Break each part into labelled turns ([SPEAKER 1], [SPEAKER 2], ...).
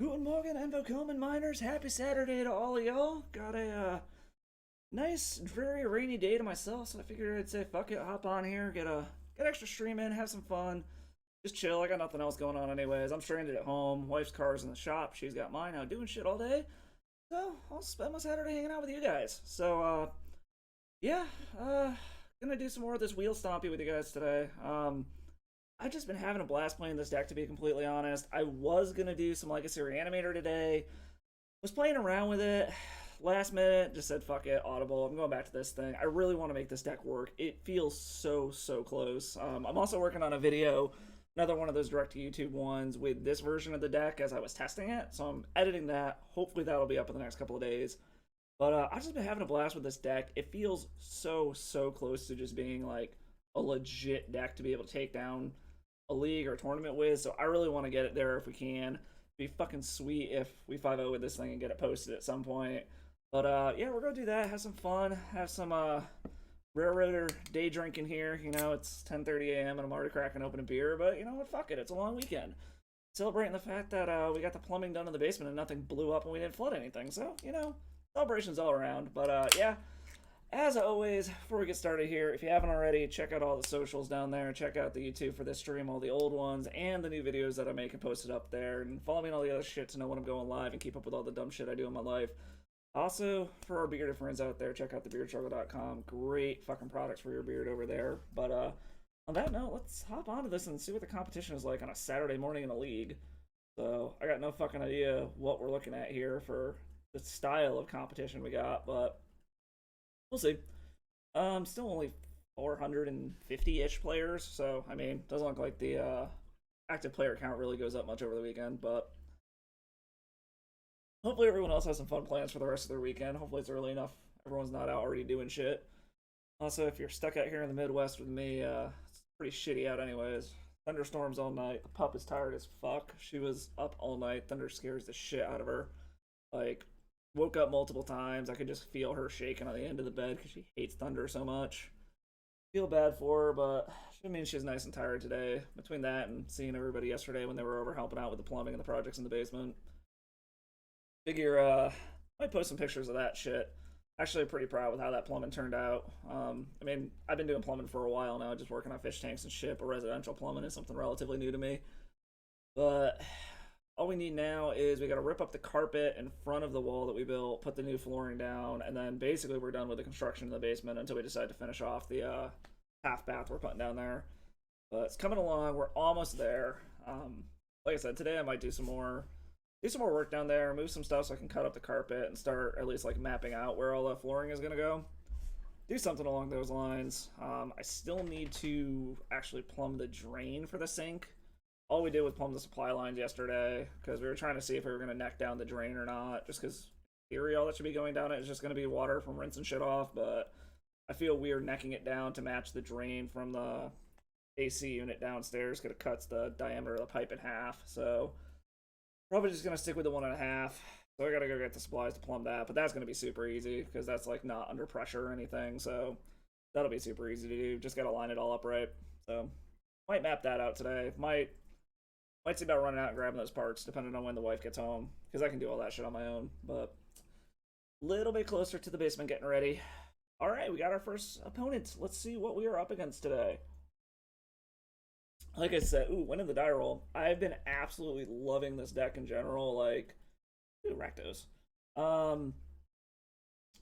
[SPEAKER 1] Guten Morgen and willkommen, miners. Happy Saturday to all of y'all. Got a nice, very rainy day to myself, so I figured I'd say fuck it, hop on here, get extra stream in, have some fun, just chill. I got nothing else going on anyways. I'm stranded at home. Wife's car's in the shop. She's got mine out doing shit all day. So I'll spend my Saturday hanging out with you guys. So yeah, gonna do some more of this wheel stompy with you guys today. I've just been having a blast playing this deck, to be completely honest. I was gonna do some Legacy Reanimator today. Was playing around with it. Last minute, just said fuck it, Audible. I'm going back to this thing. I really want to make this deck work. It feels so close. I'm also working on a video, another one of those direct to YouTube ones with this version of the deck as I was testing it. So I'm editing that. Hopefully that'll be up in the next couple of days. But I've just been having a blast with this deck. It feels so close to just being like a legit deck to be able to take down a league or a tournament with. So I really want to get it there if we can. It'd be fucking sweet if we 5-0 with this thing and get it posted at some point. But yeah, we're gonna do that. Have some fun. Have some railroader day drinking here. You know, it's 10:30 a.m. and I'm already cracking open a beer. But you know what? Fuck it. It's a long weekend. Celebrating the fact that we got the plumbing done in the basement and nothing blew up and we didn't flood anything. So you know, celebrations all around. But yeah. As always, before we get started here, if you haven't already, check out all the socials down there. Check out the YouTube for this stream, all the old ones, and the new videos that I make and posted up there. And follow me on all the other shit to know when I'm going live and keep up with all the dumb shit I do in my life. Also, for our bearded friends out there, check out thebeardstruggle.com. Great fucking products for your beard over there. But on that note, let's hop onto this and see what the competition is like on a Saturday morning in a league. So I got no fucking idea what we're looking at here for the style of competition we got, but we'll see. Still only 450-ish players, so I mean, doesn't look like the active player count really goes up much over the weekend, but hopefully everyone else has some fun plans for the rest of their weekend. Hopefully it's early enough everyone's not out already doing shit. Also, if you're stuck out here in the Midwest with me, it's pretty shitty out anyways. Thunderstorms all night. The pup is tired as fuck. She was up all night. Thunder scares the shit out of her. Like, woke up multiple times. I could just feel her shaking on the end of the bed because she hates thunder so much. Feel bad for her, but I mean, she's nice and tired today. Between that and seeing everybody yesterday when they were over helping out with the plumbing and the projects in the basement. Figure, might post some pictures of that shit. Actually pretty proud with how that plumbing turned out. I mean, I've been doing plumbing for a while now, just working on fish tanks and shit, but residential plumbing is something relatively new to me. But all we need now is we got to rip up the carpet in front of the wall that we built, put the new flooring down, and then basically we're done with the construction in the basement until we decide to finish off the half bath we're putting down there. But it's coming along. We're almost there. Like I said, today I might do some more work down there, move some stuff so I can cut up the carpet and start at least like mapping out where all the flooring is gonna go. Do something along those lines. I still need to actually plumb the drain for the sink. All we did was plumb the supply lines yesterday because we were trying to see if we were going to neck down the drain or not, just because in theory all that should be going down it is just going to be water from rinsing shit off, but I feel weird necking it down to match the drain from the AC unit downstairs because it cuts the diameter of the pipe in half, so probably just going to stick with the 1.5. So I got to go get the supplies to plumb that, but that's going to be super easy because that's like not under pressure or anything, so that'll be super easy to do. Just got to line it all up right. So might map that out today. Might see about running out and grabbing those parts, depending on when the wife gets home, because I can do all that shit on my own. But a little bit closer to the basement getting ready. All right, we got our first opponent. Let's see what we are up against today. Like I said, winning the die roll. I've been absolutely loving this deck in general. Like, Rakdos.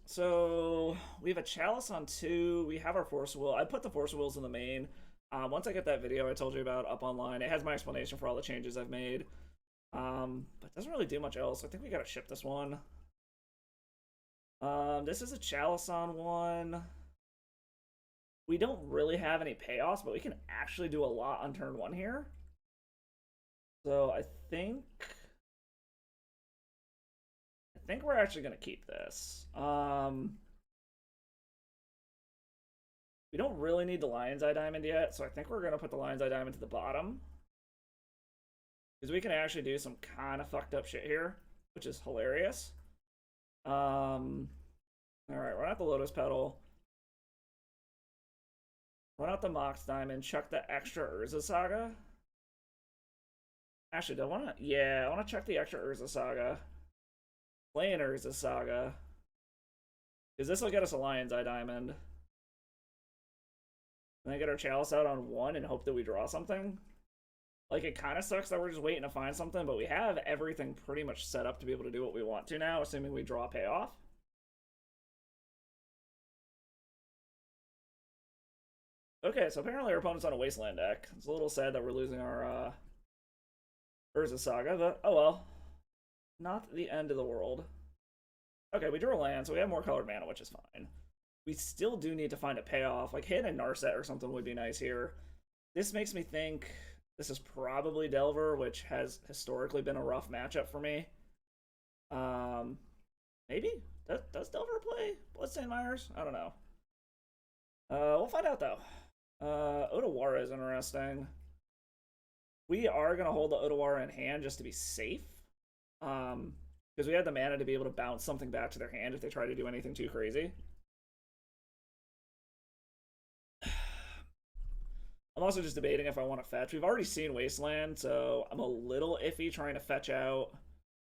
[SPEAKER 1] So we have a Chalice on 2. We have our Force Will. I put the Force Wills in the main. Once I get that video I told you about up online, it has my explanation for all the changes I've made. But it doesn't really do much else. I think we gotta ship this one. This is a Chalice on 1. We don't really have any payoffs, but we can actually do a lot on turn 1 here. So I think we're actually gonna keep this. We don't really need the Lion's Eye Diamond yet, so I think we're going to put the Lion's Eye Diamond to the bottom. Because we can actually do some kind of fucked up shit here, which is hilarious. Alright, run out the Lotus Petal. Run out the Mox Diamond, chuck the extra Urza Saga. Actually, do I want to? Yeah, I want to check the extra Urza Saga. Play an Urza Saga. Because this will get us a Lion's Eye Diamond. And then get our Chalice out on 1 and hope that we draw something. Like, it kind of sucks that we're just waiting to find something, but we have everything pretty much set up to be able to do what we want to now, assuming we draw payoff. Okay, so apparently our opponent's on a Wasteland deck. It's a little sad that we're losing our Urza Saga, but oh well. Not the end of the world. Okay, we drew a land, so we have more colored mana, which is fine. We still do need to find a payoff. Like, hitting a Narset or something would be nice here. This makes me think this is probably Delver, which has historically been a rough matchup for me. Maybe? Does Delver play Bloodstained Mires? I don't know. We'll find out, though. Otawara is interesting. We are going to hold the Otawara in hand just to be safe. Because we have the mana to be able to bounce something back to their hand if they try to do anything too crazy. I'm also just debating if I want to fetch. We've already seen Wasteland, so I'm a little iffy trying to fetch out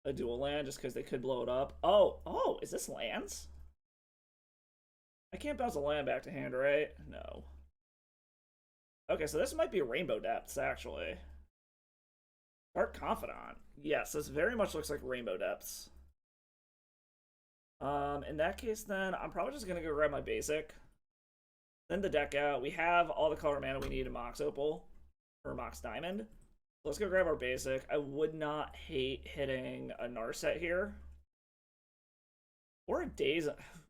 [SPEAKER 1] a dual land just because they could blow it up. Oh, is this lands? I can't bounce a land back to hand, right? No. Okay, so this might be Rainbow Depths, actually. Dark Confidant. Yes, this very much looks like Rainbow Depths. In that case, then, I'm probably just going to go grab my basic. Then the deck out. We have all the color mana we need in Mox Opal. Or Mox Diamond. So let's go grab our basic. I would not hate hitting a Narset here. Or a Daze.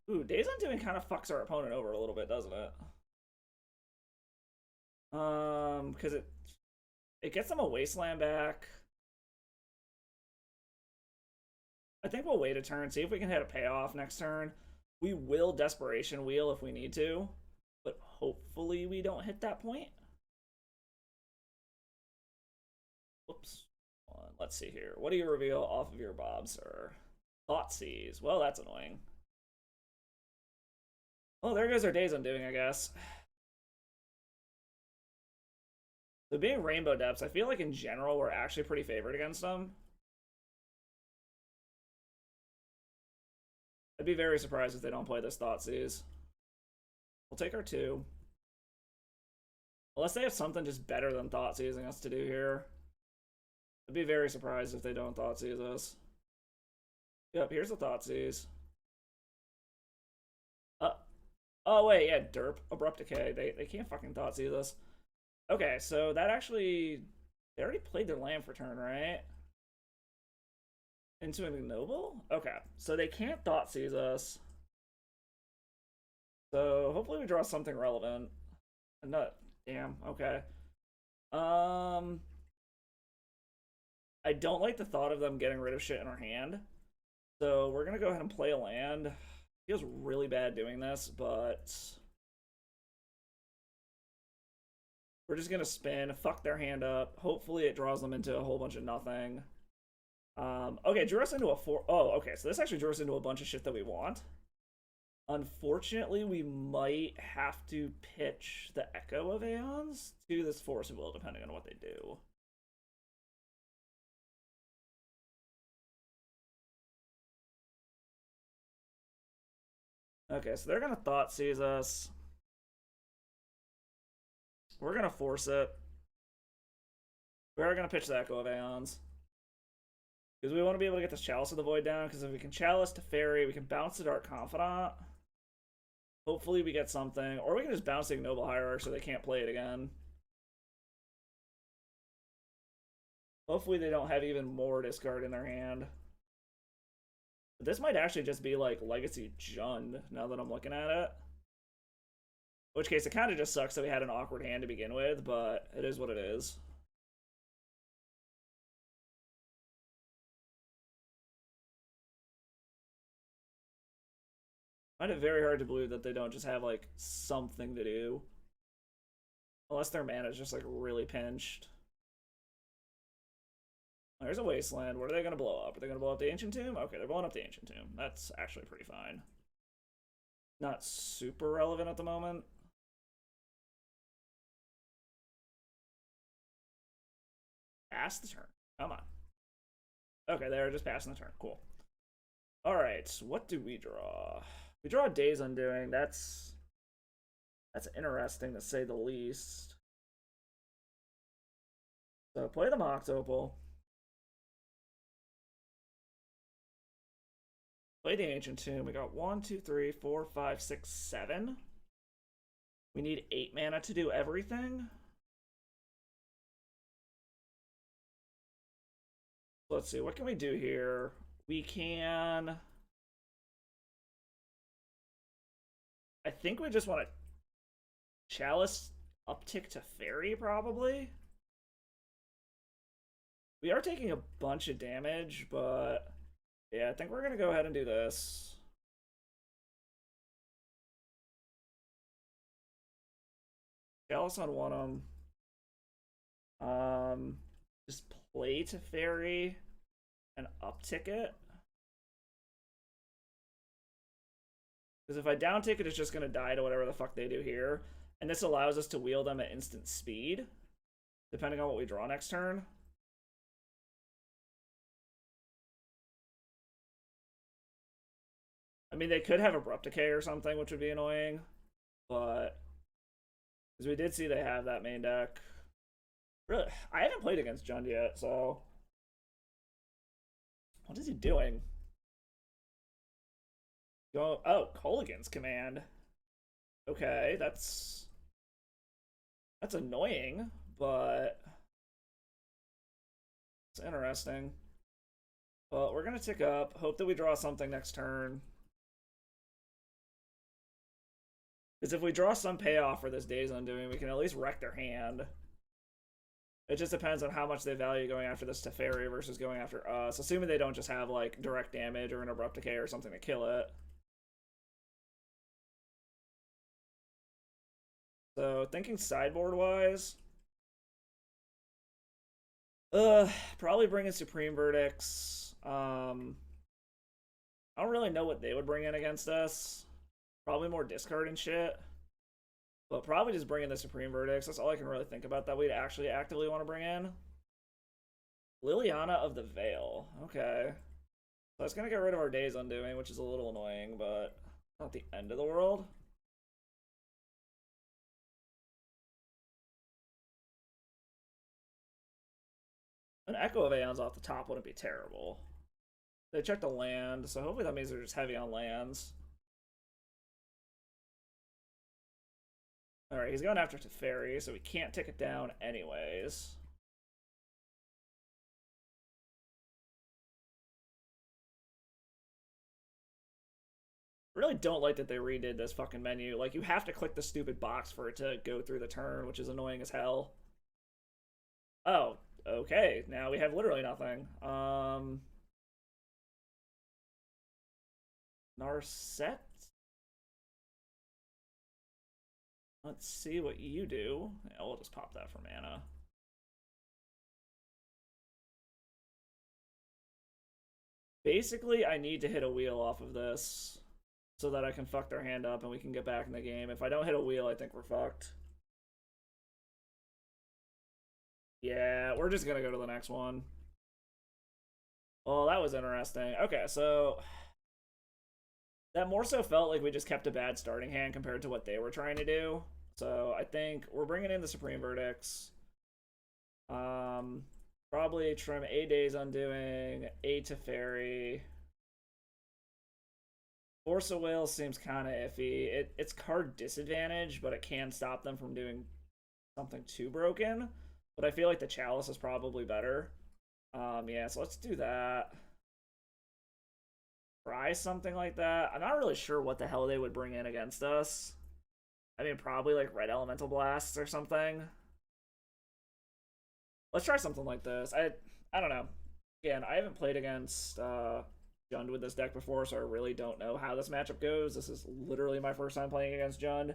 [SPEAKER 1] Ooh, Daze Undoing kind of fucks our opponent over a little bit, doesn't it? Because it gets them a Wasteland back. I think we'll wait a turn, see if we can hit a payoff next turn. We will Desperation Wheel if we need to, but hopefully we don't hit that point. Whoops. Let's see here. What do you reveal off of your Bob, sir? Thoughtseize. Well, that's annoying. Oh, there goes our Days Undoing, I guess. So being Rainbow Depths, I feel like in general we're actually pretty favored against them. I'd be very surprised if they don't play this Thoughtseize. We'll take our 2. Unless they have something just better than Thoughtseizing us to do here. I'd be very surprised if they don't Thoughtseize us. Yep, here's the Thoughtseize. Oh wait, yeah, derp. Abrupt Decay. They can't fucking Thoughtseize us. Okay, so that actually... They already played their land for turn, right? Into an Ignoble? Okay, so they can't Thoughtseize us. So hopefully we draw something relevant. Not... Damn, okay. I don't like the thought of them getting rid of shit in our hand. So we're gonna go ahead and play a land. Feels really bad doing this, but... We're just gonna spin, fuck their hand up. Hopefully it draws them into a whole bunch of nothing. Okay, drew us into a 4... Oh, okay, so this actually drew us into a bunch of shit that we want. Unfortunately, we might have to pitch the Echo of Aeons to this Force of Will, depending on what they do. Okay, so they're gonna Thoughtseize us. We're gonna force it. We're gonna pitch the Echo of Aeons. Because we want to be able to get this Chalice of the Void down, because if we can Chalice to Fairy, we can bounce the Dark Confidant. Hopefully we get something. Or we can just bounce the Ignoble Hierarch so they can't play it again. Hopefully they don't have even more discard in their hand. But this might actually just be like Legacy Jund, now that I'm looking at it. In which case, it kind of just sucks that we had an awkward hand to begin with, but it is what it is. I find it very hard to believe that they don't just have, like, something to do. Unless their mana is just, like, really pinched. There's a Wasteland. What are they going to blow up? Are they going to blow up the Ancient Tomb? Okay, they're blowing up the Ancient Tomb. That's actually pretty fine. Not super relevant at the moment. Pass the turn. Come on. Okay, they're just passing the turn. Cool. Alright, what do we draw? We draw Days Undoing. That's interesting to say the least. So play the Mox Opal. Play the Ancient Tomb. We got 1, 2, 3, 4, 5, 6, 7. We need 8 mana to do everything. Let's see, what can we do here? We can... I think we just want to Chalice uptick to Fairy, probably. We are taking a bunch of damage, but yeah, I think we're going to go ahead and do this. Chalice on one of them. Just play to Fairy and uptick it. Because if I downtick it, it's just going to die to whatever the fuck they do here. And this allows us to wheel them at instant speed, depending on what we draw next turn. I mean, they could have Abrupt Decay or something, which would be annoying. But, because we did see they have that main deck. Really, I haven't played against Jund yet, so... What is he doing? Go. Oh, Colligan's Command. Okay, that's annoying, but it's interesting. Well, we're gonna tick up. Hope that we draw something next turn. Because if we draw some payoff for this Days Undoing, we can at least wreck their hand. It just depends on how much they value going after this Teferi versus going after us. Assuming they don't just have, like, direct damage or an Abrupt Decay or something to kill it. So, thinking sideboard-wise... probably bring in Supreme Verdicts. I don't really know what they would bring in against us. Probably more discard and shit. But probably just bring in the Supreme Verdicts. That's all I can really think about that we'd actually actively want to bring in. Liliana of the Veil. Okay. So it's going to get rid of our Days Undoing, which is a little annoying, but not the end of the world. An Echo of Aeons off the top wouldn't be terrible. They checked a land, so hopefully that means they're just heavy on lands. Alright, he's going after Teferi, so we can't tick it down anyways. Really don't like that they redid this fucking menu. Like, you have to click the stupid box for it to go through the turn, which is annoying as hell. Oh, okay. Now we have literally nothing. Narset? Let's see what you do. Yeah, we'll just pop that for mana. Basically, I need to hit a wheel off of this so that I can fuck their hand up and we can get back in the game. If I don't hit a wheel, I think we're fucked. Yeah, we're just gonna go to the next one. Well, that was interesting. Okay, so... that more so felt like we just kept a bad starting hand compared to what they were trying to do. So I think we're bringing in the Supreme Verdicts. Probably trim a Days Undoing, a Teferi. Force of Will seems kind of iffy. It's card disadvantage, but it can stop them from doing something too broken. But I feel like the Chalice is probably better. Yeah, so let's do that. Try something like that. I'm not really sure what the hell they would bring in against us. I mean, probably like Red Elemental Blasts or something. Let's try something like this. I don't know. Again, I haven't played against Jund with this deck before, so I really don't know how this matchup goes. This is literally my first time playing against Jund.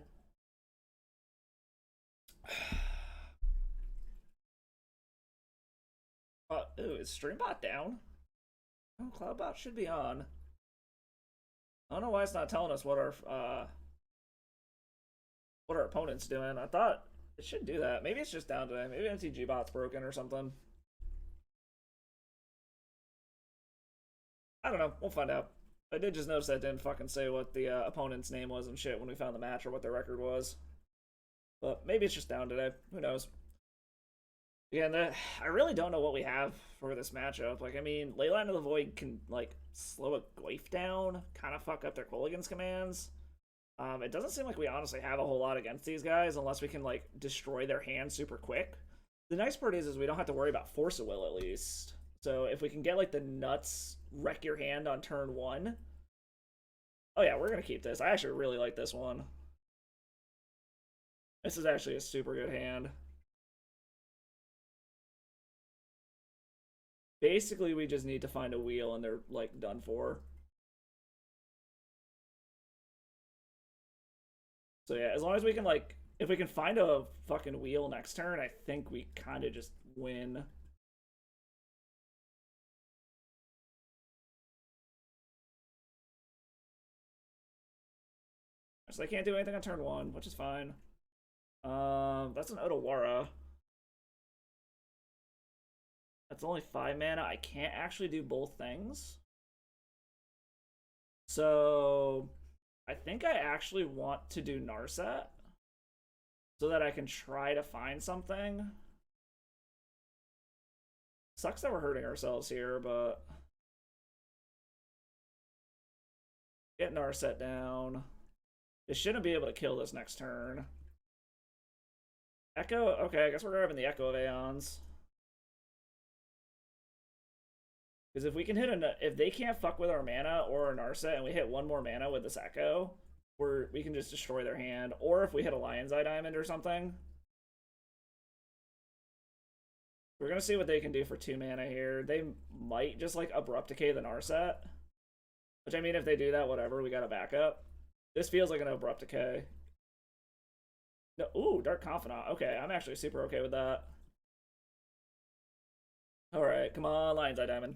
[SPEAKER 1] Ooh, is StreamBot down? Oh, CloudBot should be on. I don't know why it's not telling us what our opponent's doing. I thought it should do that. Maybe it's just down today. Maybe MTG bot's broken or something. I don't know. We'll find out. I did just notice that didn't fucking say what the opponent's name was and shit when we found the match or what their record was. But maybe it's just down today. Who knows? Yeah, I really don't know what we have for this matchup. Like, I mean, Leyline of the Void can, like, slow a Goyf down, kind of fuck up their Kolaghan's commands. It doesn't seem like we honestly have a whole lot against these guys unless we can, like, destroy their hand super quick. The nice part is we don't have to worry about Force of Will, at least. So if we can get, like, the nuts wreck your hand on turn 1... Oh yeah, we're gonna keep this. I actually really like this one. This is actually a super good hand. Basically, we just need to find a wheel and they're, like, done for. So yeah, as long as we can, like, if we can find a fucking wheel next turn, I think we kind of just win. So they can't do anything on turn 1, which is fine. That's an Otawara. That's only 5 mana. I can't actually do both things. So I think I actually want to do Narset so that I can try to find something. Sucks that we're hurting ourselves here, but get Narset down. They shouldn't be able to kill this next turn. Echo? Okay, I guess we're grabbing the Echo of Aeons. Because if we can hit if they can't fuck with our mana or our Narset and we hit 1 more mana with this Echo, we can just destroy their hand. Or if we hit a Lion's Eye Diamond or something. We're gonna see what they can do for 2 mana here. They might just like Abrupt Decay the Narset. Which I mean, if they do that, whatever, we got a backup. This feels like an Abrupt Decay. No, ooh, Dark Confidant. Okay, I'm actually super okay with that. Alright, come on, Lion's Eye Diamond.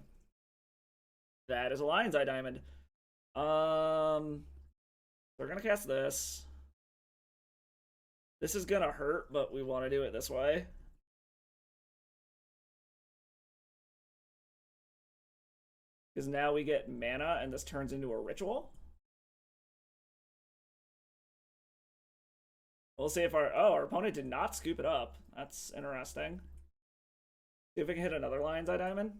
[SPEAKER 1] That is a Lion's Eye Diamond. We're gonna cast this. This is gonna hurt, but we want to do it this way. Because now we get mana, and this turns into a ritual. We'll see if our opponent did not scoop it up. That's interesting. See if we can hit another Lion's Eye Diamond.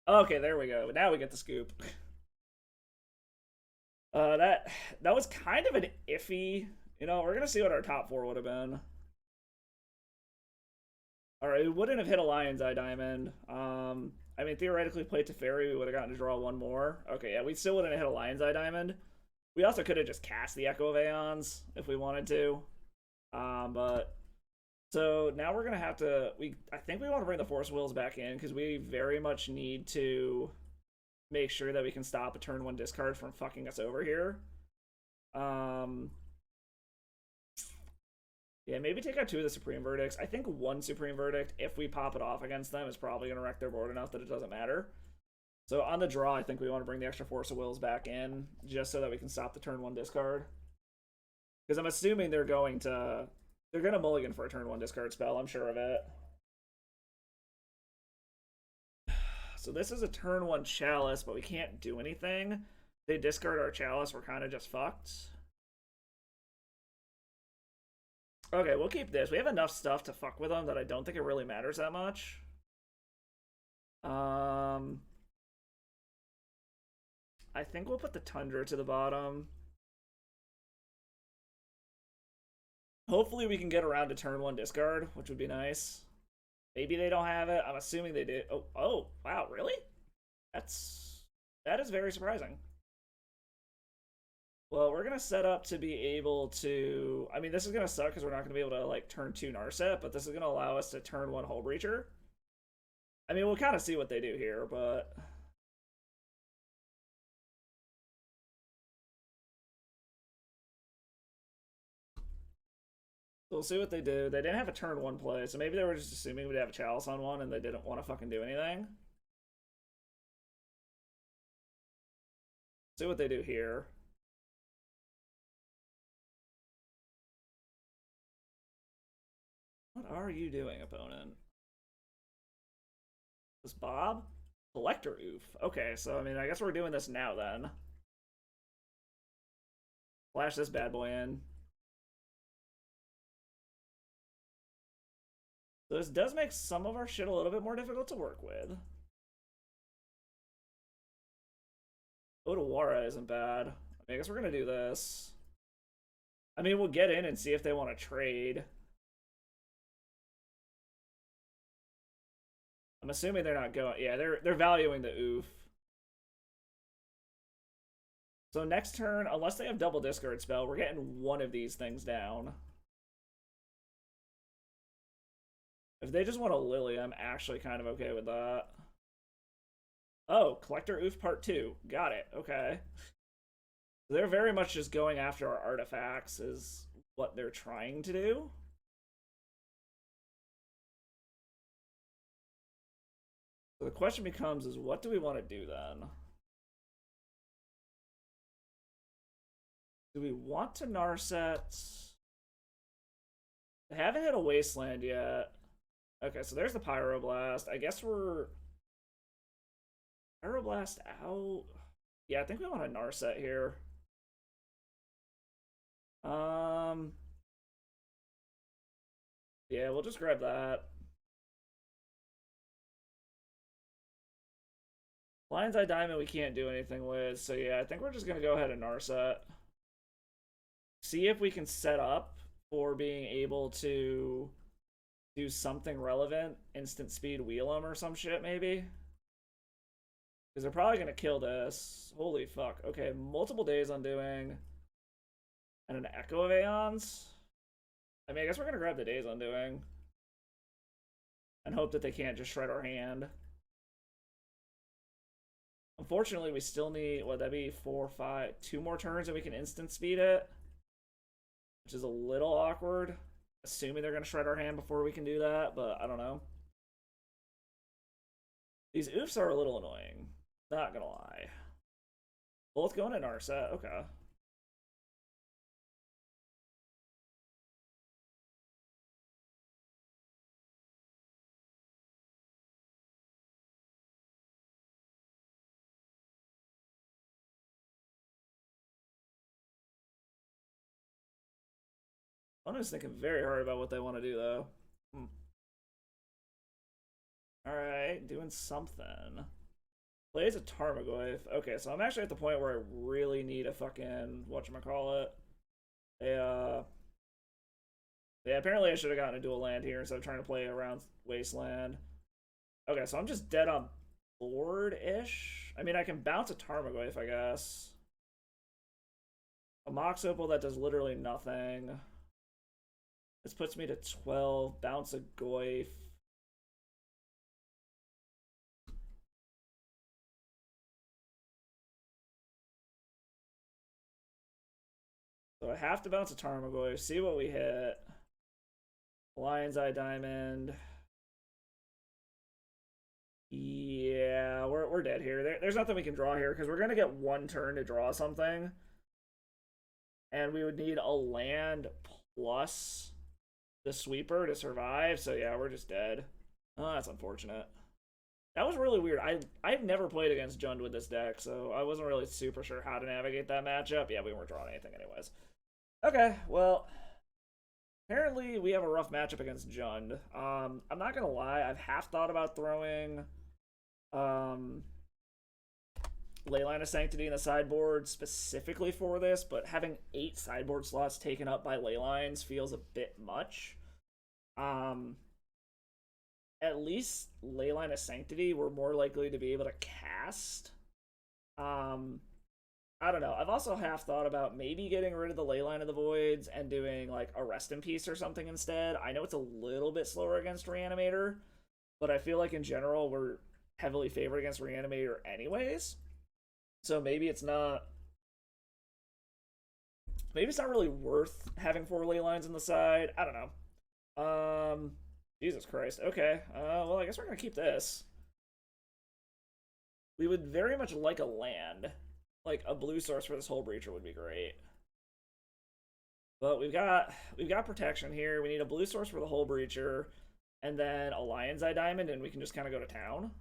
[SPEAKER 1] Okay, there we go. Now we get the scoop. That was kind of an iffy. You know, we're gonna see what our top 4 would have been. Alright, we wouldn't have hit a Lion's Eye Diamond. I mean, theoretically, play Teferi, we would have gotten to draw 1 more. Okay, yeah, we still wouldn't have hit a Lion's Eye Diamond. We also could have just cast the Echo of Aeons if we wanted to. But so now we're gonna have to. I think we want to bring the Force Wills back in because we very much need to make sure that we can stop a turn 1 discard from fucking us over here. Yeah, maybe take out 2 of the Supreme Verdicts. I think 1 Supreme Verdict, if we pop it off against them, is probably gonna wreck their board enough that it doesn't matter. So on the draw, I think we want to bring the extra Force of Wills back in just so that we can stop the turn 1 discard. Because I'm assuming they're gonna mulligan for a turn 1 discard spell, I'm sure of it. So this is a turn 1 Chalice, but we can't do anything. They discard our Chalice, we're kind of just fucked. Okay, we'll keep this. We have enough stuff to fuck with them that I don't think it really matters that much. I think we'll put the Tundra to the bottom. Hopefully we can get around to turn 1 discard, which would be nice. Maybe they don't have it. I'm assuming they did. Oh, wow, really? That is very surprising. Well, we're gonna set up to be able to. I mean, this is gonna suck because we're not gonna be able to like turn 2 Narset, but this is gonna allow us to turn 1 Hull Breacher. I mean, we'll kind of see what they do here, but. We'll see what they do. They didn't have a turn 1 play, so maybe they were just assuming we'd have a Chalice on 1 and they didn't want to fucking do anything. See what they do here. What are you doing, opponent? This Bob? Collector Oof. Okay, so I mean, I guess we're doing this now then. Flash this bad boy in. So this does make some of our shit a little bit more difficult to work with. Odawara isn't bad. I guess we're gonna do this. I mean, we'll get in and see if they want to trade. I'm assuming they're not going. Yeah, they're valuing the oof. So next turn, unless they have double discard spell, we're getting one of these things down. If they just want a Lily, I'm actually kind of okay with that. Oh, Collector Oof Part 2. Got it. Okay. They're very much just going after our artifacts is what they're trying to do. So the question becomes is what do we want to do then? Do we want to Narset? They haven't hit a Wasteland yet. Okay, so there's the Pyroblast. I guess we're... Pyroblast out? Yeah, I think we want a Narset here. Yeah, we'll just grab that. Lion's Eye Diamond we can't do anything with, so yeah, I think we're just gonna go ahead and Narset. See if we can set up for being able to do something relevant. Instant speed wheel them or some shit, maybe? Because they're probably gonna kill this. Holy fuck. Okay, multiple days undoing. And an Echo of Aeons. I mean, I guess we're gonna grab the days undoing. And hope that they can't just shred our hand. Unfortunately, we still need, what, that'd be 4, 5, 2 more turns and we can instant speed it. Which is a little awkward. Assuming they're going to shred our hand before we can do that, but I don't know. These oofs are a little annoying. Not gonna lie. Both going in our set, okay. I'm just thinking very hard about what they want to do, though. Alright, doing something. Plays a Tarmogoyf. Okay, so I'm actually at the point where I really need a fucking... whatchamacallit. Yeah, apparently I should have gotten a dual land here instead of trying to play around Wasteland. Okay, so I'm just dead on board-ish. I mean, I can bounce a Tarmogoyf, I guess. A Mox Opal that does literally nothing. This puts me to 12. Bounce a Goyf. So I have to bounce a Tarmogoyf, see what we hit. Lion's Eye Diamond. Yeah, we're dead here. There's nothing we can draw here because we're going to get one turn to draw something. And we would need a land plus the sweeper to survive. So yeah, we're just dead. Oh, that's unfortunate. That was really weird. I've never played against Jund with this deck, so I wasn't really super sure how to navigate that matchup. Yeah, we weren't drawing anything anyways. Okay, well, apparently we have a rough matchup against Jund. I'm not gonna lie, I've half thought about throwing Leyline of Sanctity in the sideboard specifically for this, but having 8 sideboard slots taken up by Leylines feels a bit much. At least Leyline of Sanctity we're more likely to be able to cast. I don't know. I've also half thought about maybe getting rid of the Leyline of the Voids and doing like a Rest in Peace or something instead. I know it's a little bit slower against Reanimator, but I feel like in general we're heavily favored against Reanimator anyways. So maybe it's not really worth having 4 Leylines on the side. I don't know. Jesus Christ. Okay. Well, I guess we're gonna keep this. We would very much like a land. Like a blue source for this Hull Breacher would be great. But we've got protection here. We need a blue source for the Hull Breacher, and then a Lion's Eye Diamond, and we can just kind of go to town.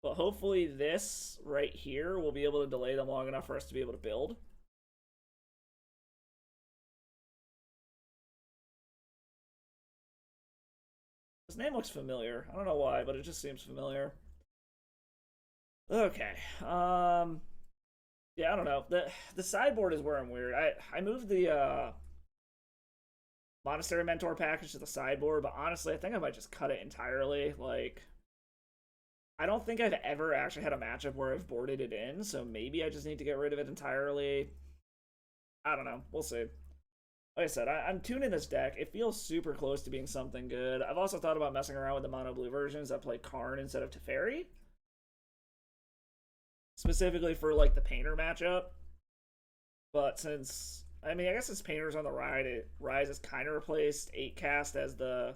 [SPEAKER 1] But hopefully this right here will be able to delay them long enough for us to be able to build. His name looks familiar. I don't know why, but it just seems familiar. Okay. Yeah, I don't know. The sideboard is where I'm weird. I moved the Monastery Mentor package to the sideboard, but honestly, I think I might just cut it entirely. Like, I don't think I've ever actually had a matchup where I've boarded it in, so maybe I just need to get rid of it entirely. I don't know. We'll see. Like I said, I'm tuning this deck. It feels super close to being something good. I've also thought about messing around with the mono blue versions that play Karn instead of Teferi. Specifically for, like, the Painter matchup. But since, I mean, I guess since Painter's on the rise, it's kind of replaced 8-cast as the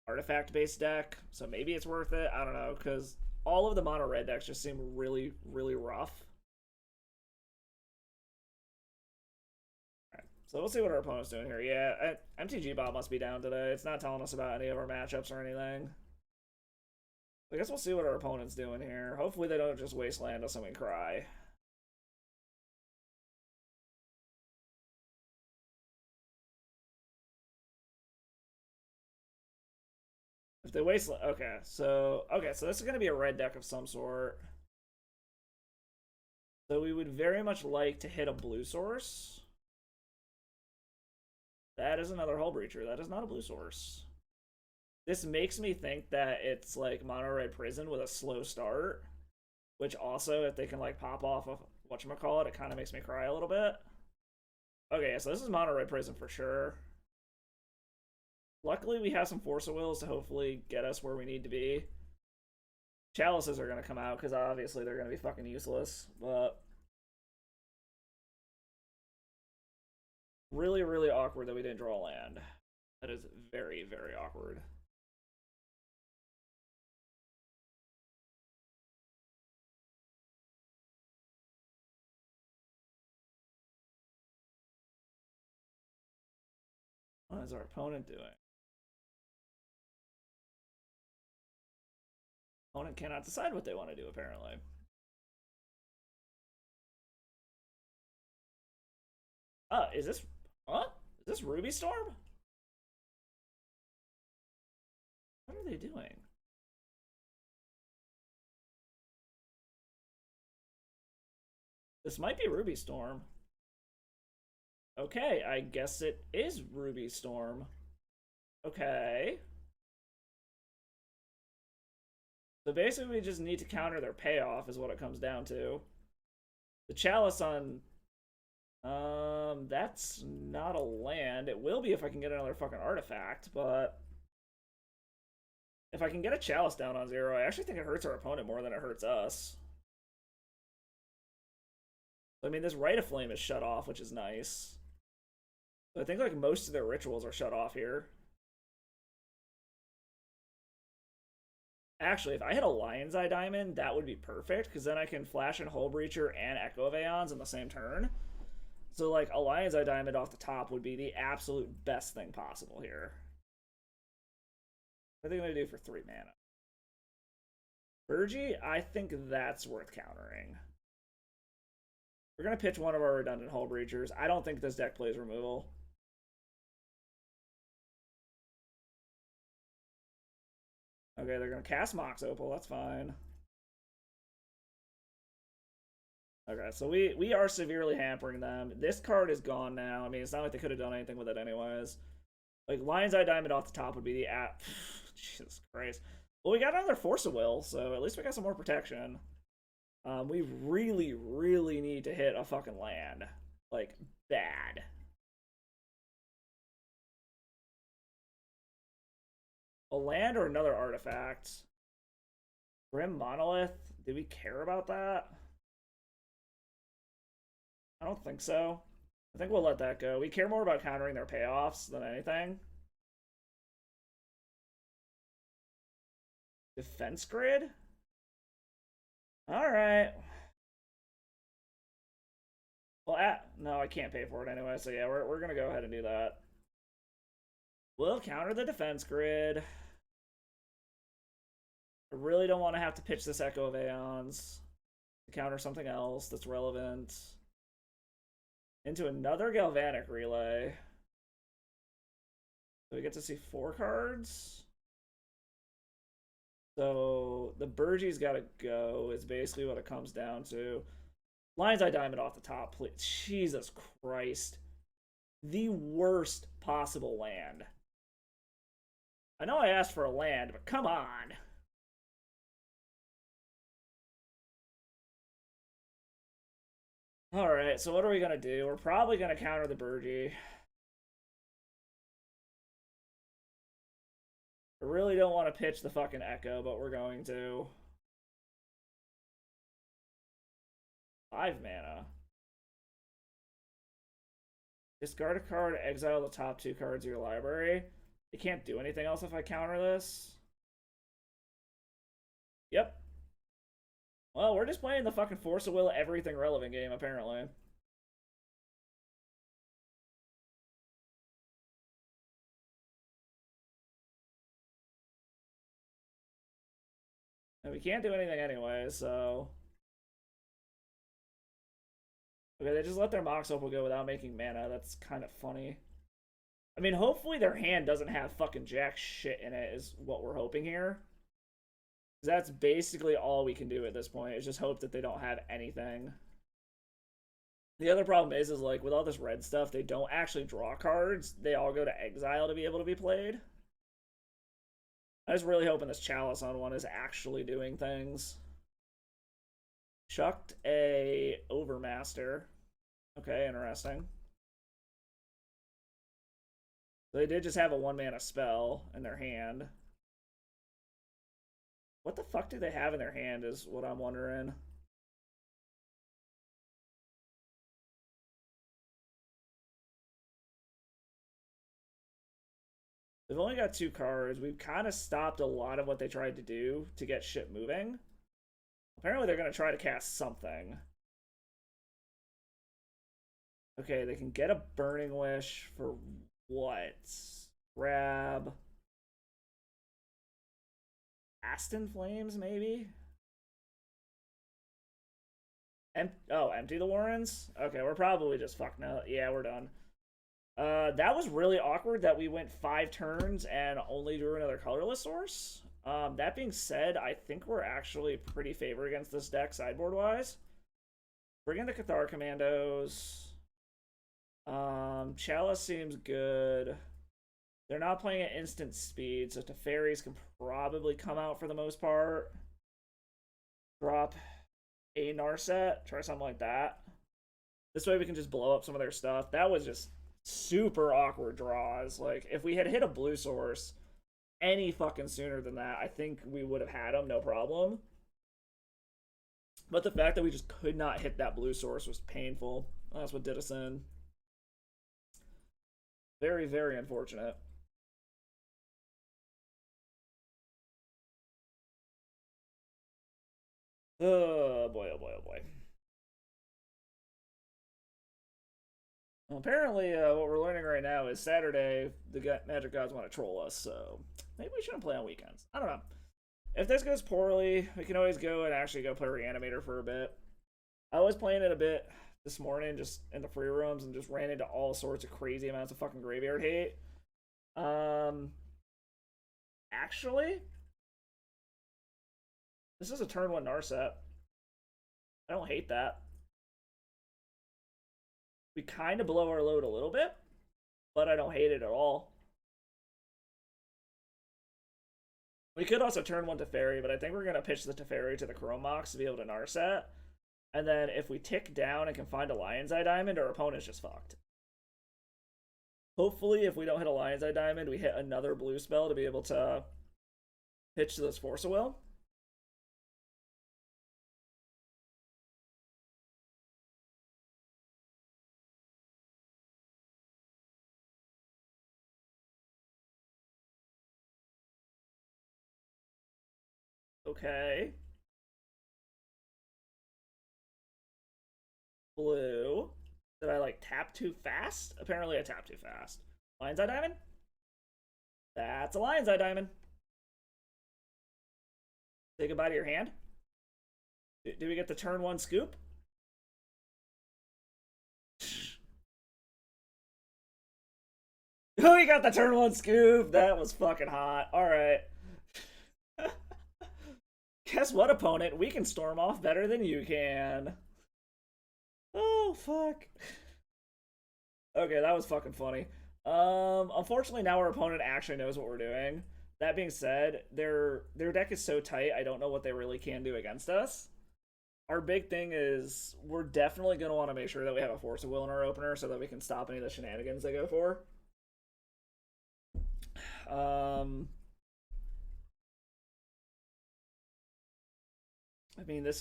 [SPEAKER 1] artifact-based deck. So maybe it's worth it. I don't know, because all of the mono red decks just seem really, really rough. So we'll see what our opponent's doing here. Yeah, MTG bot must be down today. It's not telling us about any of our matchups or anything. I guess we'll see what our opponent's doing here. Hopefully they don't just wasteland us and we cry. If they wasteland... Okay, so this is going to be a red deck of some sort. So we would very much like to hit a blue source. That is another Hull Breacher. That is not a blue source. This makes me think that it's like Mono Red Prison with a slow start. Which also, if they can like pop off of whatchamacallit, it kind of makes me cry a little bit. Okay, so this is Mono Red Prison for sure. Luckily, we have some Force of Wills to hopefully get us where we need to be. Chalices are going to come out because obviously they're going to be fucking useless. But really, really awkward that we didn't draw a land. That is very, very awkward. What is our opponent doing? Opponent cannot decide what they want to do, apparently. Is this... Huh? Is this Ruby Storm? What are they doing? This might be Ruby Storm. Okay, I guess it is Ruby Storm. Okay. So basically we just need to counter their payoff is what it comes down to. The Chalice on... that's not a land. It will be if I can get another fucking artifact, but... If I can get a Chalice down on 0, I actually think it hurts our opponent more than it hurts us. I mean, this Rite of Flame is shut off, which is nice. But I think like most of their rituals are shut off here. Actually, if I hit a Lion's Eye Diamond, that would be perfect, because then I can Flash and Hull Breacher and Echo of Aeons in the same turn. So, like, a Lion's Eye Diamond off the top would be the absolute best thing possible here. What are they going to do for 3 mana? Virgie, I think that's worth countering. We're going to pitch one of our redundant Hull Breachers. I don't think this deck plays removal. Okay, they're going to cast Mox Opal. That's fine. Okay, so we are severely hampering them. This card is gone now. I mean, it's not like they could have done anything with it anyways. Like, Lion's Eye Diamond off the top would be the app. Jesus Christ. Well, we got another Force of Will, so at least we got some more protection. We really, really need to hit a fucking land. Like, bad. A land or another artifact? Grim Monolith? Do we care about that? I don't think so. I think we'll let that go. We care more about countering their payoffs than anything. Defense Grid? Alright. Well, no, I can't pay for it anyway, so yeah, we're gonna go ahead and do that. We'll counter the Defense Grid. I really don't want to have to pitch this Echo of Aeons to counter something else that's relevant. Into another Galvanic Relay. So we get to see 4 cards. So the Burgie's got to go is basically what it comes down to. Lion's Eye Diamond off the top, please. Jesus Christ. The worst possible land. I know I asked for a land, but come on. Alright, so what are we going to do? We're probably going to counter the Burgie. I really don't want to pitch the fucking Echo, but we're going to. 5 mana. Discard a card, exile the top 2 cards of your library. You can't do anything else if I counter this. Yep. Well, we're just playing the fucking Force of Will everything relevant game, apparently. And we can't do anything anyway, so. Okay, they just let their Mox Opal go without making mana. That's kind of funny. I mean, hopefully their hand doesn't have fucking jack shit in it, is what we're hoping here. That's basically all we can do at this point, is just hope that they don't have anything. The other problem is like, with all this red stuff, they don't actually draw cards. They all go to exile to be able to be played. I was really hoping this Chalice on one is actually doing things. Chucked a Overmaster. Okay, interesting. They did just have a 1-mana spell in their hand. What the fuck do they have in their hand is what I'm wondering. They've only got 2 cards. We've kind of stopped a lot of what they tried to do to get shit moving. Apparently they're going to try to cast something. Okay, they can get a Burning Wish for what? Grab Aston Flames, maybe? Empty the Warrens? Okay, we're probably just fucked now. Yeah, we're done. That was really awkward that we went 5 turns and only drew another colorless source. That being said, I think we're actually pretty favored against this deck sideboard-wise. Bring in the Cathar Commandos. Chalice seems good. They're not playing at instant speed, so Teferis can probably come out for the most part. Drop a Narset. Try something like that. This way we can just blow up some of their stuff. That was just super awkward draws. Like, if we had hit a blue source any fucking sooner than that, I think we would have had them, no problem. But the fact that we just could not hit that blue source was painful. That's what did us in. Very, very unfortunate. Oh boy, oh boy, oh boy. Well, apparently, what we're learning right now is Saturday, the Magic Gods want to troll us, so maybe we shouldn't play on weekends. I don't know. If this goes poorly, we can always go and actually go play Reanimator for a bit. I was playing it a bit this morning, just in the free rooms, and just ran into all sorts of crazy amounts of fucking graveyard hate. Actually, this is a turn 1 Narset. I don't hate that. We kind of blow our load a little bit, but I don't hate it at all. We could also turn 1 Teferi, but I think we're going to pitch the Teferi to the Chrome Mox to be able to Narset. And then if we tick down and can find a Lion's Eye Diamond, our opponent's just fucked. Hopefully, if we don't hit a Lion's Eye Diamond, we hit another blue spell to be able to pitch to this Force of Will. Okay. Blue. Did I, like, tap too fast? Apparently I tapped too fast. Lion's Eye Diamond? That's a Lion's Eye Diamond. Say goodbye to your hand. Did we get the turn one scoop? Oh, we got the turn one scoop. That was fucking hot. All right. Guess what, opponent? We can storm off better than you can. Oh, fuck. Okay, that was fucking funny. Unfortunately, now our opponent actually knows what we're doing. That being said, their deck is so tight, I don't know what they really can do against us. Our big thing is we're definitely going to want to make sure that we have a Force of Will in our opener so that we can stop any of the shenanigans they go for. I mean, this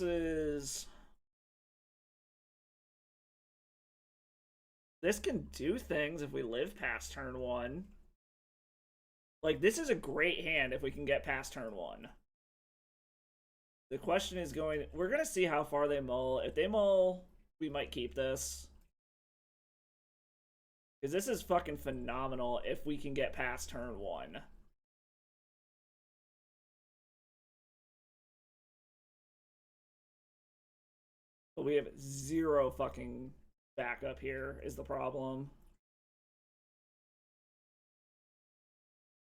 [SPEAKER 1] can do things if we live past turn one. Like, this is a great hand if we can get past turn one. The question is we're going to see how far they mull. If they mull, we might keep this. Because this is fucking phenomenal if we can get past turn one. But we have zero fucking backup here is the problem.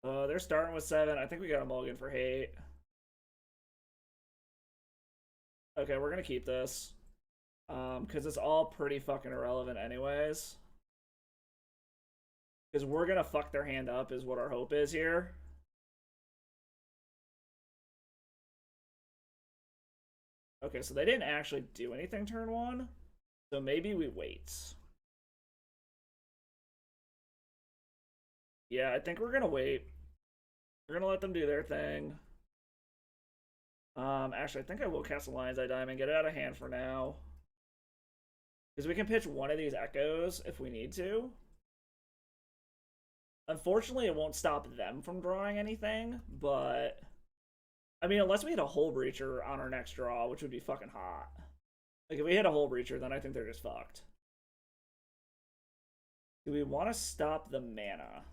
[SPEAKER 1] They're starting with 7. I think we got a mulligan for hate. Okay, we're gonna keep this. Because it's all pretty fucking irrelevant anyways. Because we're gonna fuck their hand up is what our hope is here. Okay, so they didn't actually do anything turn one. So maybe we wait. Yeah, I think we're gonna wait. We're gonna let them do their thing. Actually, I think I will cast a Lion's Eye Diamond, get it out of hand for now. Because we can pitch one of these Echoes if we need to. Unfortunately, it won't stop them from drawing anything, but... I mean, unless we hit a Hull Breacher on our next draw, which would be fucking hot. Like, if we hit a Hull Breacher, then I think they're just fucked. Do we want to stop the mana?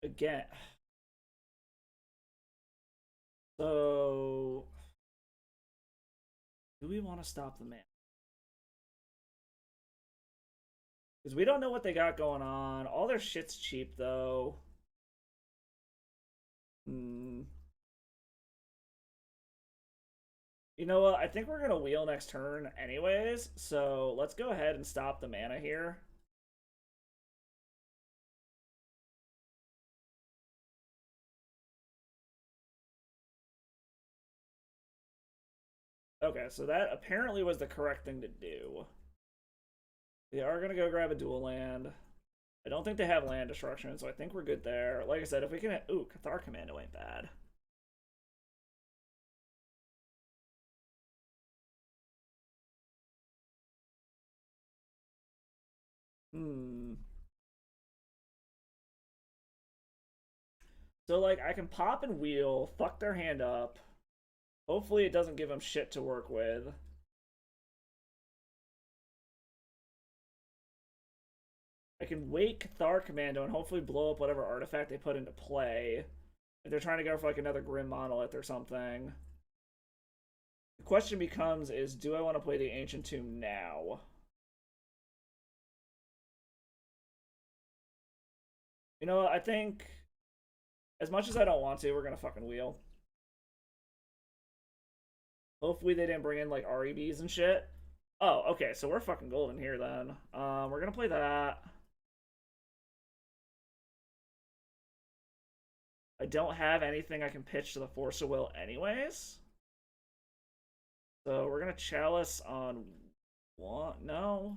[SPEAKER 1] Again... So... Do we want to stop the mana? Because we don't know what they got going on. All their shit's cheap, though. You know what? I think we're going to wheel next turn anyways. So let's go ahead and stop the mana here. Okay, so that apparently was the correct thing to do. They are going to go grab a dual land. I don't think they have land destruction, so I think we're good there. Like I said, if we can... Ooh, Cathar Commando ain't bad. So, like, I can pop and wheel, fuck their hand up. Hopefully it doesn't give them shit to work with. I can wait Cathar Commando and hopefully blow up whatever artifact they put into play. If they're trying to go for like another Grim Monolith or something. The question becomes is, do I want to play the Ancient Tomb now? You know, I think as much as I don't want to, we're going to fucking wheel. Hopefully they didn't bring in like REBs and shit. Oh, okay, so we're fucking golden here then. We're going to play that. I don't have anything I can pitch to the Force of Will anyways. So we're going to Chalice on one. No.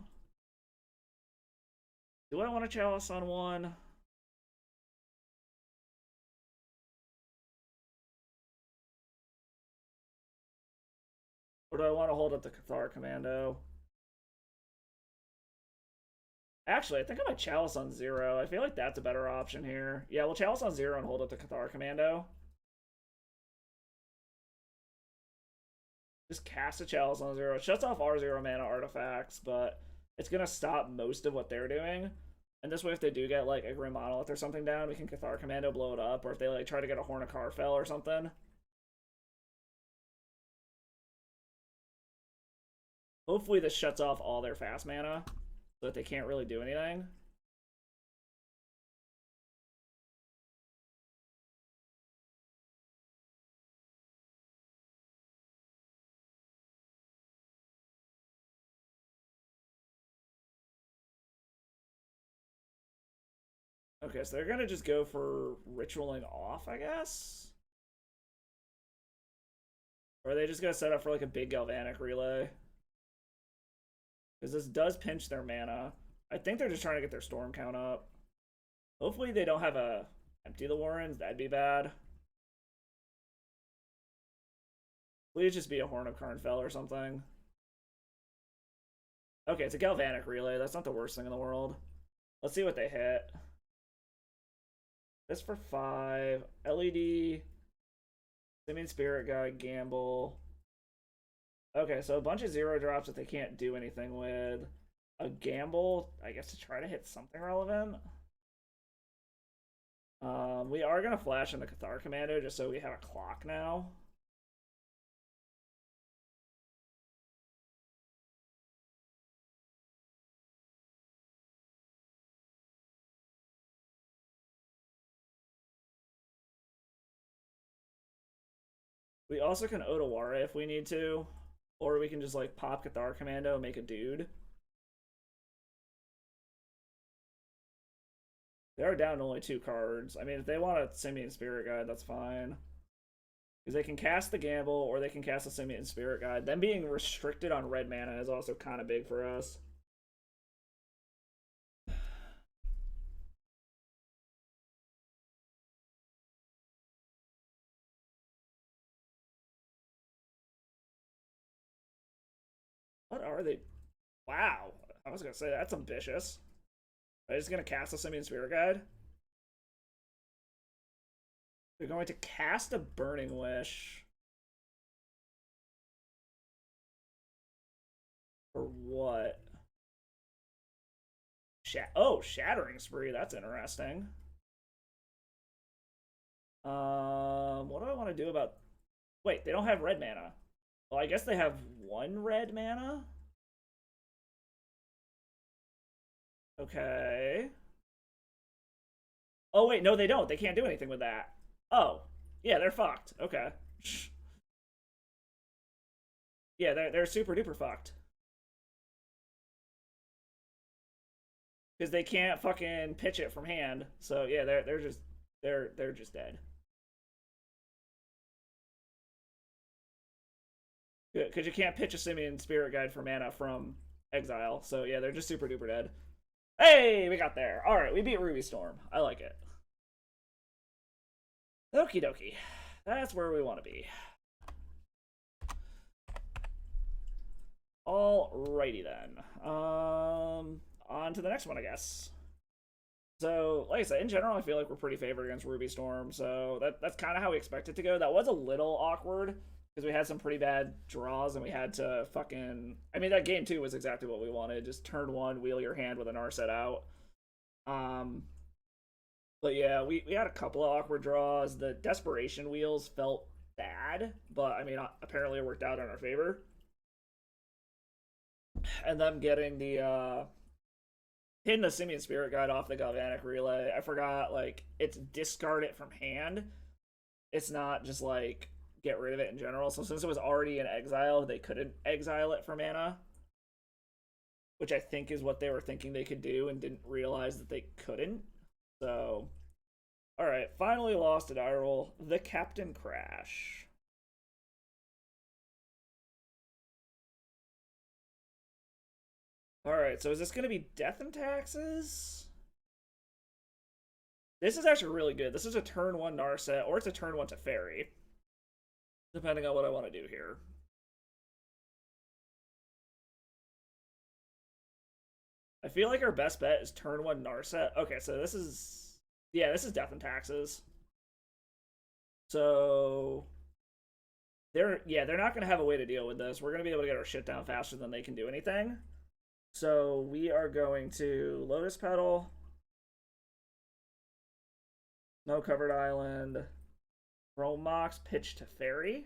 [SPEAKER 1] Do I want to Chalice on one? Or do I want to hold up the Cathar Commando? Actually, I think I might Chalice on 0. I feel like that's a better option here. Yeah, we'll Chalice on 0 and hold up the Cathar Commando. Just cast a Chalice on 0. It shuts off our 0 mana artifacts, but it's going to stop most of what they're doing. And this way, if they do get like a Grim Monolith or something down, we can Cathar Commando blow it up. Or if they like try to get a Horn of Carfell or something. Hopefully this shuts off all their fast mana so that they can't really do anything. Okay, so they're gonna just go for ritualing off, I guess? Or are they just gonna set up for like a big Galvanic relay? Because this does pinch their mana. I think they're just trying to get their storm count up. Hopefully they don't have a empty the Warrens, that'd be bad. Please just be a Horn of Karnfell or something. Okay, it's a Galvanic relay, that's not the worst thing in the world. Let's see what they hit. This for 5. LED. Simian Spirit Guide, Gamble. Okay, so a bunch of 0 drops that they can't do anything with. A Gamble, I guess, to try to hit something relevant. We are going to flash in the Cathar Commando just so we have a clock now. We also can Otawara if we need to. Or we can just like pop Cathar Commando and make a dude. They are down to only 2 cards. I mean, if they want a Simian Spirit Guide, that's fine. Because they can cast the Gamble or they can cast a Simian Spirit Guide. Them being restricted on red mana is also kind of big for us. What are they? Wow. I was going to say, that's ambitious. Are they just going to cast a Simian Spirit Guide? They're going to cast a Burning Wish. For what? Shattering Spree. That's interesting. What do I want to do about... Wait, they don't have red mana. Well, I guess they have 1 red mana? Okay. Oh, wait, no, they don't. They can't do anything with that. Oh. Yeah, they're fucked. Okay. Yeah, they're super duper fucked. Because they can't fucking pitch it from hand. So yeah, they're just dead. Because you can't pitch a Simian Spirit Guide for mana from exile. So yeah, they're just super duper dead. Hey, we got there. Alright, we beat Ruby Storm. I like it. Okie dokie. That's where we want to be. Alrighty then. On to the next one, I guess. So, like I said, in general, I feel like we're pretty favored against Ruby Storm, so that's kind of how we expect it to go. That was a little awkward, because we had some pretty bad draws, and we had to fucking... I mean, that game, too, was exactly what we wanted. Just turn 1, wheel your hand with an Narset out. But yeah, we had a couple of awkward draws. The Desperation wheels felt bad, but, I mean, apparently it worked out in our favor. And them getting the, hitting the Simian Spirit Guide off the Galvanic Relay. I forgot, like, it's discard it from hand. It's not just, like, get rid of it in general. So since it was already in exile, they couldn't exile it for mana. Which I think is what they were thinking they could do and didn't realize that they couldn't. So, alright, finally lost at Iroll. The Captain Crash. Alright, so is this going to be Death and Taxes? This is actually really good. This is a turn 1 Narset, or it's a turn 1 Teferi. Depending on what I want to do here. I feel like our best bet is turn 1 Narset. Okay, so this is... Yeah, this is Death and Taxes. So... they're not going to have a way to deal with this. We're going to be able to get our shit down faster than they can do anything. So we are going to Lotus Petal. No covered island. Romox, pitch to Fairy.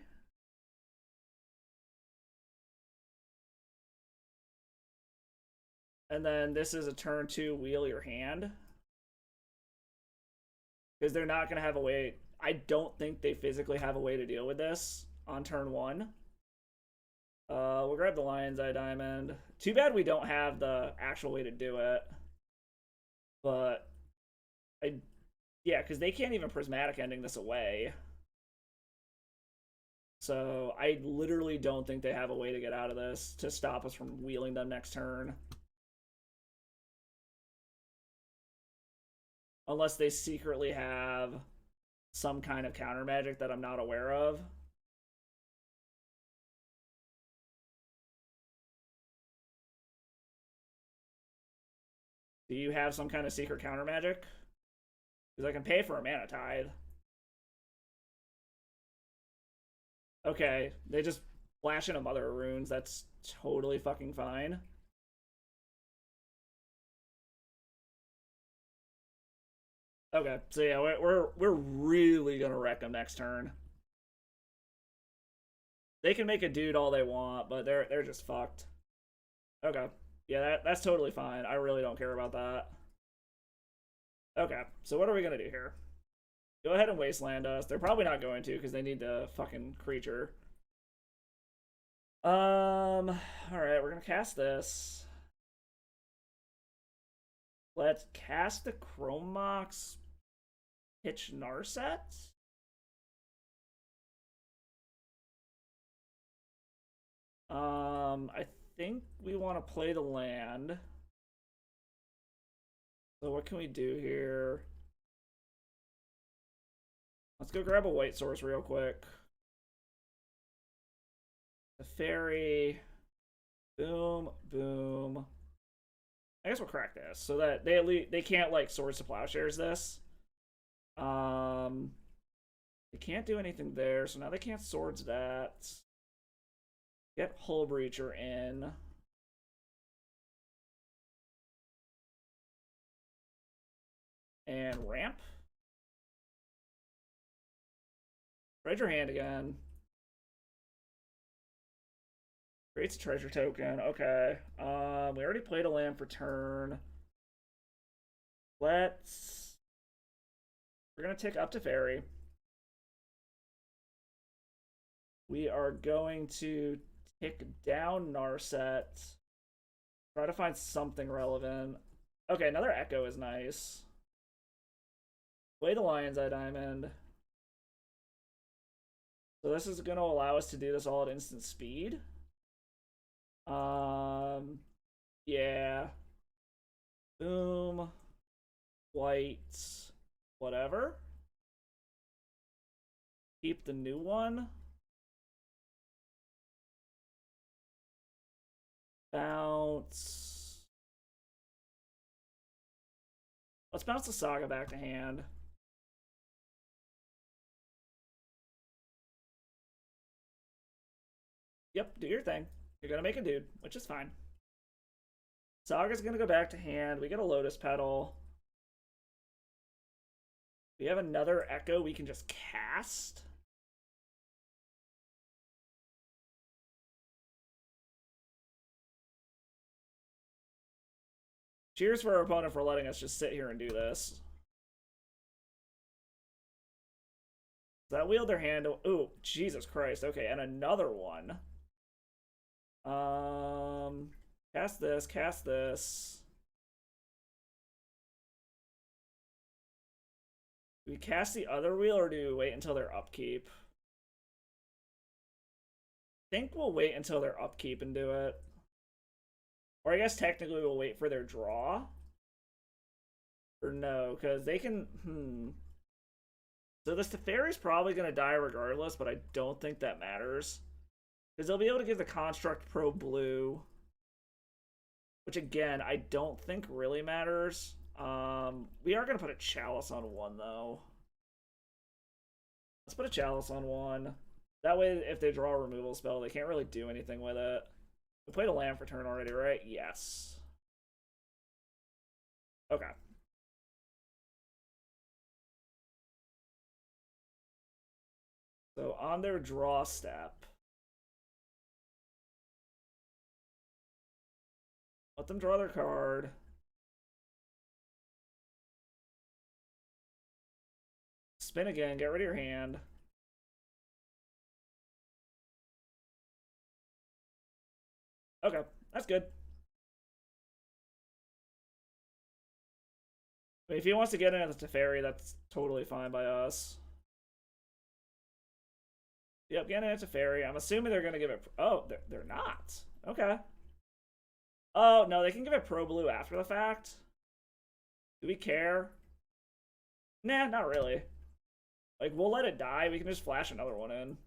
[SPEAKER 1] And then this is a turn 2, wheel your hand. Because they're not going to have a way. I don't think they physically have a way to deal with this on turn 1. We'll grab the Lion's Eye Diamond. Too bad we don't have the actual way to do it. But, yeah, because they can't even Prismatic Ending this away. So I literally don't think they have a way to get out of this to stop us from wheeling them next turn. Unless they secretly have some kind of counter magic that I'm not aware of. Do you have some kind of secret counter magic? Because I can pay for a mana tithe. Okay, they just flash in a Mother of Runes. That's totally fucking fine. Okay, so yeah, we're really gonna wreck them next turn. They can make a dude all they want, but they're just fucked. Okay, yeah, that's totally fine. I really don't care about that. Okay, so what are we gonna do here? Go ahead and wasteland us. They're probably not going to because they need the fucking creature. All right, we're gonna cast this. Let's cast the Chromox Pitch Narset. I think we want to play the land. So what can we do here? Let's go grab a white source real quick. The fairy. Boom, boom. I guess we'll crack this so that they can't like Swords to Plowshares this. They can't do anything there, so now they can't Swords that. Get Hull Breacher in. And ramp. Raise your hand again. Creates a treasure token. Okay. We already played a land for turn. We're gonna tick up to fairy. We are going to tick down Narset. Try to find something relevant. Okay, another Echo is nice. Play the Lion's Eye Diamond. So this is going to allow us to do this all at instant speed. Yeah. Boom. White. Whatever. Keep the new one. Bounce. Let's bounce the Saga back to hand. Yep, do your thing. You're gonna make a dude, which is fine. Saga's gonna go back to hand. We get a Lotus Petal. We have another Echo we can just cast. Cheers for our opponent for letting us just sit here and do this. That wheeled their hand. Ooh, Jesus Christ. Okay, and another one. Cast this, cast this. Do we cast the other wheel or do we wait until their upkeep? I think we'll wait until their upkeep and do it. Or I guess technically we'll wait for their draw. Or no, because they can... So this Teferi's probably going to die regardless, but I don't think that matters. Because they'll be able to give the Construct Pro Blue. Which again, I don't think really matters. We are going to put a Chalice on one, though. Let's put a Chalice on one. That way, if they draw a removal spell, they can't really do anything with it. We played a land for turn already, right? Yes. Okay. So on their draw step, let them draw their card. Spin again, get rid of your hand. Okay, that's good. I mean, if he wants to get in at the Teferi, that's totally fine by us. Yep, getting in at Teferi. I'm assuming they're going to give it... Oh, they're not. Okay. Oh, no, they can give it Pro Blue after the fact. Do we care? Nah, not really. Like, we'll let it die. We can just flash another one in.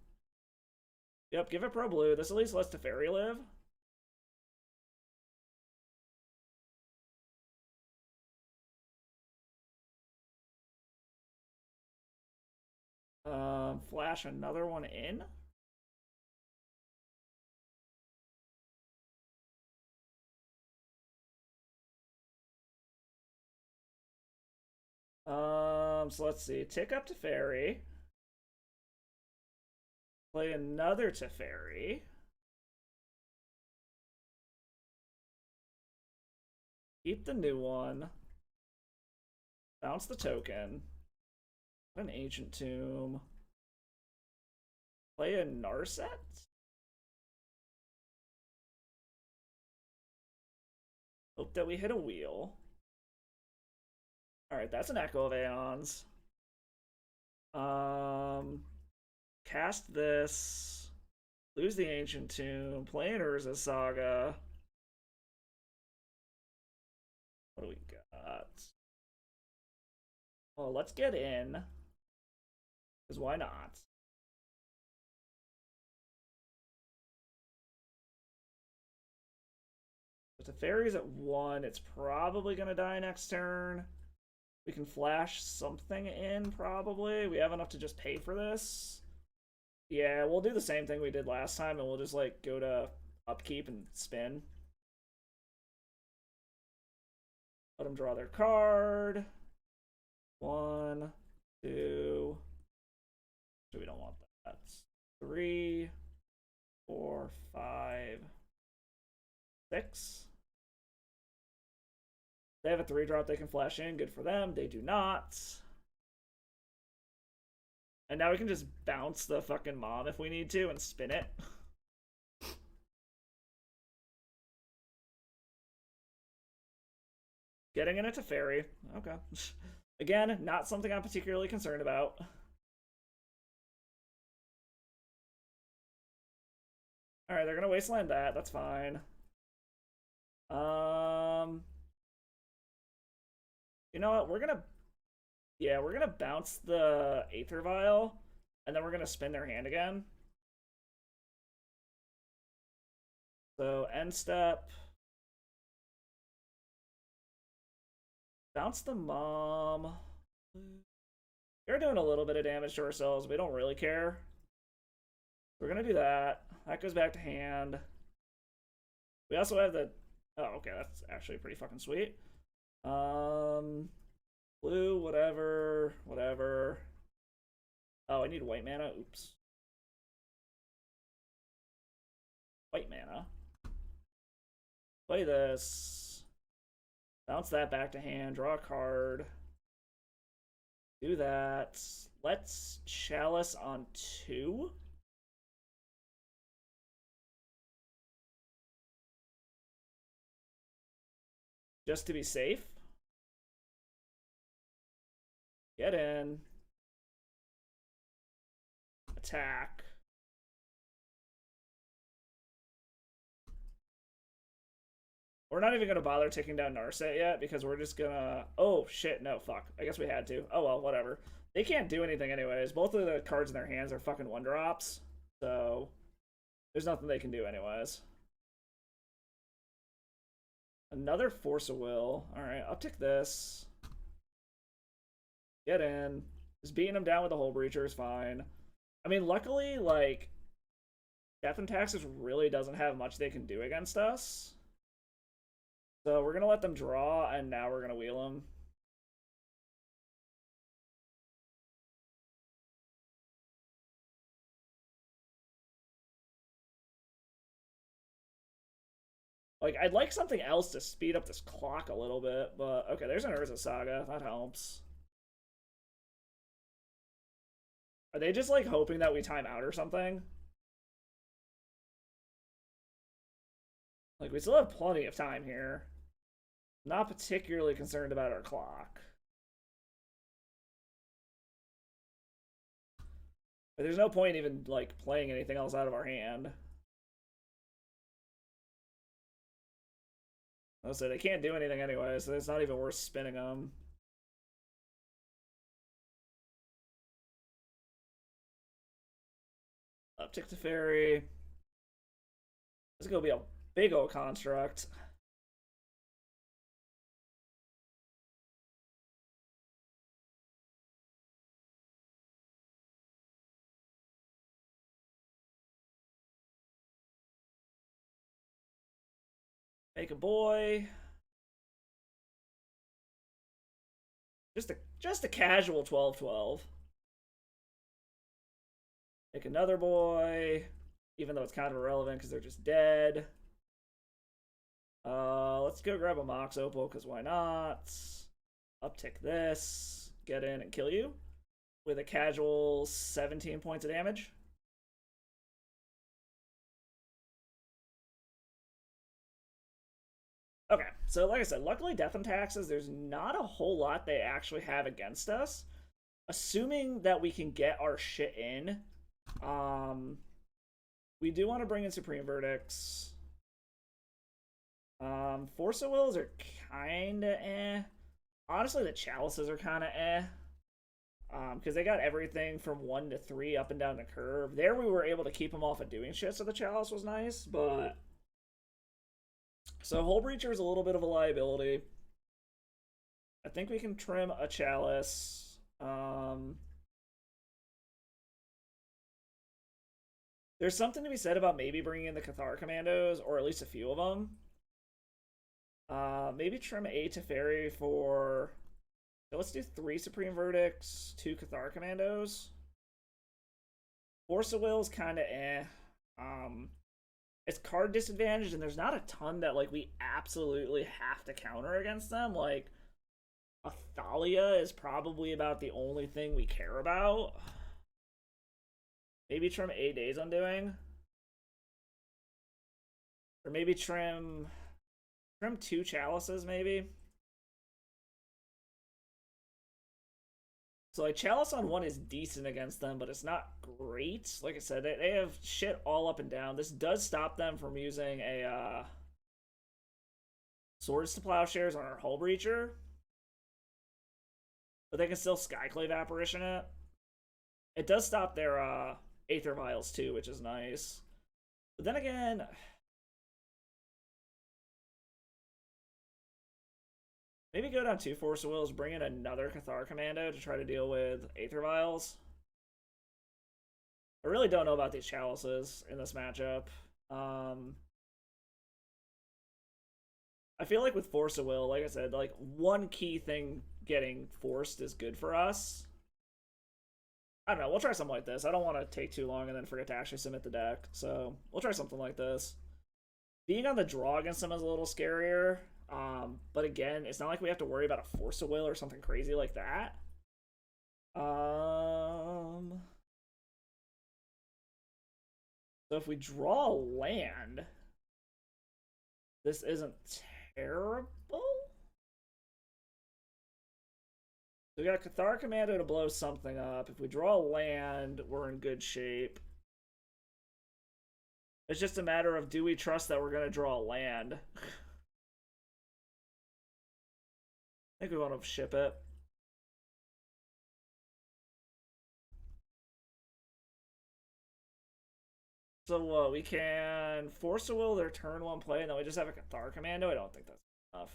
[SPEAKER 1] Yep, give it Pro Blue. This at least lets Teferi live. Flash another one in. So let's see. Tick up Teferi. Play another Teferi. Keep the new one. Bounce the token. An Ancient Tomb. Play a Narset? Hope that we hit a wheel. Alright, that's an Echo of Aeons. Cast this. Lose the Ancient Tomb. Play an Urza Saga. What do we got? Well, let's get in. Because why not? If the Teferi's at 1, it's probably going to die next turn. We can flash something in, probably. We have enough to just pay for this. Yeah, we'll do the same thing we did last time, and we'll just, like, go to upkeep and spin. Let them draw their card. 1, 2. So we don't want that. 3, 4, 5, 6. They have a 3-drop they can flash in. Good for them. They do not. And now we can just bounce the fucking mom if we need to and spin it. Getting in a Teferi. Okay. Again, not something I'm particularly concerned about. Alright, they're gonna wasteland that. That's fine. You know what? We're gonna bounce the Aether Vial, and then we're gonna spin their hand again. So end step. Bounce the mom. We're doing a little bit of damage to ourselves. We don't really care. We're gonna do that. That goes back to hand. We also have the... Oh, okay, that's actually pretty fucking sweet. Blue, whatever. Oh, I need white mana. Oops. White mana. Play this. Bounce that back to hand. Draw a card. Do that. Let's Chalice on 2. Just to be safe. Get in. Attack. We're not even going to bother taking down Narset yet because we're just gonna... Oh, shit, no, fuck. I guess we had to. Oh, well, whatever. They can't do anything anyways. Both of the cards in their hands are fucking 1-drops. So, there's nothing they can do anyways. Another Force of Will. Alright, I'll take this. Get in. Just beating him down with the Hull Breacher is fine. I mean, luckily, like, Death and Taxes really doesn't have much they can do against us. So we're going to let them draw, and now we're going to wheel them. Like, I'd like something else to speed up this clock a little bit, but okay, there's an Urza Saga. That helps. Are they just, like, hoping that we time out or something? Like, we still have plenty of time here. Not particularly concerned about our clock. But there's no point even, like, playing anything else out of our hand. So they can't do anything anyway, so it's not even worth spinning them. Uptick to fairy. This is gonna be a big old construct. Make a boy. Just a casual 12-12. Make another boy, even though it's kind of irrelevant because they're just dead. Let's go grab a Mox Opal because why not? Uptick this, get in and kill you with a casual 17 points of damage. Okay, so like I said, luckily Death and Taxes, there's not a whole lot they actually have against us. Assuming that we can get our shit in, we do want to bring in Supreme Verdicts. Force of Wills are kinda eh. Honestly, the Chalices are kinda eh. Because they got everything from 1 to 3 up and down the curve. There we were able to keep them off of doing shit, so the Chalice was nice, but... So Hull Breacher is a little bit of a liability. I think we can trim a Chalice. There's something to be said about maybe bringing in the Cathar Commandos, or at least a few of them. Maybe trim a Teferi for... So let's do 3 Supreme Verdicts, 2 Cathar Commandos. Force of Will is kind of eh. It's card disadvantage, and there's not a ton that like we absolutely have to counter against them. Like, Athalia is probably about the only thing we care about. Maybe trim a Days Undoing. Or maybe trim 2 Chalices, maybe. So, like, Chalice on 1 is decent against them, but it's not great. Like I said, they have shit all up and down. This does stop them from using a, Swords to Plowshares on our Hull Breacher. But they can still Skyclave Apparition it. It does stop their, Aether Vials, too, which is nice. But then again... Maybe go down 2 Force of Wills, bring in another Cathar Commando to try to deal with Aether Vials. I really don't know about these Chalices in this matchup. I feel like with Force of Will, like I said, like one key thing getting forced is good for us. I don't know, we'll try something like this. I don't want to take too long and then forget to actually submit the deck, so we'll try something like this. Being on the draw against them is a little scarier. But again, it's not like we have to worry about a Force of Will or something crazy like that. So if we draw a land, this isn't terrible. So we got Cathar Commando to blow something up. If we draw a land, we're in good shape. It's just a matter of, do we trust that we're going to draw a land? I think we want to ship it. So we can Force of Will their turn 1 play, and then we just have a Cathar Commando. I don't think that's enough.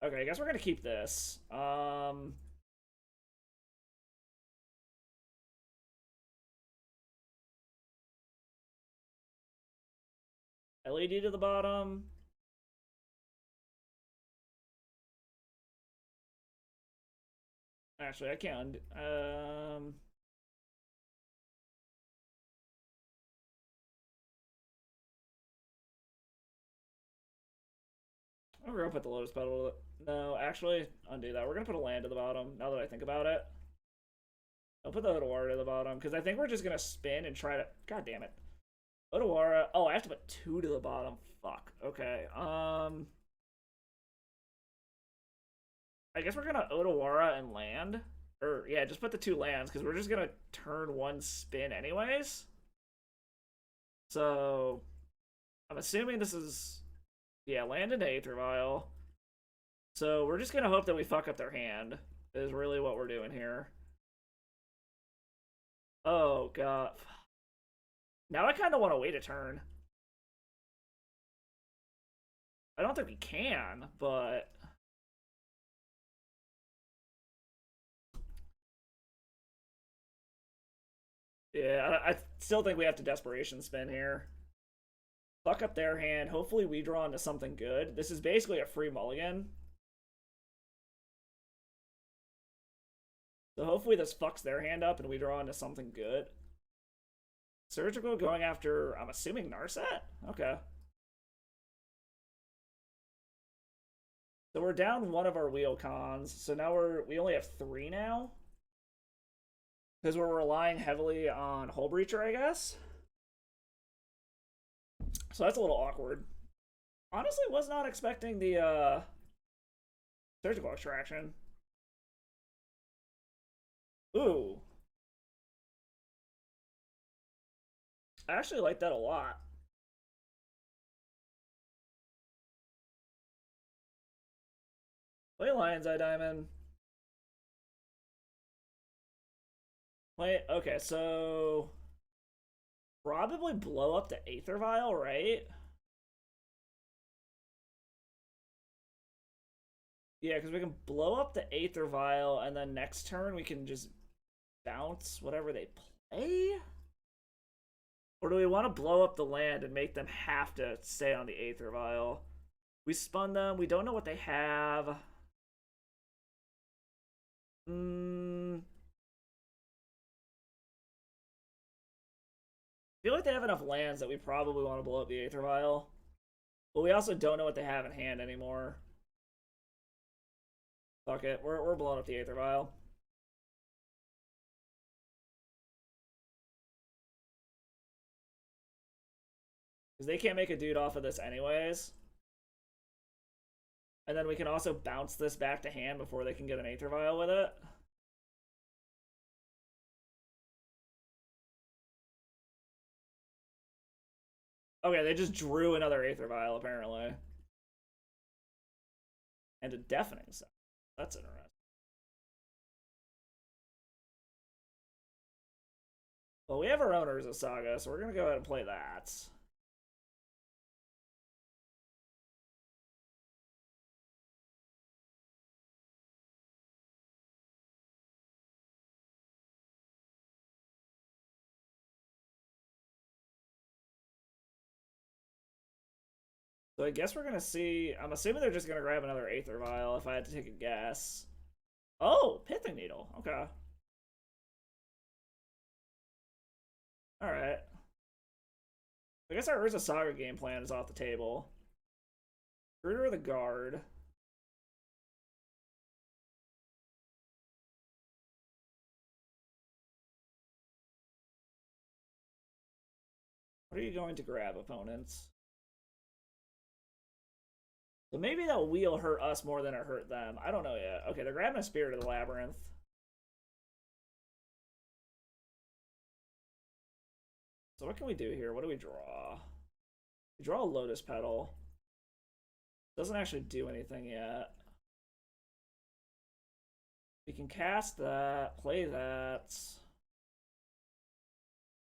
[SPEAKER 1] Okay, I guess we're gonna keep this. LED to the bottom. Actually, I can't. We're gonna put the Lotus Petal. No, actually, undo that. We're gonna put a land to the bottom. Now that I think about it, I'll put the Otawara to the bottom because I think we're just gonna spin and try to. God damn it, Otawara. Oh, I have to put 2 to the bottom. Fuck. Okay. I guess we're gonna Otawara and land. Or yeah, just put the 2 lands because we're just gonna turn 1 spin anyways. So I'm assuming this is yeah, land into Aether Vial. So we're just gonna hope that we fuck up their hand. Is really what we're doing here. Oh god. Now I kind of want to wait a turn. I don't think we can, but yeah, I still think we have to Desperation Spin here. Fuck up their hand. Hopefully we draw into something good. This is basically a free mulligan. So hopefully this fucks their hand up and we draw into something good. Surgical going after, I'm assuming Narset? Okay. So we're down 1 of our wheel cons. So now we only have 3 now. Because we're relying heavily on Hull Breacher, I guess. So that's a little awkward. Honestly, was not expecting the Surgical Extraction. Ooh. I actually like that a lot. Play Lion's Eye Diamond. Wait, okay, so probably blow up the Aether Vial, right? Yeah, because we can blow up the Aether Vial, and then next turn we can just bounce whatever they play? Or do we want to blow up the land and make them have to stay on the Aether Vial? We spun them, we don't know what they have. I feel like they have enough lands that we probably want to blow up the Aether Vial. But we also don't know what they have in hand anymore. Fuck it, we're blowing up the Aether Vial. Because they can't make a dude off of this anyways. And then we can also bounce this back to hand before they can get an Aether Vial with it. Okay, they just drew another Aether Vial, apparently. And a Deafening Sound. That's interesting. Well, we have our own Urza Saga, so we're going to go ahead and play that. So I guess we're going to see... I'm assuming they're just going to grab another Aether Vial if I had to take a guess. Oh, Pithing Needle. Okay. Alright. I guess our Urza Saga game plan is off the table. Recruiter of the Guard. What are you going to grab, opponents? So maybe that wheel hurt us more than it hurt them. I don't know yet. Okay, they're grabbing a Spirit of the Labyrinth. So what can we do here? What do we draw? We draw a Lotus Petal. Doesn't actually do anything yet. We can cast that, play that.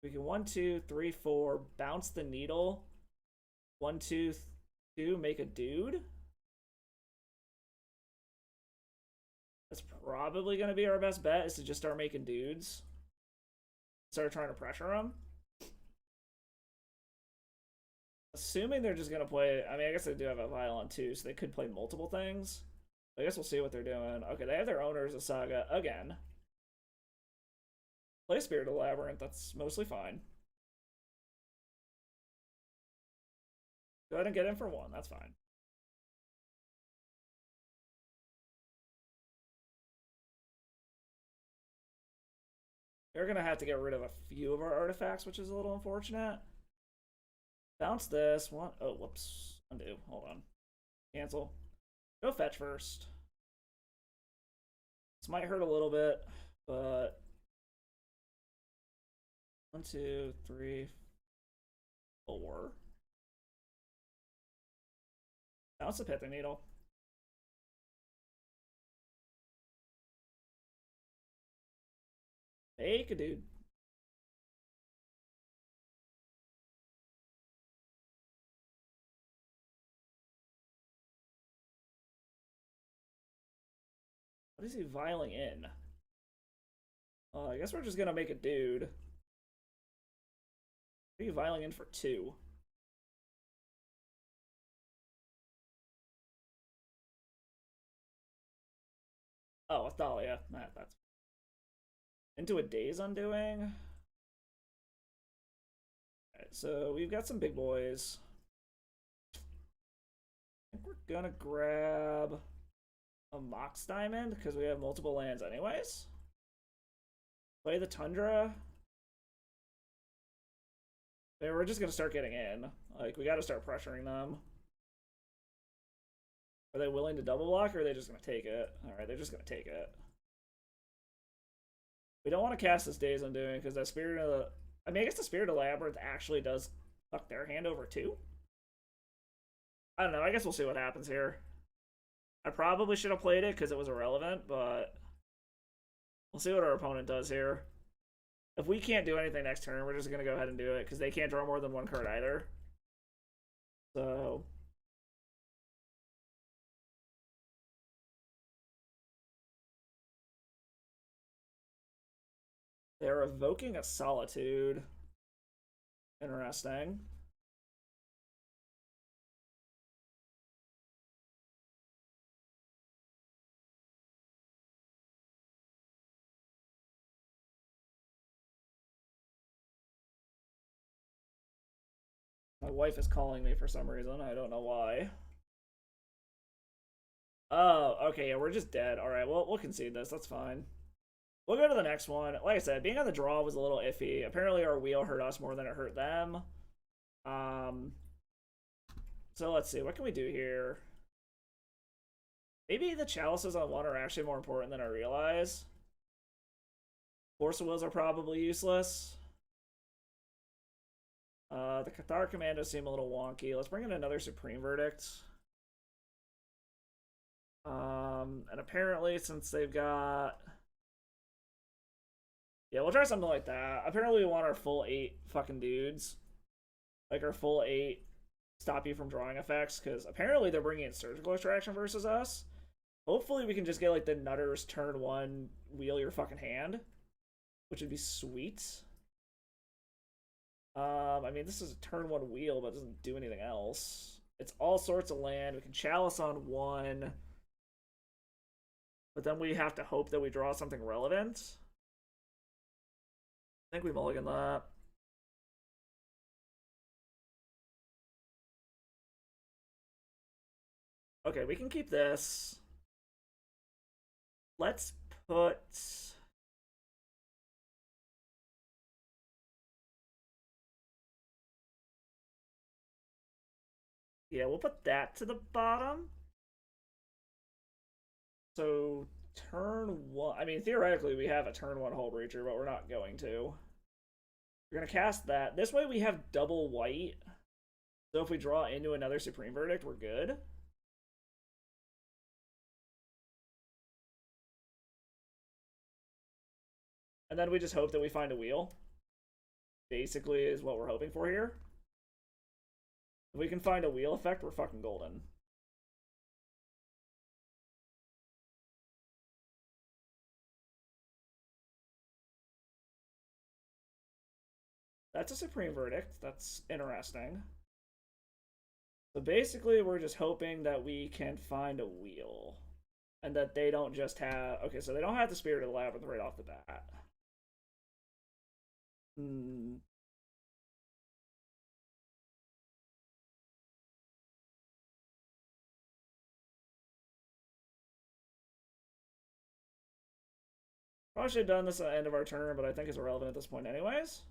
[SPEAKER 1] We can 1, 2, 3, 4, bounce the needle. 1, 2, 2, make a dude. That's probably going to be our best bet, is to just start making dudes. Start trying to pressure them. Assuming they're just going to play... I mean, I guess they do have a Violon too, so they could play multiple things. I guess we'll see what they're doing. Okay, they have their owners of Saga again. Play Spirit of the Labyrinth, that's mostly fine. Go ahead and get in for 1, that's fine. They're gonna have to get rid of a few of our artifacts, which is a little unfortunate. Bounce this one. Oh, whoops. Undo. Hold on. Cancel. Go fetch first. This might hurt a little bit, but 1, 2, 3, 4. Bounce the Pithing Needle. Fake a dude. What is he vialing in? I guess we're just gonna make a dude. What are you vialing in for 2? Oh, a Thalia. That's into a Daze Undoing. Alright, so we've got some big boys. I think we're gonna grab a Mox Diamond because we have multiple lands anyways. Play the Tundra. We're just gonna start getting in. Like, we gotta start pressuring them. Are they willing to double block, or are they just gonna take it? Alright, they're just gonna take it. We don't want to cast this Daze Undoing because that Spirit of the... I mean, I guess the Spirit of Labyrinth actually does fuck their hand over too. I don't know, I guess we'll see what happens here. I probably should have played it because it was irrelevant, but we'll see what our opponent does here. If we can't do anything next turn, we're just going to go ahead and do it because they can't draw more than 1 card either. So... they're evoking a Solitude. Interesting. My wife is calling me for some reason. I don't know why. Oh, okay, yeah, we're just dead. Alright, well, we'll concede this. That's fine. We'll go to the next one. Like I said, being on the draw was a little iffy. Apparently our wheel hurt us more than it hurt them. So let's see. What can we do here? Maybe the chalices on 1 are actually more important than I realize. Force of Wills are probably useless. The Cathar Commandos seem a little wonky. Let's bring in another Supreme Verdict. And apparently, since they've got... yeah, we'll try something like that. Apparently, we want our full 8 fucking dudes. Like, our full 8 stop you from drawing effects, because apparently they're bringing in Surgical Extraction versus us. Hopefully, we can just get, like, the Nutters turn 1, wheel your fucking hand. Which would be sweet. I mean, this is a turn 1 wheel, but it doesn't do anything else. It's all sorts of land. We can Chalice on 1. But then we have to hope that we draw something relevant. I think we mulligan that. Okay, we can keep this. Let's put... yeah, we'll put that to the bottom. So, turn 1... I mean, theoretically, we have a turn 1 Hull Breacher, but we're not going to. We're going to cast that. This way we have double white. So if we draw into another Supreme Verdict, we're good. And then we just hope that we find a wheel. Basically is what we're hoping for here. If we can find a wheel effect, we're fucking golden. That's a Supreme Verdict. That's interesting. So basically, we're just hoping that we can find a wheel. And that they don't just have... okay, so they don't have the Spirit of the Labyrinth right off the bat. Probably should have done this at the end of our turn, but I think it's irrelevant at this point anyways.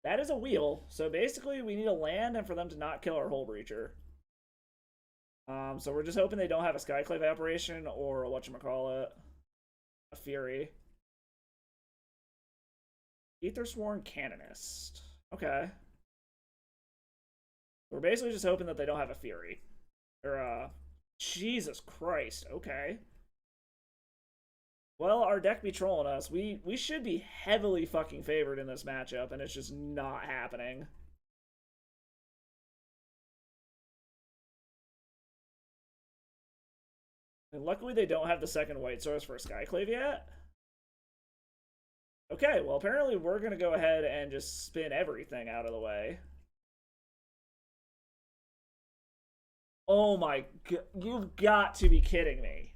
[SPEAKER 1] That is a wheel, so basically we need a land and for them to not kill our Hull Breacher. So we're just hoping they don't have a Skyclave Apparition or a whatchamacallit, a Fury. Aethersworn Canonist. Okay. We're basically just hoping that they don't have a Fury. Or, Jesus Christ, okay. Well, our deck be trolling us. We should be heavily fucking favored in this matchup, and it's just not happening. And luckily they don't have the second white source for a Skyclave yet. Okay, well apparently we're going to go ahead and just spin everything out of the way. Oh my god, you've got to be kidding me.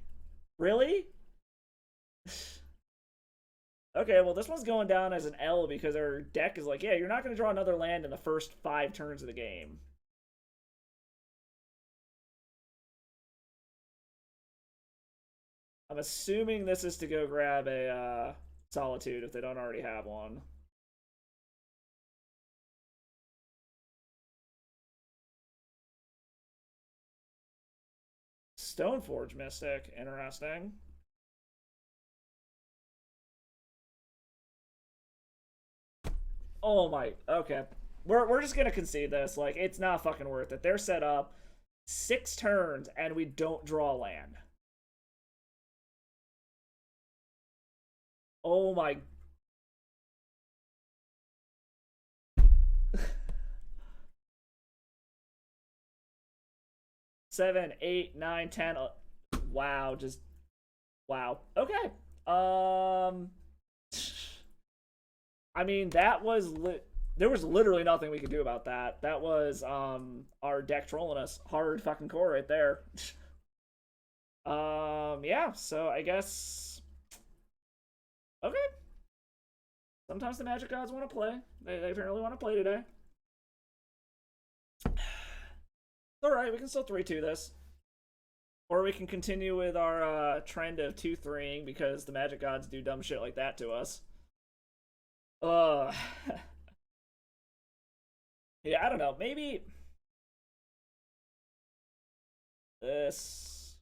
[SPEAKER 1] Really? Okay, well this one's going down as an L because our deck is like, yeah, you're not going to draw another land in the first 5 turns of the game. I'm assuming this is to go grab a Solitude if they don't already have one. Stoneforge Mystic, interesting. Oh my, okay. We're just gonna concede this. Like, it's not fucking worth it. They're set up 6 turns and we don't draw land. Oh my. Seven, 8, 9, 10. Wow, just wow. Okay. I mean, that was there was literally nothing we could do about that. That was our deck trolling us hard fucking core right there. Yeah, so I guess okay. Sometimes the Magic Gods want to play. They apparently want to play today. Alright, we can still 3-2 this. Or we can continue with our trend of 2-3ing because the Magic Gods do dumb shit like that to us. Yeah, I don't know. Maybe this.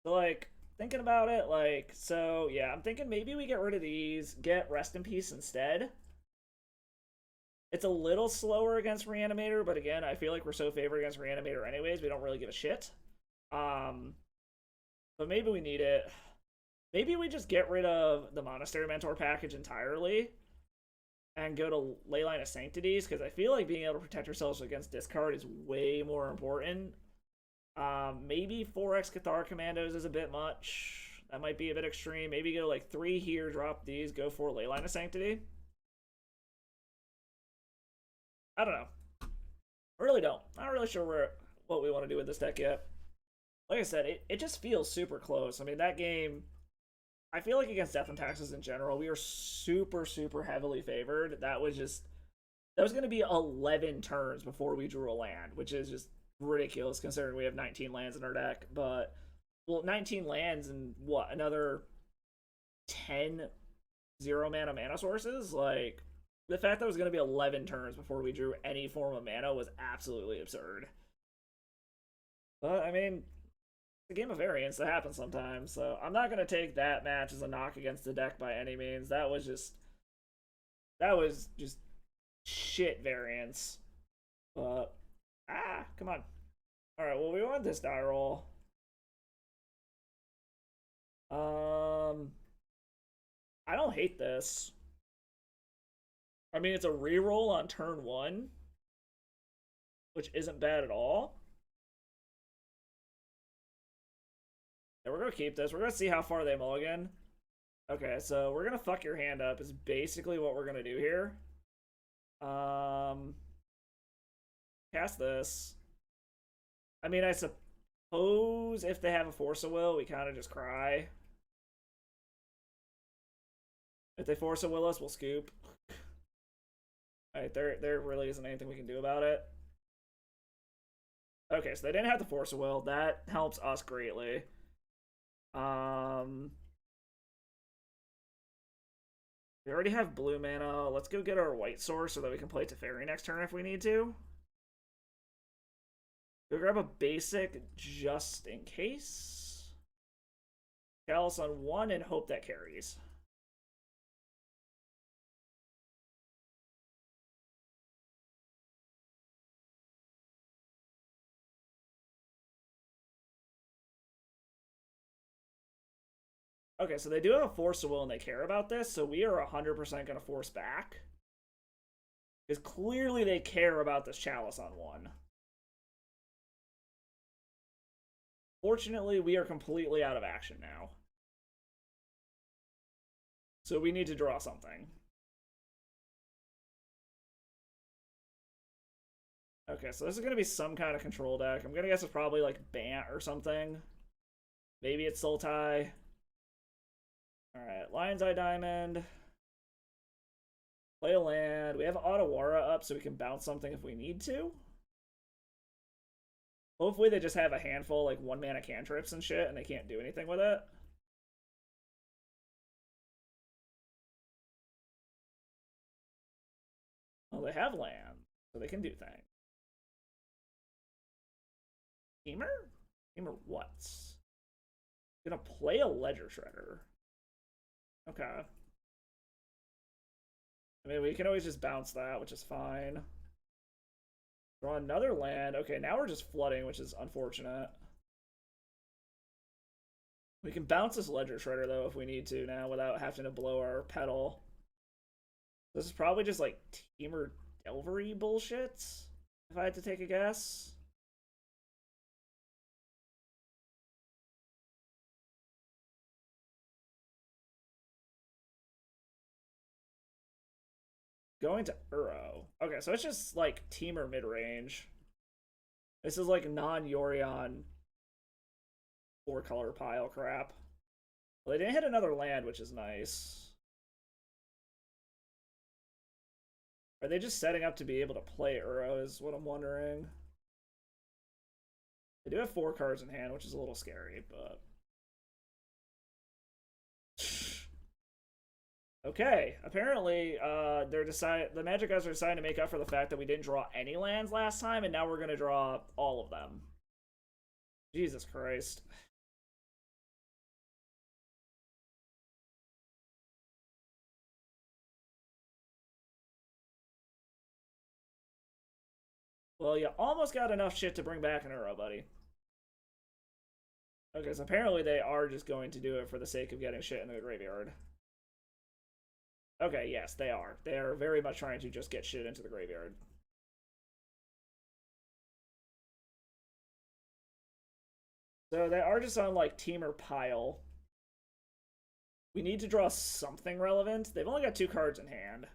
[SPEAKER 1] So, like, thinking about it, like, so yeah, I'm thinking maybe we get rid of these, get Rest in Peace instead. It's a little slower against Reanimator, but again, I feel like we're so favored against Reanimator anyways, we don't really give a shit. But maybe we need it. Maybe we just get rid of the Monastery Mentor package entirely and go to Leyline of Sanctities, because I feel like being able to protect ourselves against discard is way more important. Maybe 4x Cathar Commandos is a bit much. That might be a bit extreme. Maybe go like 3 here, drop these, go for Leyline of Sanctity. I don't know. I really don't. Not really sure what we want to do with this deck yet. Like I said, it just feels super close. I mean, that game, I feel like against Death and Taxes in general, we were super, super heavily favored. That was going to be 11 turns before we drew a land, which is just ridiculous considering we have 19 lands in our deck. But, well, 19 lands and what, another 10 0-mana sources? Like, the fact that it was going to be 11 turns before we drew any form of mana was absolutely absurd. But, I mean, it's a game of variance. That happens sometimes. So I'm not going to take that match as a knock against the deck by any means. That was just shit variance. But, come on. Alright, well, we want this die roll. I don't hate this. I mean, it's a reroll on turn 1, which isn't bad at all. And we're going to keep this. We're going to see how far they mulligan. Okay, so we're going to fuck your hand up is basically what we're going to do here. Cast this. I mean, I suppose if they have a Force of Will, we kind of just cry. If they Force of Will us, we'll scoop. Alright, there really isn't anything we can do about it. Okay, so they didn't have the Force of Will. That helps us greatly. We already have blue mana. Let's go get our white source so that we can play Teferi next turn if we need to. Go grab a basic just in case. Callus on 1 and hope that carries. Okay, so they do have a Force of Will and they care about this, so we are 100% going to force back. Because clearly they care about this Chalice on 1. Fortunately, we are completely out of action now. So we need to draw something. Okay, so this is going to be some kind of control deck. I'm going to guess it's probably like Bant or something. Maybe it's Sultai. Alright, Lion's Eye Diamond. Play a land. We have Otawara up so we can bounce something if we need to. Hopefully they just have a handful like 1-mana cantrips and shit and they can't do anything with it. Well, they have land, so they can do things. Teamer? Teamer what? Gonna play a Ledger Shredder. Okay. I mean, we can always just bounce that, which is fine. Draw another land. Okay, now we're just flooding, which is unfortunate. We can bounce this Ledger Shredder, though, if we need to now, without having to blow our pedal. This is probably just, like, Teamer Delvery bullshit, if I had to take a guess. Going to Uro. Okay, so it's just, like, Teamer mid-range. This is, like, non-Yorion 4-color pile crap. Well, they didn't hit another land, which is nice. Are they just setting up to be able to play Uro is what I'm wondering. They do have 4 cards in hand, which is a little scary, but... Okay, apparently the Magic guys are deciding to make up for the fact that we didn't draw any lands last time, and now we're going to draw all of them. Jesus Christ. Well, you almost got enough shit to bring back an Uro, buddy. Okay, so apparently they are just going to do it for the sake of getting shit in the graveyard. Okay, yes, they are. They are very much trying to just get shit into the graveyard. So they are just on, like, Teamer pile. We need to draw something relevant. They've only got 2 cards in hand.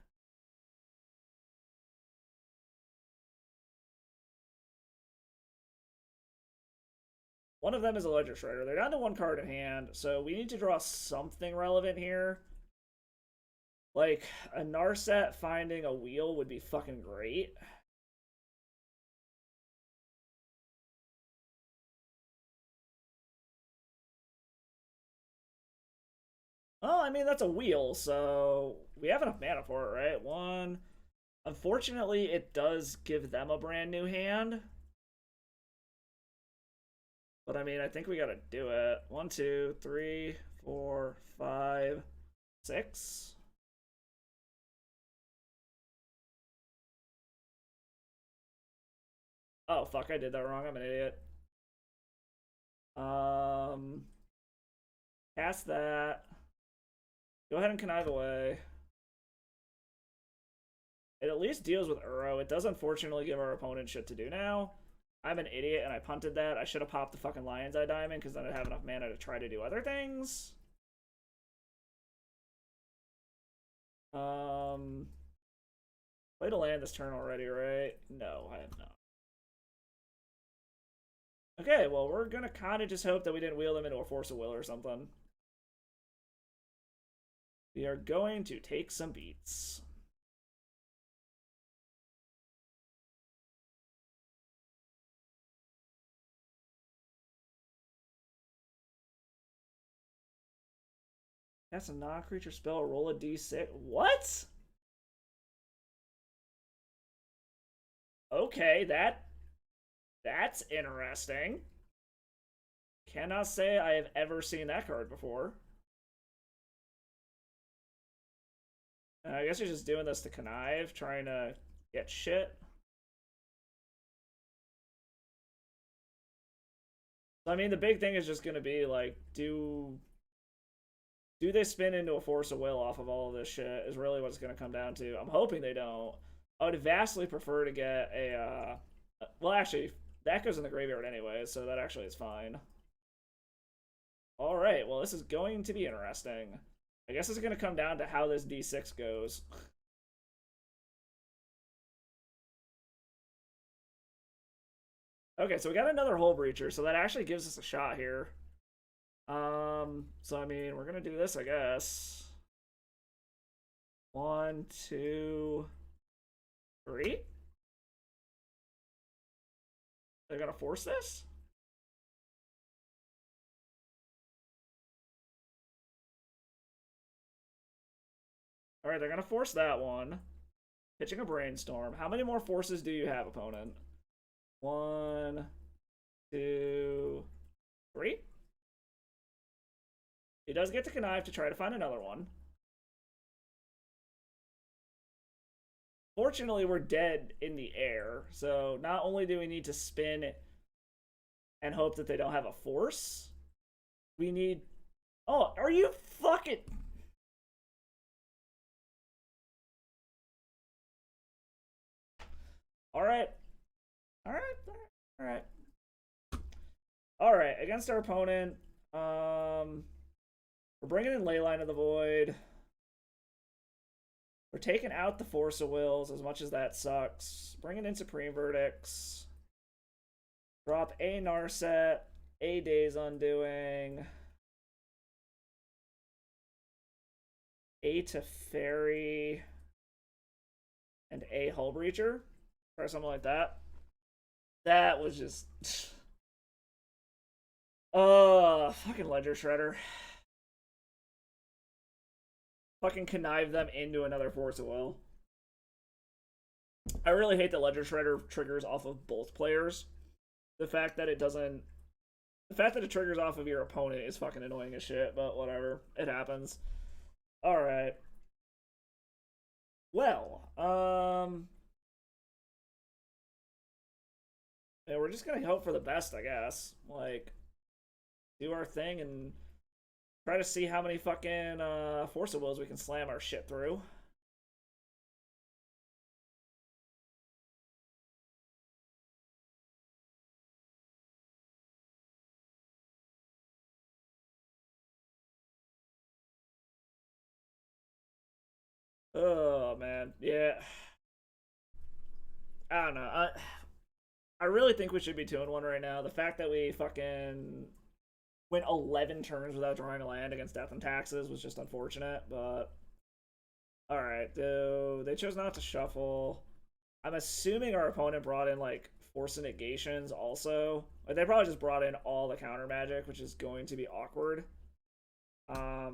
[SPEAKER 1] One of them is a Ledger Shredder. They're down to 1 card in hand, so we need to draw something relevant here. Like, a Narset finding a wheel would be fucking great. Oh, I mean, that's a wheel, so we have enough mana for it, right? 1. Unfortunately, it does give them a brand new hand. But I mean, I think we gotta do it. 1, 2, 3, 4, 5, 6. Oh, fuck, I did that wrong. I'm an idiot. Cast that. Go ahead and connive away. It at least deals with Uro. It does unfortunately give our opponent shit to do now. I'm an idiot and I punted that. I should have popped the fucking Lion's Eye Diamond because then I'd have enough mana to try to do other things. Played a land this turn already, right? No, I have not. Okay, well, we're gonna kind of just hope that we didn't wheel them into a Force of Will or something. We are going to take some beats. Cast a non-creature spell, roll a d6. What? Okay, that's interesting. Cannot say I have ever seen that card before. I guess he's just doing this to connive, trying to get shit. So, I mean, the big thing is just going to be, like, do they spin into a force of will off of all of this shit is really what it's going to come down to. I'm hoping they don't. I would vastly prefer to get a, well, actually, that goes in the graveyard anyway, so that actually is fine. Alright, well, this is going to be interesting. I guess it's going to come down to how this D6 goes. Okay, so we got another Hull Breacher, so that actually gives us a shot here. So I mean, we're gonna do this, I guess. 1, 2, 3. They're gonna force this? Alright, they're gonna force that one. Pitching a Brainstorm. How many more forces do you have, opponent? 1, 2, 3. He does get to connive to try to find another one. Fortunately, we're dead in the air, so not only do we need to spin and hope that they don't have a force, we need... Oh, are you fucking... Alright. Alright. Alright. Alright, against our opponent, we're bringing in Leyline of the Void. We're taking out the Force of Wills, as much as that sucks. Bringing in Supreme Verdicts. Drop a Narset, a Days Undoing, a Teferi, and a Hull Breacher. Or something like that. That was just... fucking Ledger Shredder. Fucking connive them into another Force of Will. I really hate that Ledger Shredder triggers off of both players. The fact that it doesn't... The fact that it triggers off of your opponent is fucking annoying as shit, but whatever. It happens. Alright. Well, yeah, we're just gonna hope for the best, I guess. Like, do our thing and try to see how many fucking Force of Wills we can slam our shit through. Oh, man. Yeah. I don't know. I really think we should be 2-1 right now. The fact that we fucking went 11 turns without drawing a land against Death and Taxes was just unfortunate, but... Alright, they chose not to shuffle. I'm assuming our opponent brought in, like, Force of Negations also. Like, they probably just brought in all the counter magic, which is going to be awkward. I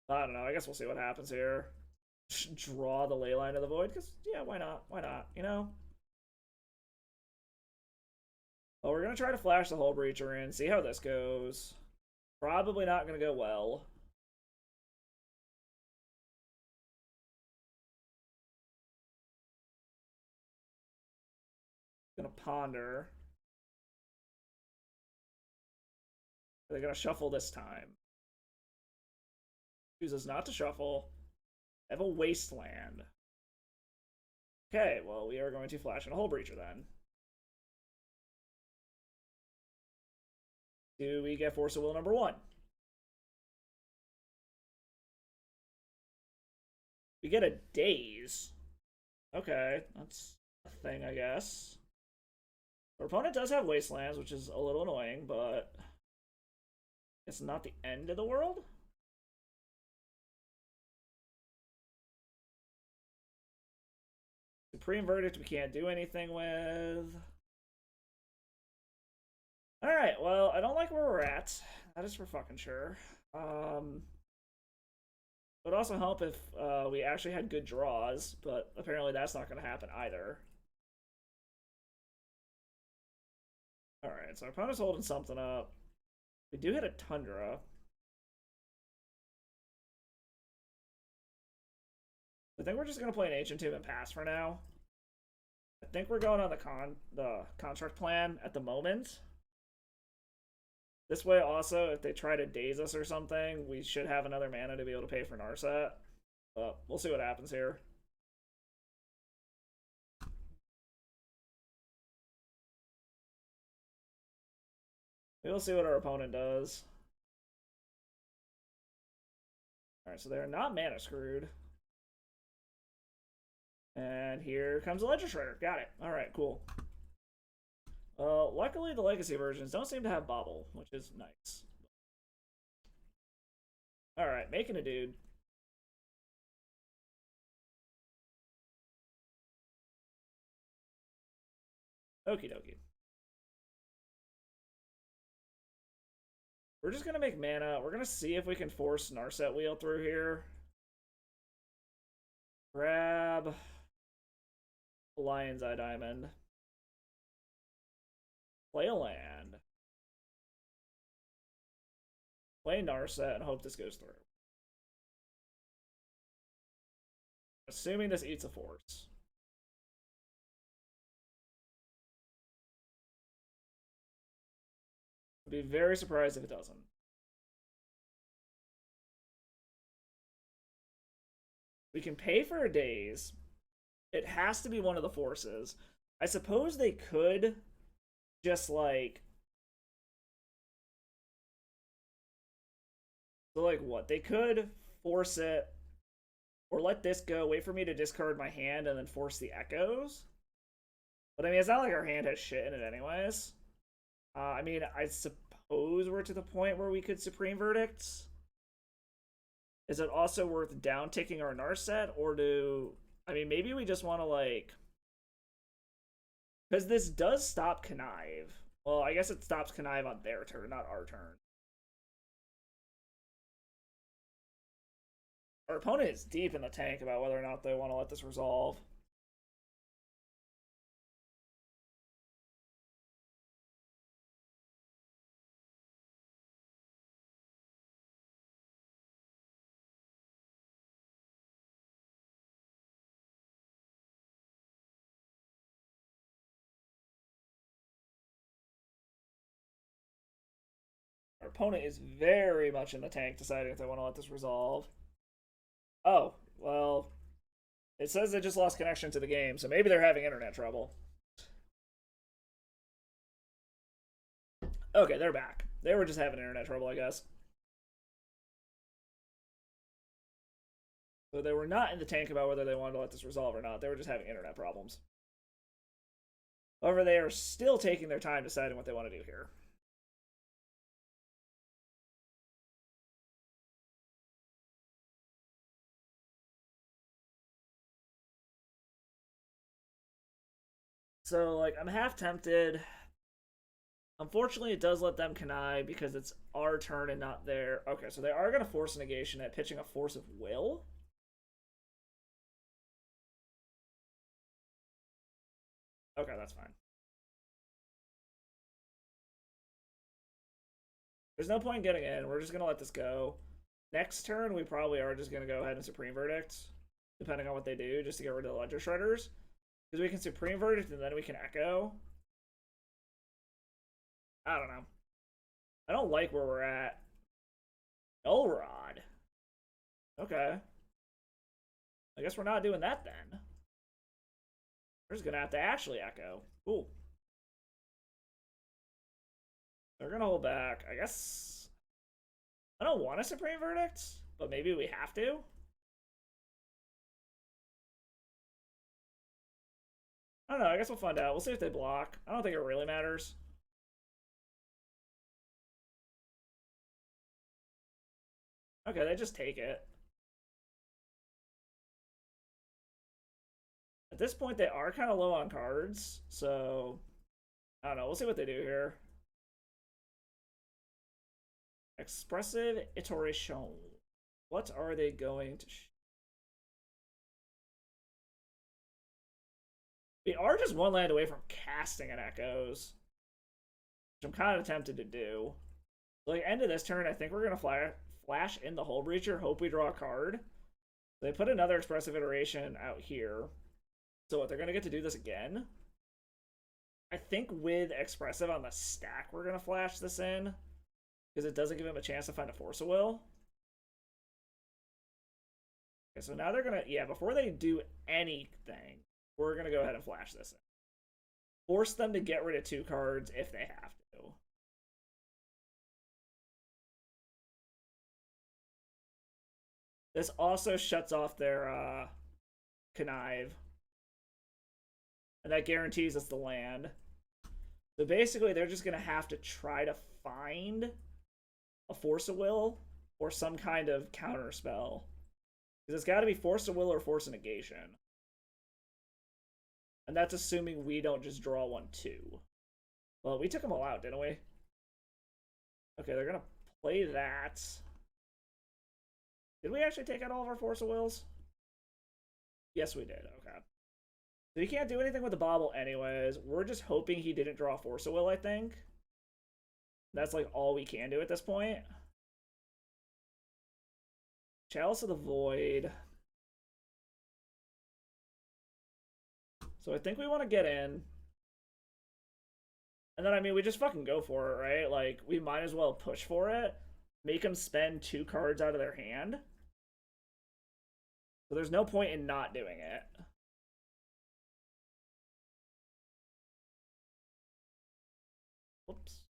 [SPEAKER 1] don't know. I guess we'll see what happens here. Draw the Leyline of the Void, because, yeah, why not? Why not, you know? Well, we're going to try to flash the Hull Breacher in, see how this goes. Probably not going to go well. Gonna ponder. They're gonna shuffle this time. Chooses not to shuffle. They have a Wasteland. Okay, well, we are going to flash in a Hull Breacher then. Do we get Force of Will number 1? We get a Daze. Okay, that's a thing, I guess. Our opponent does have Wastelands, which is a little annoying, but it's not the end of the world. Supreme Verdict we can't do anything with. Alright, well, I don't like where we're at. That is for fucking sure. It would also help if we actually had good draws, but apparently that's not going to happen either. Alright, so our opponent's holding something up. We do hit a Tundra. I think we're just going to play an Ancient Tomb and pass for now. I think we're going on the construct plan at the moment. This way, also, if they try to daze us or something, we should have another mana to be able to pay for Narset. But we'll see what happens here. We'll see what our opponent does. Alright, so they're not mana screwed. And here comes a Ledger Shredder. Got it. Alright, cool. Luckily, the Legacy versions don't seem to have Bobble, which is nice. Alright, making a dude. Okie dokie. We're just going to make mana. We're going to see if we can force Narset Wheel through here. Grab Lion's Eye Diamond. Play a land. Play Narset and hope this goes through. Assuming this eats a force. I'd be very surprised if it doesn't. We can pay for a daze. It has to be one of the forces. I suppose they could just like... So like what? They could force it or let this go, wait for me to discard my hand, and then force the echoes. But I mean, it's not like our hand has shit in it anyways. I mean, I suppose we're to the point where we could Supreme Verdicts. Is it also worth down-ticking our Narset, or do... I mean, maybe we just want to, like... Because this does stop Connive. Well, I guess it stops Connive on their turn, not our turn. Our opponent is deep in the tank about whether or not they want to let this resolve. Our opponent is very much in the tank deciding if they want to let this resolve. Oh, well, it says they just lost connection to the game, so maybe they're having internet trouble. Okay, they're back. They were just having internet trouble, I guess. So they were not in the tank about whether they wanted to let this resolve or not. They were just having internet problems. However, they are still taking their time deciding what they want to do here. So, like, I'm half tempted. Unfortunately, it does let them connive because it's our turn and not their... Okay, so they are going to force negation at pitching a Force of Will. Okay, that's fine. There's no point in getting in. We're just going to let this go. Next turn, we probably are just going to go ahead and Supreme Verdict, depending on what they do, just to get rid of the Ledger Shredders. Because we can Supreme Verdict and then we can Echo. I don't know. I don't like where we're at. Elrod. Okay. I guess we're not doing that then. We're just gonna have to actually Echo. Cool. They're gonna hold back. I guess... I don't want a Supreme Verdict, but maybe we have to. I don't know. I guess we'll find out. We'll see if they block. I don't think it really matters. Okay, they just take it. At this point, they are kind of low on cards, so... I don't know. We'll see what they do here. Expressive Iteration. What are they going to... We are just one land away from casting an Echoes, which I'm kind of tempted to do. Like, end of this turn, I think we're going to flash in the Hull Breacher, hope we draw a card. They put another Expressive Iteration out here. So what, they're going to get to do this again? I think with Expressive on the stack, we're going to flash this in, because it doesn't give him a chance to find a Force of Will. Okay, so now they're going to... Yeah, before they do anything, we're going to go ahead and flash this in. Force them to get rid of 2 cards if they have to. This also shuts off their Connive. And that guarantees us the land. So basically, they're just going to have to try to find a Force of Will or some kind of counter spell. Because it's got to be Force of Will or Force of Negation. And that's assuming we don't just draw 1, 2. Well, we took them all out, didn't we? Okay, they're going to play that. Did we actually take out all of our Force of Wills? Yes, we did. Okay. So he can't do anything with the Bauble anyways. We're just hoping he didn't draw Force of Will, I think. That's like all we can do at this point. Chalice of the Void. So I think we want to get in. And then, I mean, we just fucking go for it, right? Like, we might as well push for it. Make them spend 2 cards out of their hand. So there's no point in not doing it. Whoops.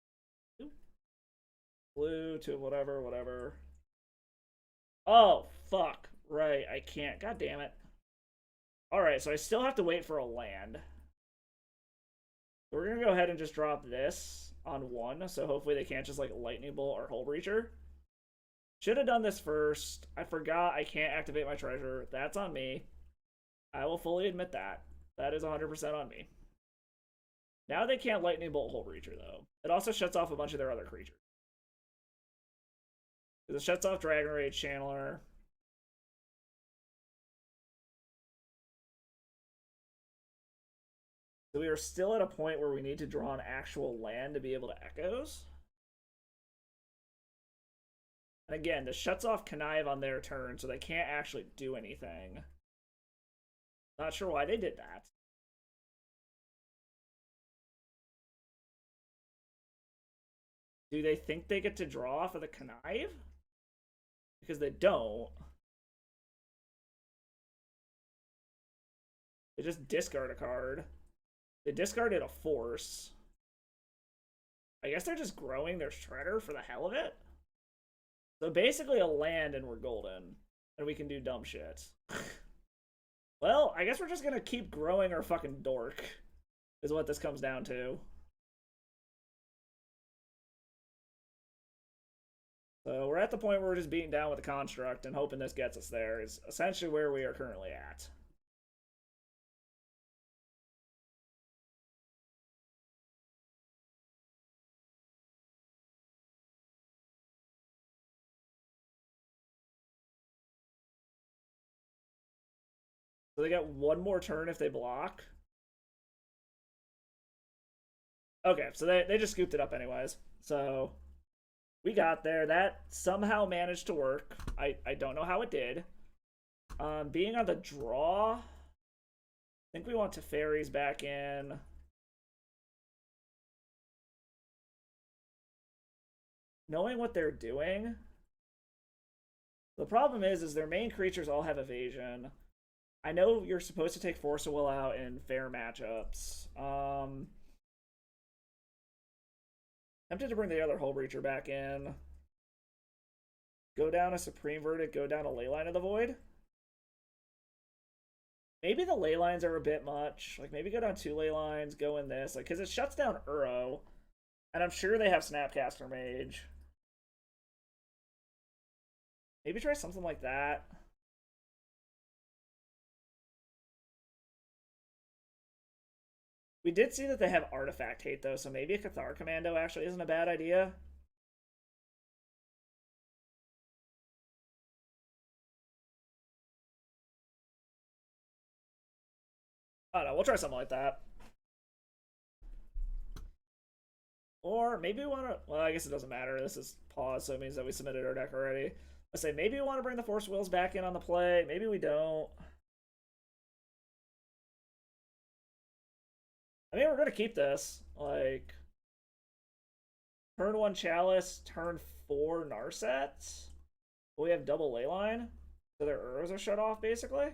[SPEAKER 1] Blue to whatever. Oh, fuck. Right, I can't. God damn it. Alright, so I still have to wait for a land. So we're going to go ahead and just drop this on 1. So hopefully they can't just, like, Lightning Bolt or Hull Breacher. Should have done this first. I forgot I can't activate my treasure. That's on me. I will fully admit that. That is 100% on me. Now they can't Lightning Bolt Hull Breacher, though. It also shuts off a bunch of their other creatures. It shuts off Dragon Rage Channeler. So we are still at a point where we need to draw an actual land to be able to Echoes. And again, this shuts off Connive on their turn, so they can't actually do anything. Not sure why they did that. Do they think they get to draw off of the Connive? Because they don't. They just discard a card. They discarded a Force. I guess they're just growing their Shredder for the hell of it. So basically a land and we're golden. And we can do dumb shit. Well, I guess we're just gonna keep growing our fucking dork. Is what this comes down to. So we're at the point where we're just beating down with the construct and hoping this gets us there is essentially where we are currently at. So they get 1 more turn if they block. Okay, so they just scooped it up anyways. So we got there. That somehow managed to work. I don't know how it did. Being on the draw, I think we want Teferi's back in. Knowing what they're doing. The problem is their main creatures all have evasion. I know you're supposed to take Force of Will out in fair matchups. Tempted to bring the other Hull Breacher back in. Go down a Supreme Verdict, go down a Leyline of the Void. Maybe the Leylines are a bit much. Like, maybe go down 2 Leylines, go in this. Like, because it shuts down Uro. And I'm sure they have Snapcaster Mage. Maybe try something like that. We did see that they have Artifact Hate, though, so maybe a Cathar Commando actually isn't a bad idea. I don't know, we'll try something like that. Or maybe we want to, well, I guess it doesn't matter. This is pause, so it means that we submitted our deck already. Let's say maybe we want to bring the Force Wheels back in on the play. Maybe we don't. I mean, we're going to keep this. Like, turn 1 Chalice, turn 4 Narset. We have double Leyline, so their arrows are shut off, basically.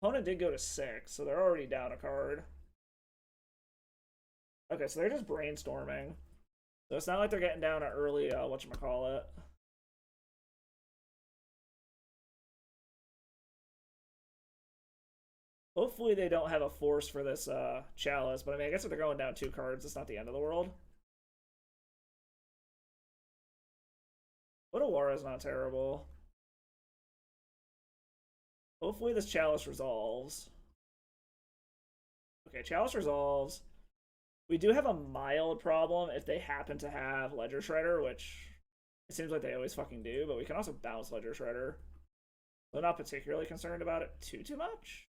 [SPEAKER 1] Opponent did go to 6, so they're already down a card. Okay, so they're just brainstorming. So it's not like they're getting down an early, whatchamacallit. Hopefully they don't have a force for this Chalice, but I mean, I guess if they're going down 2 cards, it's not the end of the world. Otawara is not terrible. Hopefully this Chalice resolves. Okay, Chalice resolves. We do have a mild problem if they happen to have Ledger Shredder, which it seems like they always fucking do, but we can also bounce Ledger Shredder. So I'm not particularly concerned about it too much.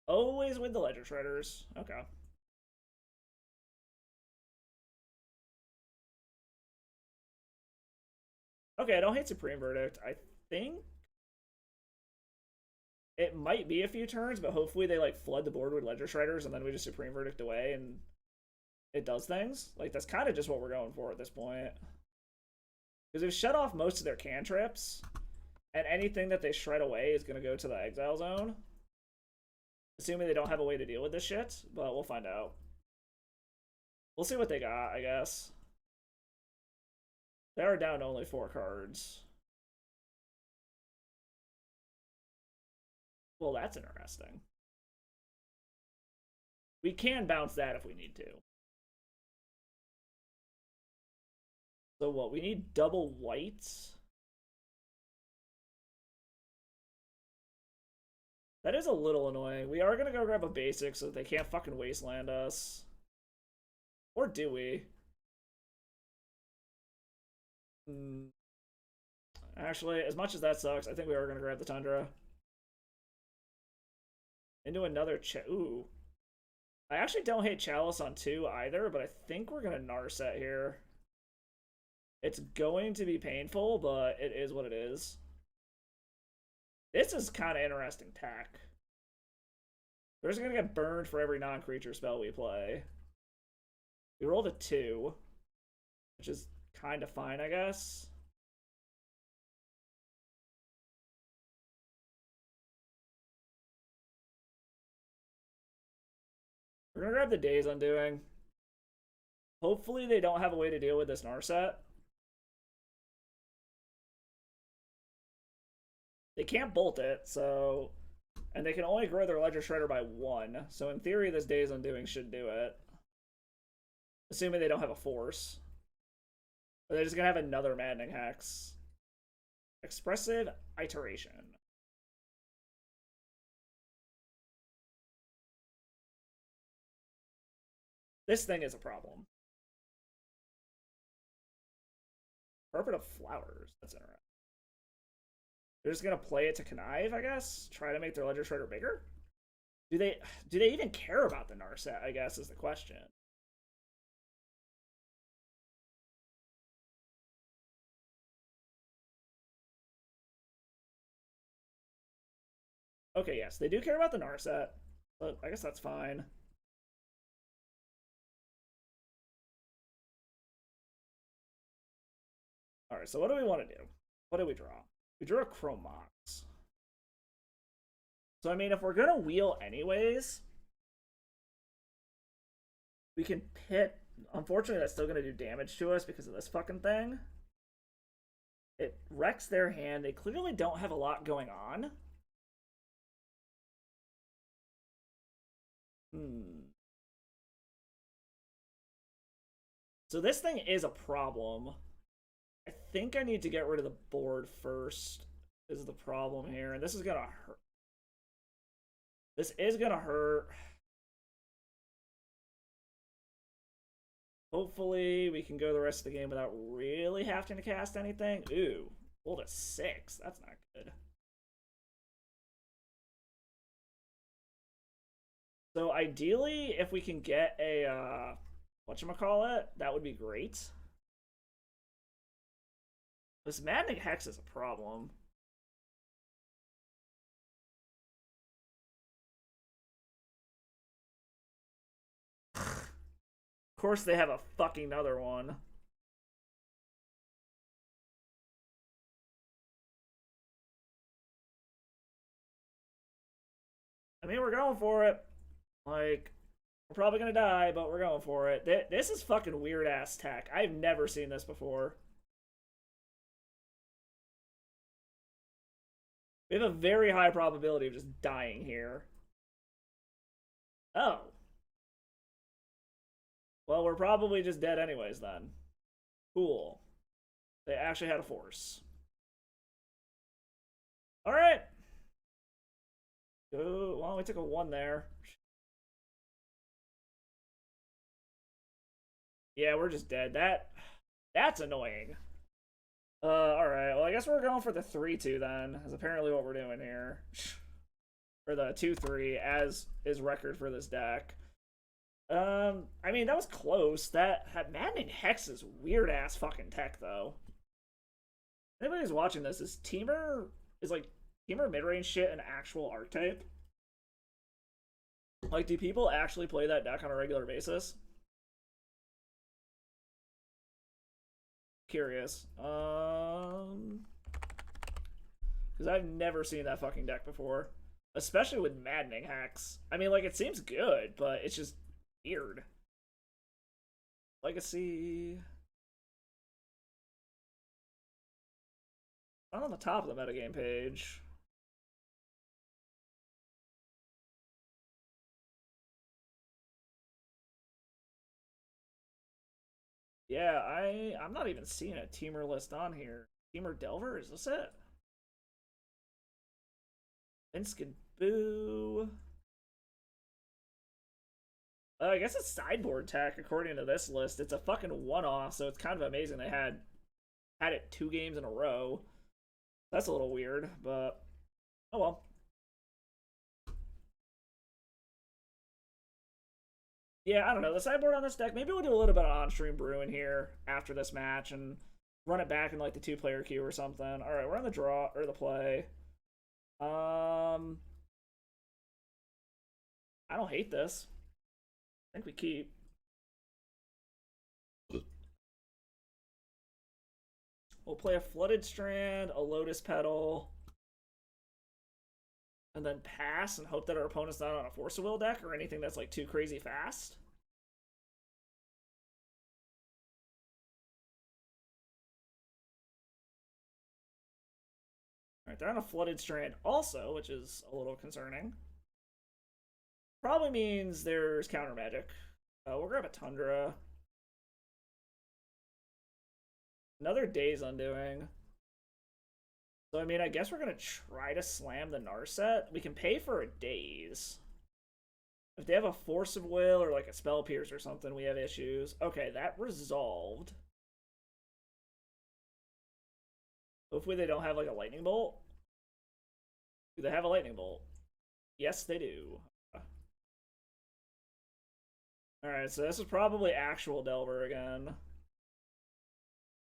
[SPEAKER 1] Always with the Ledger Shredders. Okay. Okay, I don't hate Supreme Verdict. I think it might be a few turns, but hopefully they like flood the board with Ledger Shredders and then we just Supreme Verdict away and it does things. Like, that's kind of just what we're going for at this point. Because they've shut off most of their cantrips, and anything that they shred away is going to go to the exile zone. Assuming they don't have a way to deal with this shit, but we'll find out. We'll see what they got, I guess. They are down to only 4 cards. Well, that's interesting. We can bounce that if we need to. So what? We need double whites. That is a little annoying. We are going to go grab a basic so that they can't fucking wasteland us. Or do we? Actually, as much as that sucks, I think we are going to grab the Tundra. Into another ooh. I actually don't hate Chalice on 2 either, but I think we're going to Narset here. It's going to be painful, but it is what it is. This is kind of interesting tech. We're just going to get burned for every non-creature spell we play. We rolled a 2, which is kind of fine, I guess. We're going to grab the Days Undoing. Hopefully they don't have a way to deal with this Narset. They can't bolt it, so... And they can only grow their Ledger Shredder by 1. So in theory, this Days Undoing should do it. Assuming they don't have a force. Or they're just going to have another Maddening Hex. Expressive Iteration. This thing is a problem. Carpet of Flowers. That's interesting. They're just gonna play it to connive, I guess. Try to make their Ledger Shredder bigger. Do they even care about the Narset, I guess, is the question. Okay, yes, they do care about the Narset, but I guess that's fine. Alright, so what do we want to do? What do we draw? We drew a Chromox. So, I mean, if we're gonna wheel anyways, we can pit. Unfortunately, that's still gonna do damage to us because of this fucking thing. It wrecks their hand. They clearly don't have a lot going on. So this thing is a problem. I think I need to get rid of the board first, is the problem here. And this is gonna hurt. This is gonna hurt. Hopefully we can go the rest of the game without really having to cast anything. Ooh, rolled a 6. That's not good. So ideally, if we can get a whatchamacallit, that would be great. This Maddening Hex is a problem. Of course they have a fucking other one. I mean, we're going for it. Like, we're probably gonna die, but we're going for it. This is fucking weird ass tech. I've never seen this before. We have a very high probability of just dying here. Oh. Well, we're probably just dead anyways then. Cool. They actually had a force. Alright. Well, we took a 1 there. Yeah, we're just dead. That's annoying. Alright. Well, I guess we're going for the 3-2 then. That's apparently what we're doing here. Or the 2-3, as is record for this deck. I mean, that was close. That Maddening Hex is weird-ass fucking tech, though. Anybody who's watching this, is Teamer mid-range shit an actual archetype? Like, do people actually play that deck on a regular basis? Curious. Because I've never seen that fucking deck before. Especially with Maddening Hex. I mean, like, it seems good, but it's just weird. Legacy. Not on the top of the metagame page. Yeah, I'm not even seeing a teamer list on here. Teamer Delver, is this it? Inskin Boo. I guess it's sideboard tech according to this list. It's a fucking one-off, so it's kind of amazing they had it 2 games in a row. That's a little weird, but oh well. Yeah, I don't know. The sideboard on this deck, maybe we'll do a little bit of on-stream brewing here after this match and run it back in like the 2-player queue or something. All right, we're on the draw or the play. I don't hate this. I think we keep. We'll play a Flooded Strand, a Lotus Petal, and then pass and hope that our opponent's not on a Force of Will deck or anything that's like too crazy fast. Alright, they're on a Flooded Strand also, which is a little concerning. Probably means there's counter magic. We'll grab a Tundra. Another Day's Undoing. So, I mean, I guess we're going to try to slam the Narset. We can pay for a Daze. If they have a Force of Will or like a Spell Pierce or something, we have issues. Okay, that resolved. Hopefully they don't have like a Lightning Bolt. Do they have a Lightning Bolt? Yes, they do. Alright, so this is probably actual Delver again.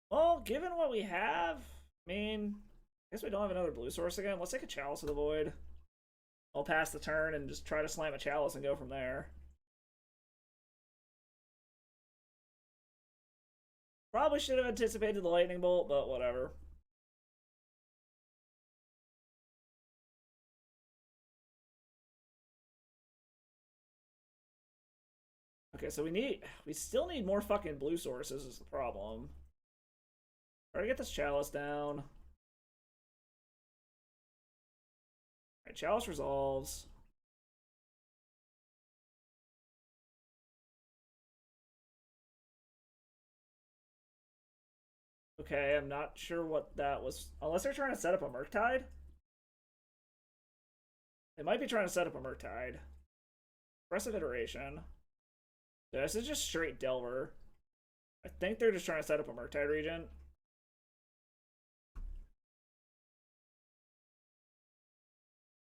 [SPEAKER 1] Well, given what we have, I mean, I guess we don't have another blue source again. Let's take a Chalice of the Void. I'll pass the turn and just try to slam a Chalice and go from there. Probably should have anticipated the Lightning Bolt, but whatever. Okay, so we still need more fucking blue sources is the problem. Try to get this Chalice down. Alright, Chalice resolves. Okay, I'm not sure what that was. Unless they're trying to set up a Murktide? They might be trying to set up a Murktide. Aggressive Iteration. Yeah, this is just straight Delver. I think they're just trying to set up a Murktide Regent.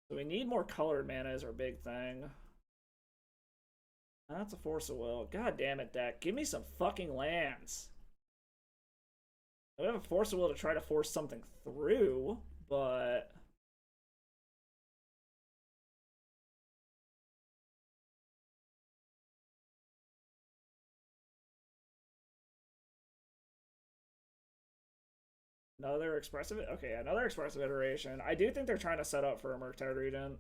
[SPEAKER 1] So we need more colored mana is our big thing. That's a Force of Will. God damn it, deck. Give me some fucking lands. We have a Force of Will to try to force something through, but... Another expressive... Okay, another expressive iteration. I do think they're trying to set up for a Murktide Regent.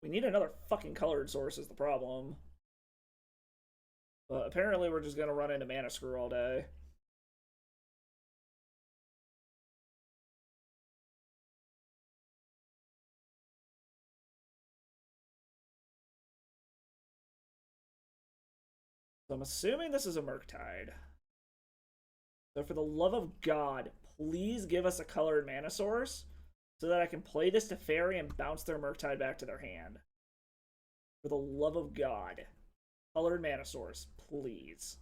[SPEAKER 1] We need another fucking colored source is the problem. But apparently we're just going to run into Mana Screw all day. So I'm assuming this is a Murktide. So for the love of God, please give us a colored mana source so that I can play this to Fairy and bounce their Murktide back to their hand. For the love of God. Colored mana source, please.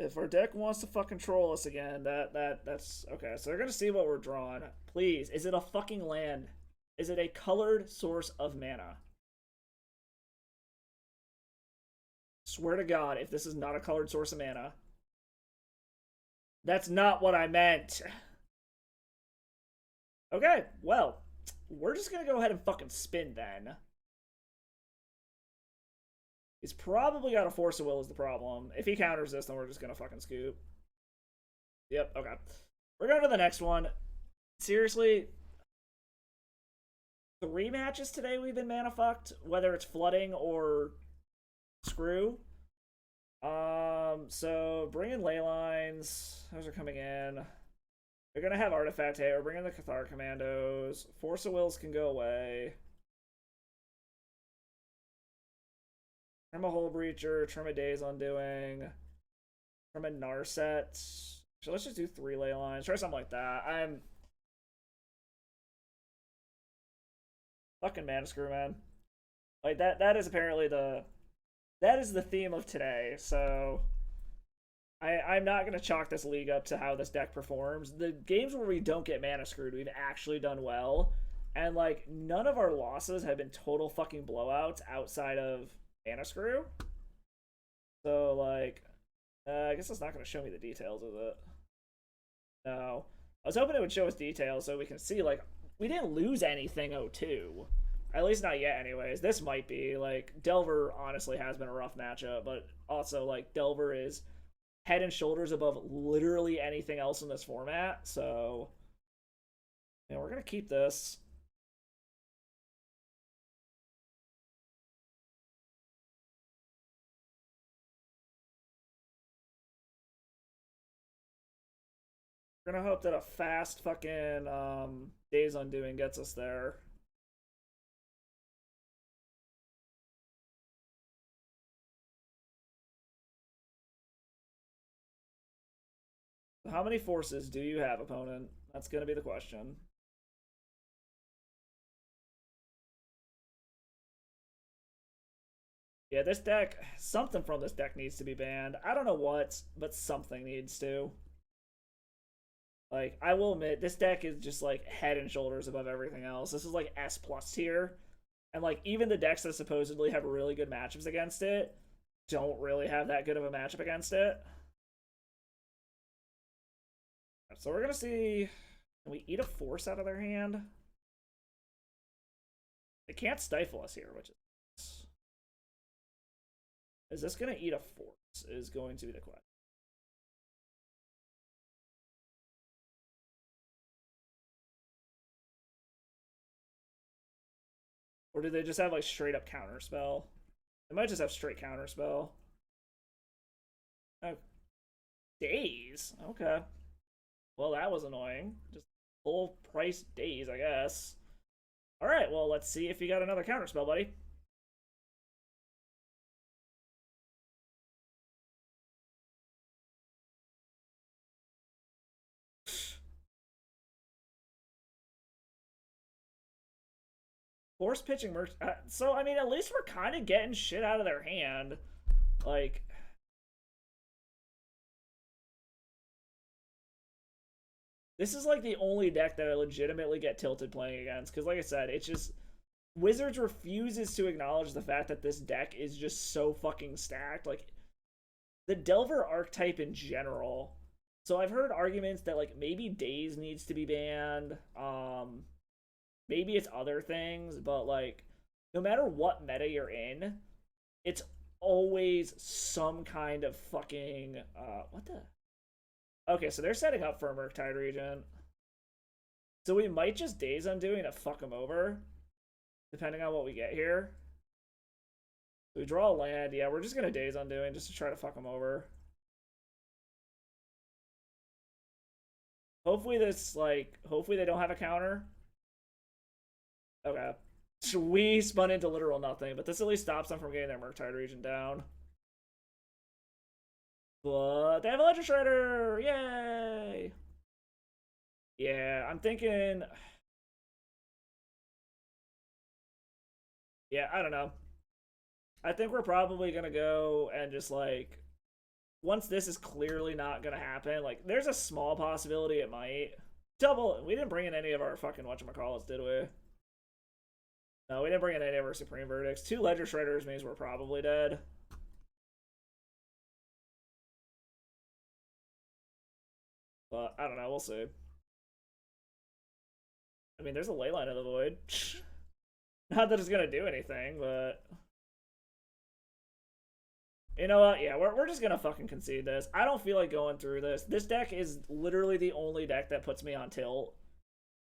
[SPEAKER 1] If our deck wants to fucking troll us again, that's okay. So they're gonna see what we're drawing. Please, is it a fucking land? Is it a colored source of mana? Swear to God, if this is not a colored source of mana. That's not what I meant. Okay, well, we're just gonna go ahead and fucking spin then. He's probably got a Force of Will is the problem. If he counters this, then we're just gonna fucking scoop. Yep, okay. We're going to the next one. Seriously, 3 matches today we've been mana fucked, whether it's flooding or screw. So bring in ley lines. Those are coming in. They're gonna have artifact hit. We're bringing the Cathar Commandos. Force of Wills can go away. Trim a Hole Breacher. Trim a Days Undoing. Trim a Narset. So let's just do 3 ley lines. Try something like that. I'm fucking Mana Screw, man. Like that is apparently the theme of today. So I'm not gonna chalk this league up to how this deck performs. The games where we don't get mana screwed, we've actually done well, and like none of our losses have been total fucking blowouts outside of mana screw. So like, I guess it's not gonna show me the details of it. No, I was hoping it would show us details so we can see like we didn't lose anything 0-2. At least not yet, anyways. This might be like Delver. Honestly, has been a rough matchup, but also like Delver is head and shoulders above literally anything else in this format. So, yeah, we're gonna keep this. We're gonna hope that a fast fucking Days Undoing gets us there. How many forces do you have, opponent? That's gonna be the question. Yeah, this deck, something from this deck needs to be banned. I don't know what, but something needs to. Like, I will admit, this deck is just like head and shoulders above everything else. This is like S plus tier. And like even the decks that supposedly have really good matchups against it don't really have that good of a matchup against it. So we're gonna see. Can we eat a force out of their hand? They can't stifle us here, which is this gonna eat a force? Is going to be the question. Or do they just have like straight up counter spell? They might just have straight counter spell. Oh, days. Okay. Well, that was annoying. Just full price days, I guess. All right. Well, let's see if you got another counter spell, buddy. Force pitching merch. So I mean, at least we're kind of getting shit out of their hand. Like, this is like the only deck that I legitimately get tilted playing against. Because, like I said, it's just Wizards refuses to acknowledge the fact that this deck is just so fucking stacked. Like, the Delver archetype in general. So I've heard arguments that like maybe Daze needs to be banned. Maybe it's other things, but like no matter what meta you're in, it's always some kind of fucking what the. Okay, so they're setting up for a Murktide Regent. So we might just Daze Undoing to fuck them over, depending on what we get here. We draw a land. Yeah, we're just gonna Daze Undoing just to try to fuck them over. Hopefully this, like, hopefully they don't have a counter. Okay. So we spun into literal nothing, but this at least stops them from getting their Murktide Regent down. But they have a Ledger Shredder! Yay! Yeah, I'm thinking... Yeah, I don't know. I think we're probably gonna go and just, like... Once this is clearly not gonna happen, like, there's a small possibility it might. Double... We didn't bring in any of our fucking whatchamacallits, did we? No, we didn't bring in any of our Supreme Verdicts. 2 Ledger Shredders means we're probably dead. But, I don't know, we'll see. I mean, there's a Leyline of the Void. Not that it's gonna do anything, but... You know what? Yeah, we're just gonna fucking concede this. I don't feel like going through this. This deck is literally the only deck that puts me on tilt.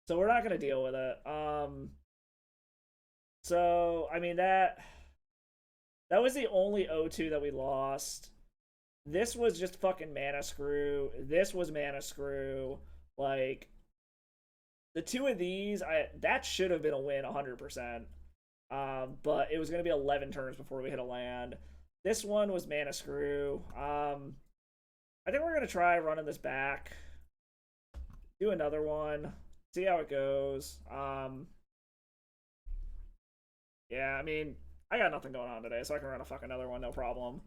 [SPEAKER 1] So we're not gonna deal with it. So, I mean, that was the only O2 that we lost. This was just fucking mana screw. This was mana screw. Like, the 2 of these, that should have been a win 100%. But it was going to be 11 turns before we hit a land. This one was mana screw. I think we're going to try running this back. Do another one. See how it goes. Yeah, I mean, I got nothing going on today, so I can run a fuck another one, no problem.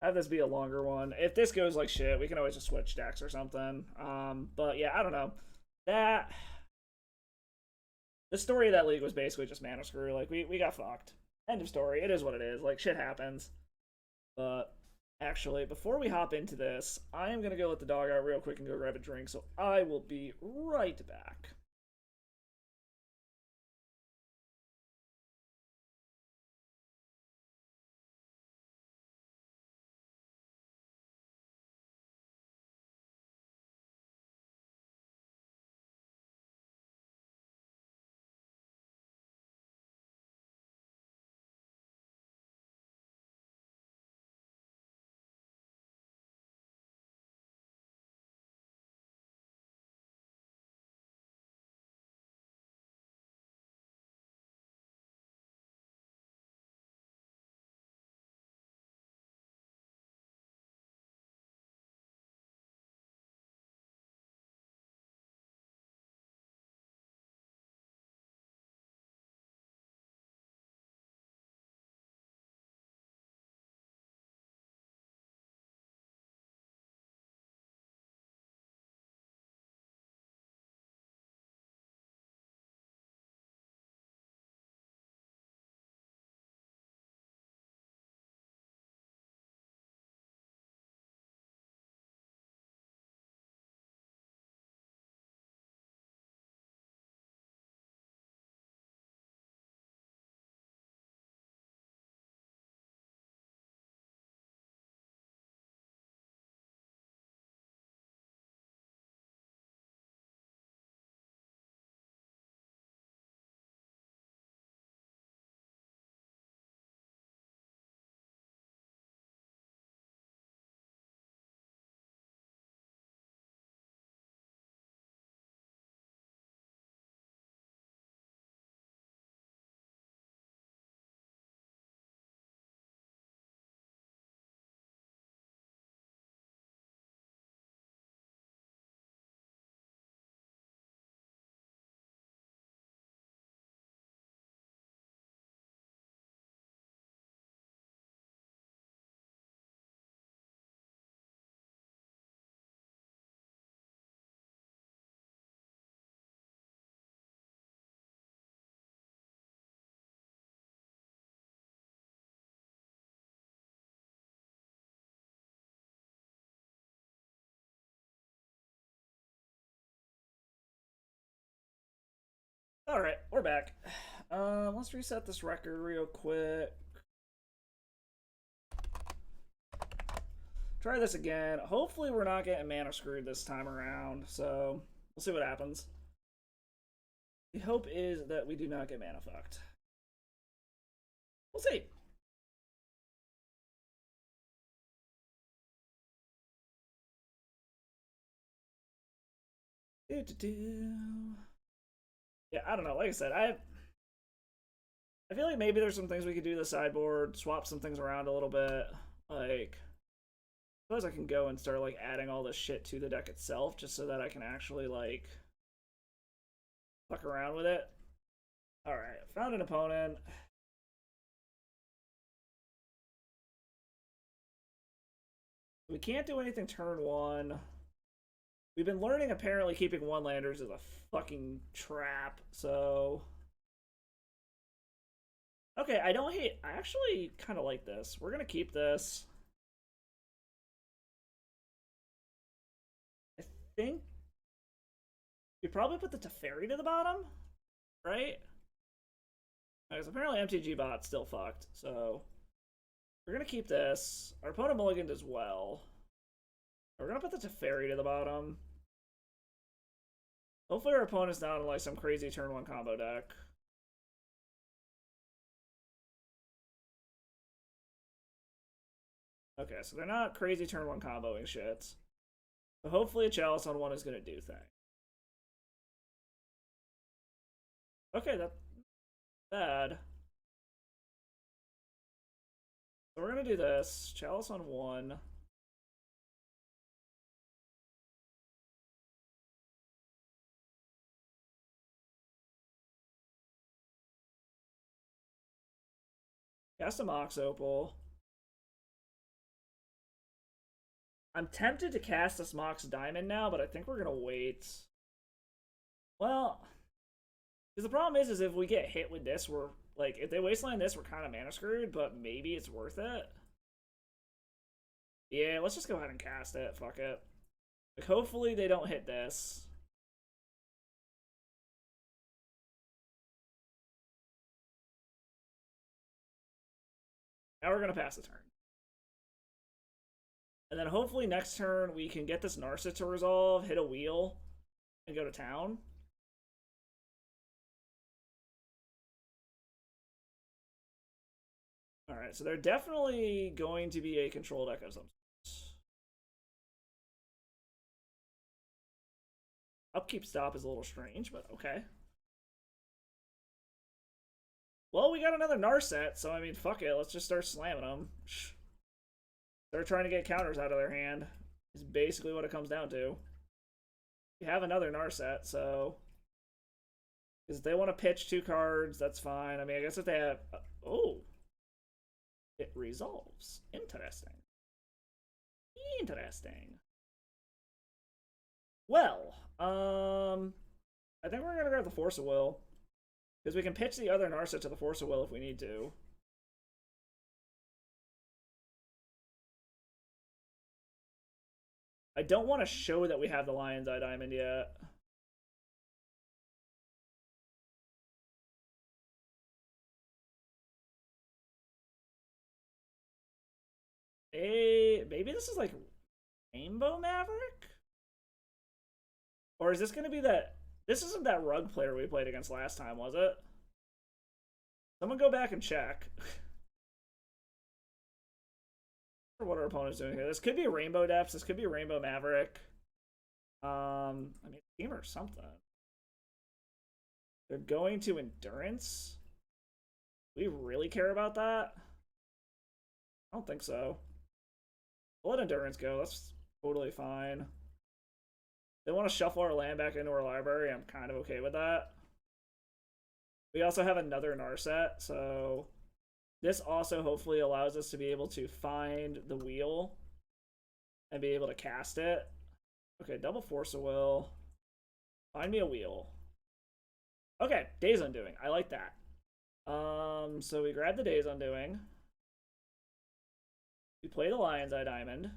[SPEAKER 1] Have this be a longer one. If this goes like shit, we can always just switch decks or something. But yeah, I don't know. That the story of that league was basically just mana screw. Like we got fucked. End of story. It is what it is. Like shit happens. But actually, before we hop into this, I am gonna go let the dog out real quick and go grab a drink. So I will be right back. Alright, we're back. Let's reset this record real quick. Try this again. Hopefully we're not getting mana screwed this time around, so we'll see what happens. The hope is that we do not get mana fucked. We'll see. Yeah, I don't know. Like I said, I feel like maybe there's some things we could do the sideboard, swap some things around a little bit. Like, I suppose I can go and start like adding all this shit to the deck itself, just so that I can actually like fuck around with it. All right, found an opponent. We can't do anything turn one. We've been learning apparently keeping one landers is a fucking trap, so. Okay, I don't hate. I actually kind of like this. We're gonna keep this. I think we probably put the Teferi to the bottom, right? Because apparently MTG bot's still fucked, so we're gonna keep this. Our opponent mulliganed as well. We're gonna put the Teferi to the bottom. Hopefully our opponent's not in like some crazy turn one combo deck. Okay, so they're not crazy turn one comboing shit. But hopefully a Chalice on one is gonna do thing. Okay, that's bad. So we're gonna do this. Chalice on one. Cast a Mox Opal. I'm tempted to cast this Mox Diamond now, but I think we're gonna wait. Well, because the problem is if we get hit with this, we're like, if they wasteland this, we're kind of mana screwed, but maybe it's worth it. Yeah, let's just go ahead and cast it. Fuck it. Like, hopefully they don't hit this. Now we're gonna pass the turn. And then hopefully next turn we can get this Narset to resolve, hit a wheel, and go to town. Alright, so they're definitely going to be a control deck of some sort. Upkeep stop is a little strange, but okay. Well, we got another Narset, so I mean, fuck it. Let's just start slamming them. They're trying to get counters out of their hand. Is basically what it comes down to. We have another Narset, so because if they want to pitch two cards, that's fine. I mean, I guess if they have, oh, it resolves. Interesting. Interesting. Well, I think we're gonna grab the Force of Will because we can pitch the other Narset to the Force of Will if we need to. I don't want to show that we have the Lion's Eye Diamond yet. Maybe this is like Rainbow Maverick? Or is this going to be that... This isn't that Rug player we played against last time, was it? Someone go back and check. What our opponent's doing here. This could be Rainbow Depths. This could be Rainbow Maverick. I mean, team or something. They're going to Endurance. We really care about that? I don't think so. We'll let Endurance go. That's totally fine. They want to shuffle our land back into our library. I'm kind of okay with that. We also have another Narset, so this also hopefully allows us to be able to find the wheel and be able to cast it. Okay, double Force of Will. Find me a wheel. Okay, Days Undoing. I like that. So we grab the Days Undoing. We play the Lion's Eye Diamond.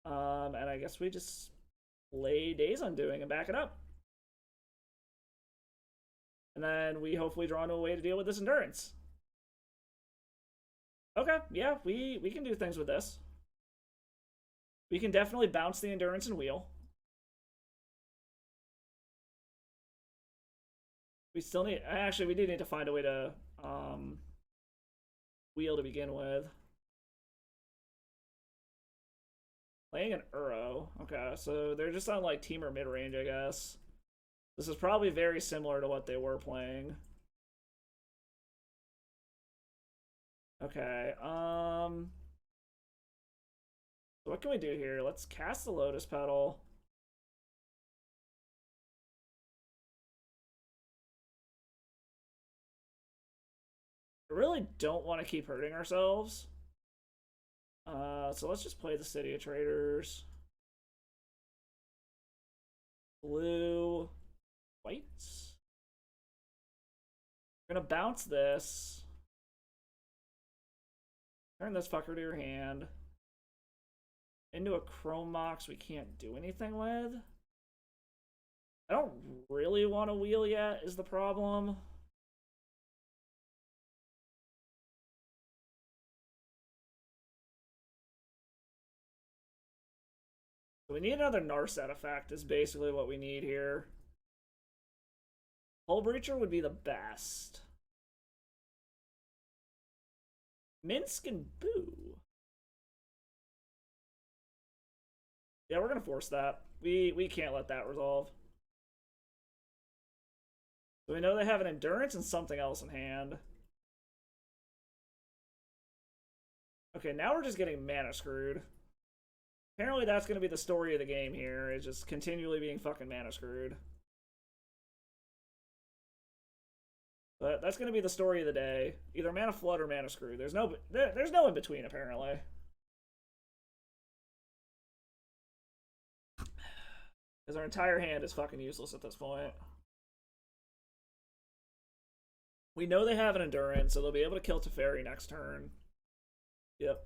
[SPEAKER 1] And I guess we just play Days Undoing and back it up. And then we hopefully draw into a way to deal with this endurance. Okay, yeah, we can do things with this. We can definitely bounce the endurance and wheel. We still need... Actually, we do need to find a way to wheel to begin with. Playing an Uro. Okay, so they're just on like teamer mid-range, I guess. This is probably very similar to what they were playing. Okay, so what can we do here? Let's cast the Lotus Petal. I really don't want to keep hurting ourselves. So let's just play the City of Traders. Blue, white. We're gonna bounce this. Turn this fucker to your hand. Into a Chrome Mox we can't do anything with. I don't really want to wheel yet, is the problem. We need another Narset effect is basically what we need here. Hull Breacher would be the best. Minsk and Boo. Yeah, we're gonna force that. We can't let that resolve. So we know they have an endurance and something else in hand. Okay, now we're just getting mana screwed. Apparently that's going to be the story of the game here, is just continually being fucking mana screwed. But that's going to be the story of the day. Either mana flood or mana screwed. There's no in between, apparently. Because our entire hand is fucking useless at this point. We know they have an endurance, so they'll be able to kill Teferi next turn. Yep.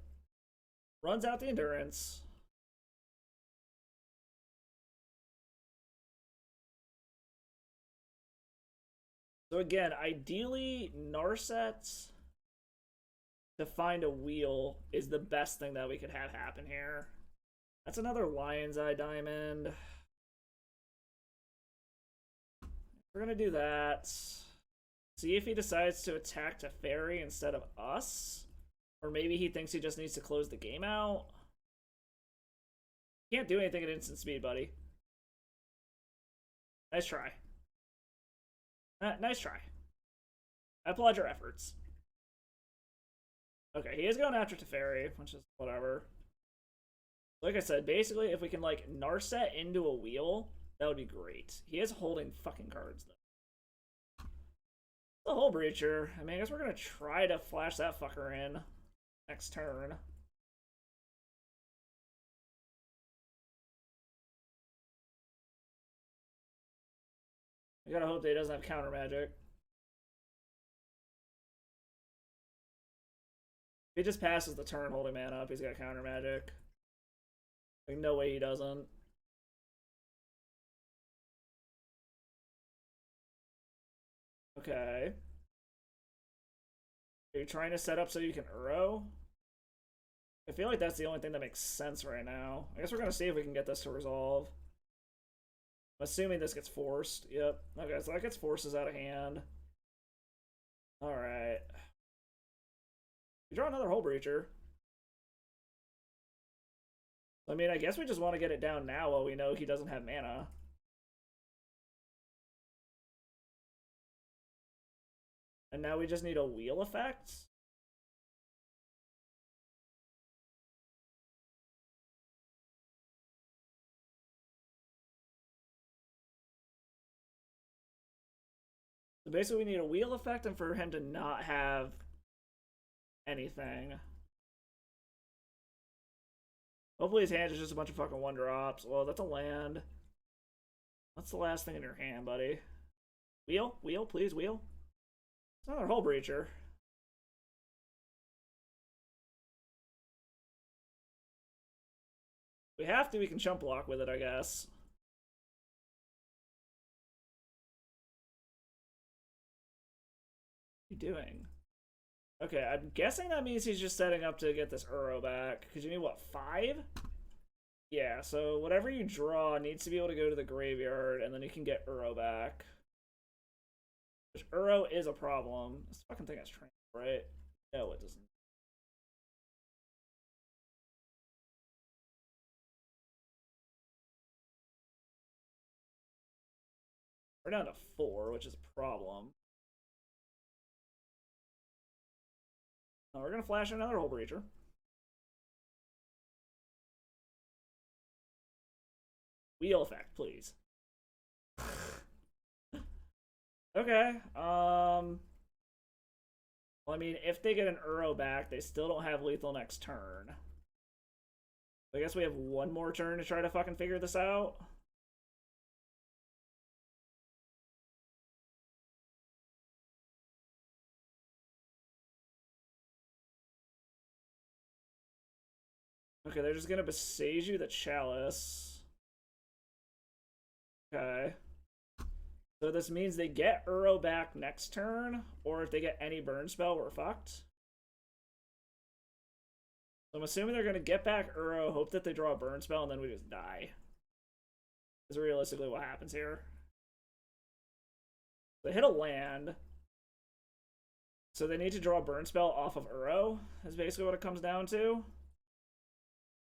[SPEAKER 1] Runs out the endurance. So again, ideally, Narset to find a wheel is the best thing that we could have happen here. That's another Lion's Eye Diamond. We're gonna do that. See if he decides to attack Teferi instead of us. Or maybe he thinks he just needs to close the game out. Can't do anything at instant speed, buddy. Nice try. Nice try. I applaud your efforts. Okay, he is going after Teferi, which is whatever. Like I said, basically, if we can, like, Narset into a wheel, that would be great. He is holding fucking cards, though. The Hull Breacher. I mean, I guess we're gonna try to flash that fucker in next turn. I gotta hope that he doesn't have counter magic. If he just passes the turn holding mana up, he's got counter magic. Like, no way he doesn't. Okay. Are you trying to set up so you can Uro? I feel like that's the only thing that makes sense right now. I guess we're gonna see if we can get this to resolve. I'm assuming this gets forced. Yep. Okay, so that gets forces out of hand. Alright. We draw another Hull Breacher. I mean, I guess we just want to get it down now while we know he doesn't have mana. And now we just need a wheel effect? So basically we need a wheel effect and for him to not have anything. Hopefully his hand is just a bunch of fucking 1-drops. Well, that's a land. What's the last thing in your hand, buddy? Wheel? Wheel, please, wheel. It's another Hull Breacher. We have to, we can chump block with it, I guess. he doing? Okay, I'm guessing that means he's just setting up to get this Uro back. Because you need, what, 5? Yeah, so whatever you draw needs to be able to go to the graveyard, and then you can get Uro back. Which Uro is a problem. This fucking thing has trained, right? No, it doesn't. We're down to 4, which is a problem. Oh, we're gonna flash another Hull Breacher. Wheel effect, please. Okay. Well, I mean, if they get an Uro back, they still don't have lethal next turn. I guess we have one more turn to try to fucking figure this out. Okay, they're just gonna besiege you the Chalice. Okay. So this means they get Uro back next turn, or if they get any burn spell, we're fucked. So I'm assuming they're gonna get back Uro, hope that they draw a burn spell, and then we just die. Is realistically what happens here. They hit a land. So they need to draw a burn spell off of Uro, is basically what it comes down to.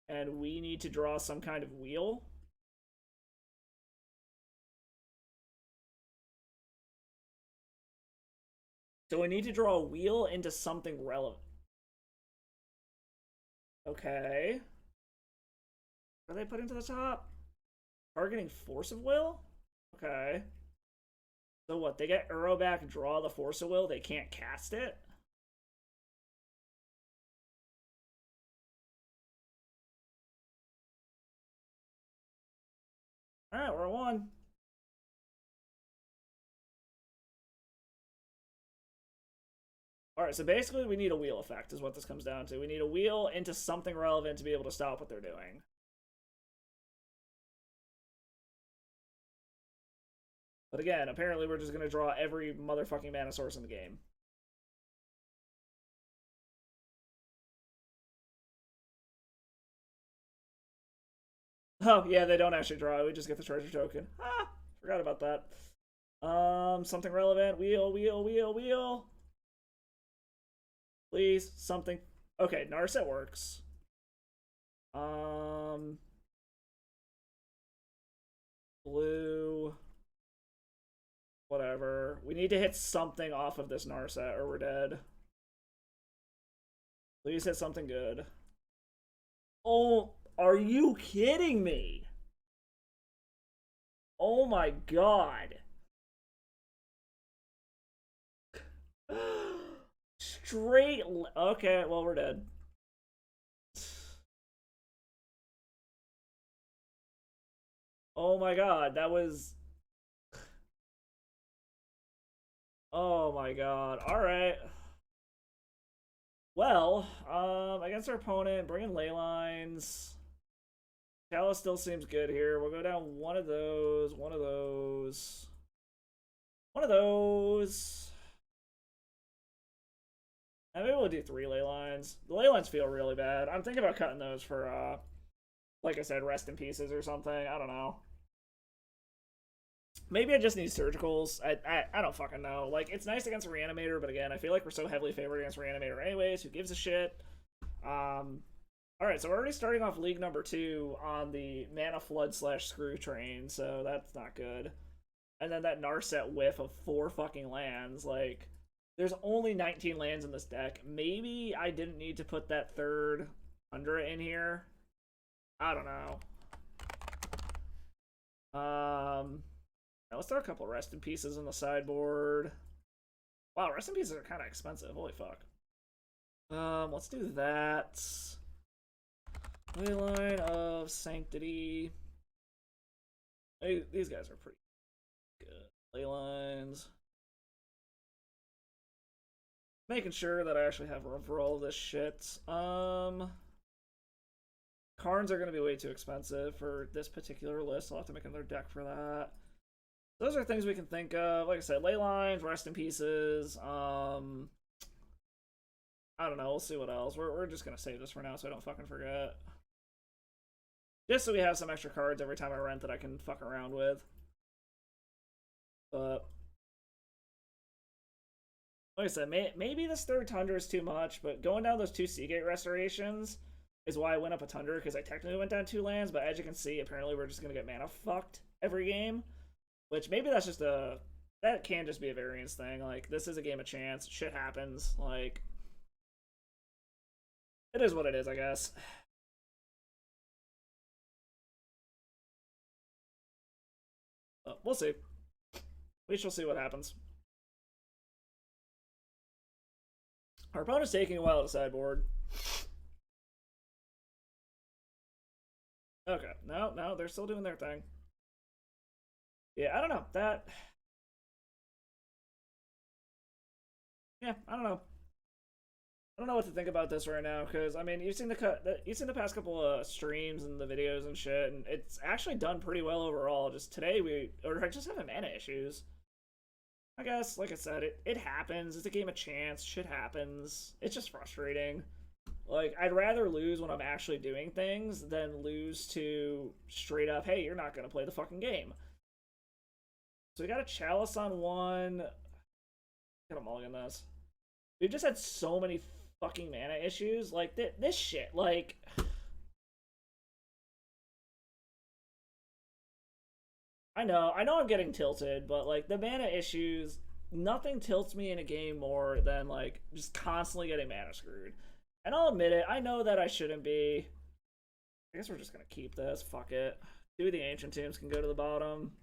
[SPEAKER 1] And we need to draw some kind of wheel. So we need to draw a wheel into something relevant. Okay. What are they putting to the top? Targeting Force of Will? Okay. So what? They get Uro back, draw the Force of Will, they can't cast it? Alright, we're at 1. Alright, so basically we need a wheel effect is what this comes down to. We need a wheel into something relevant to be able to stop what they're doing. But again, apparently we're just going to draw every motherfucking mana source in the game. Oh, yeah, they don't actually draw. We just get the treasure token. Ah, forgot about that. Something relevant. Wheel, wheel, wheel, wheel. Please, something. Okay, Narset works. Blue. Whatever. We need to hit something off of this Narset or we're dead. Please hit something good. Oh, are you kidding me? Oh my god. Straight. Okay, well, we're dead. Oh my god, that was. Oh my god. Alright. Well, against our opponent, bring in ley lines. Chalice still seems good here. We'll go down one of those, one of those, one of those. And maybe we'll do 3 ley lines. The ley lines feel really bad. I'm thinking about cutting those for, like I said, rest in pieces or something. I don't know. Maybe I just need surgicals. I don't fucking know. Like, it's nice against Reanimator, but again, I feel like we're so heavily favored against Reanimator anyways. Who gives a shit? Alright, so we're already starting off League number 2 on the Mana Flood / Screw train, so that's not good. And then that Narset whiff of 4 fucking lands. Like, there's only 19 lands in this deck. Maybe I didn't need to put that third Tundra in here. I don't know. Let's throw a couple rest in pieces on the sideboard. Wow, rest in pieces are kind of expensive. Holy fuck. Let's do that. Leyline of Sanctity. These guys are pretty good. Leylines. Making sure that I actually have room for all of this shit. Karns are going to be way too expensive for this particular list. I'll have to make another deck for that. Those are things we can think of. Like I said, ley lines, rest in pieces. I don't know. We'll see what else. We're just gonna save this for now so I don't fucking forget. Just so we have some extra cards every time I rent that I can fuck around with. But like I said, maybe this third Tundra is too much, but going down those 2 Seagate restorations is why I went up a Tundra, because I technically went down 2 lands, but as you can see, apparently we're just gonna get mana fucked every game. Which maybe that's just that can just be a variance thing. Like, this is a game of chance. Shit happens. Like, it is what it is, I guess. We'll see. We shall see what happens. Our opponent's taking a while to sideboard. Okay, no, they're still doing their thing. Yeah, I don't know. Yeah, I don't know. I don't know what to think about this right now, because I mean, you've seen the past couple of streams and the videos and shit, and it's actually done pretty well overall. Just today I just having mana issues. I guess, like I said, it happens. It's a game of chance. Shit happens. It's just frustrating. Like, I'd rather lose when I'm actually doing things than lose to straight up, hey, you're not gonna play the fucking game. So we got a Chalice on 1. Got a mulligan this. We've just had so many fucking mana issues. Like, this shit, like... I know I'm getting tilted, but, like, the mana issues, nothing tilts me in a game more than, like, just constantly getting mana screwed. And I'll admit it, I know that I shouldn't be. I guess we're just gonna keep this, fuck it. 2 of the Ancient Tombs can go to the bottom.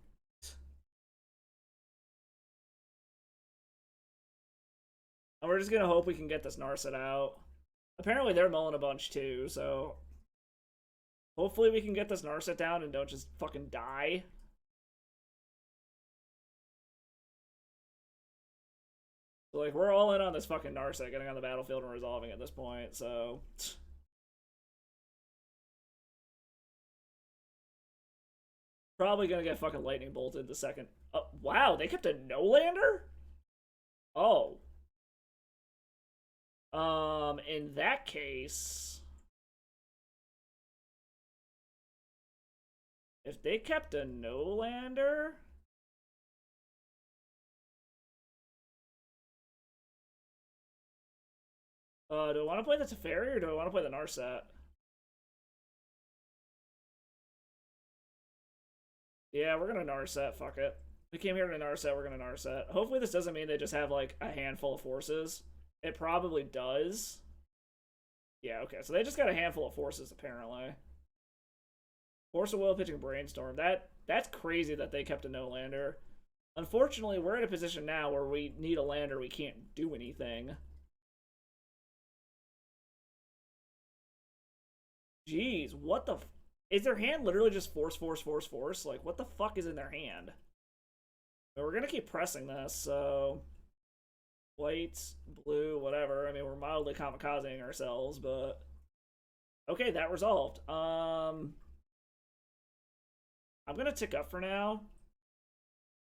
[SPEAKER 1] And we're just gonna hope we can get this Narset out. Apparently they're mulling a bunch too, so... hopefully we can get this Narset down and don't just fucking die. So, like, we're all in on this fucking Narset getting on the battlefield and resolving at this point, so... probably gonna get fucking lightning bolted the second... oh, wow, they kept a no-lander? Oh. In that case... if they kept a no-lander... do I want to play the Teferi or do I want to play the Narset? Yeah, we're gonna Narset, fuck it. We came here to Narset, we're gonna Narset. Hopefully this doesn't mean they just have, like, a handful of forces. It probably does. Yeah, okay, so they just got a handful of forces, apparently. Force of Will pitching Brainstorm. That's crazy that they kept a no-lander. Unfortunately, we're in a position now where we need a lander, we can't do anything. Jeez, what the... is their hand literally just force, force, force, force? Like, what the fuck is in their hand? But we're gonna keep pressing this, so... white, blue, whatever. I mean, we're mildly kamikazing ourselves, but... okay, that resolved. I'm gonna tick up for now.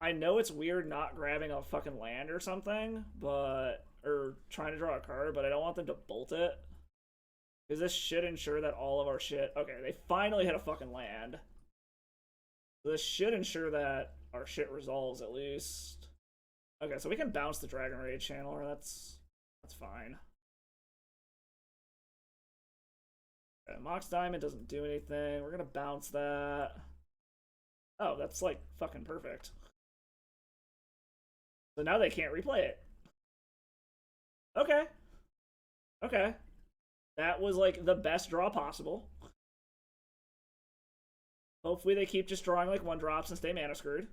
[SPEAKER 1] I know it's weird not grabbing a fucking land or something, but... or trying to draw a card, but I don't want them to bolt it. Because this should ensure that all of our shit... okay, they finally hit a fucking land. So this should ensure that our shit resolves, at least. Okay, so we can bounce the Dragon Rage Channeler. That's fine. Okay, Mox Diamond doesn't do anything. We're gonna bounce that. Oh, that's, like, fucking perfect. So now they can't replay it. Okay. Okay. That was, like, the best draw possible. Hopefully they keep just drawing, like, 1-drops and stay mana screwed.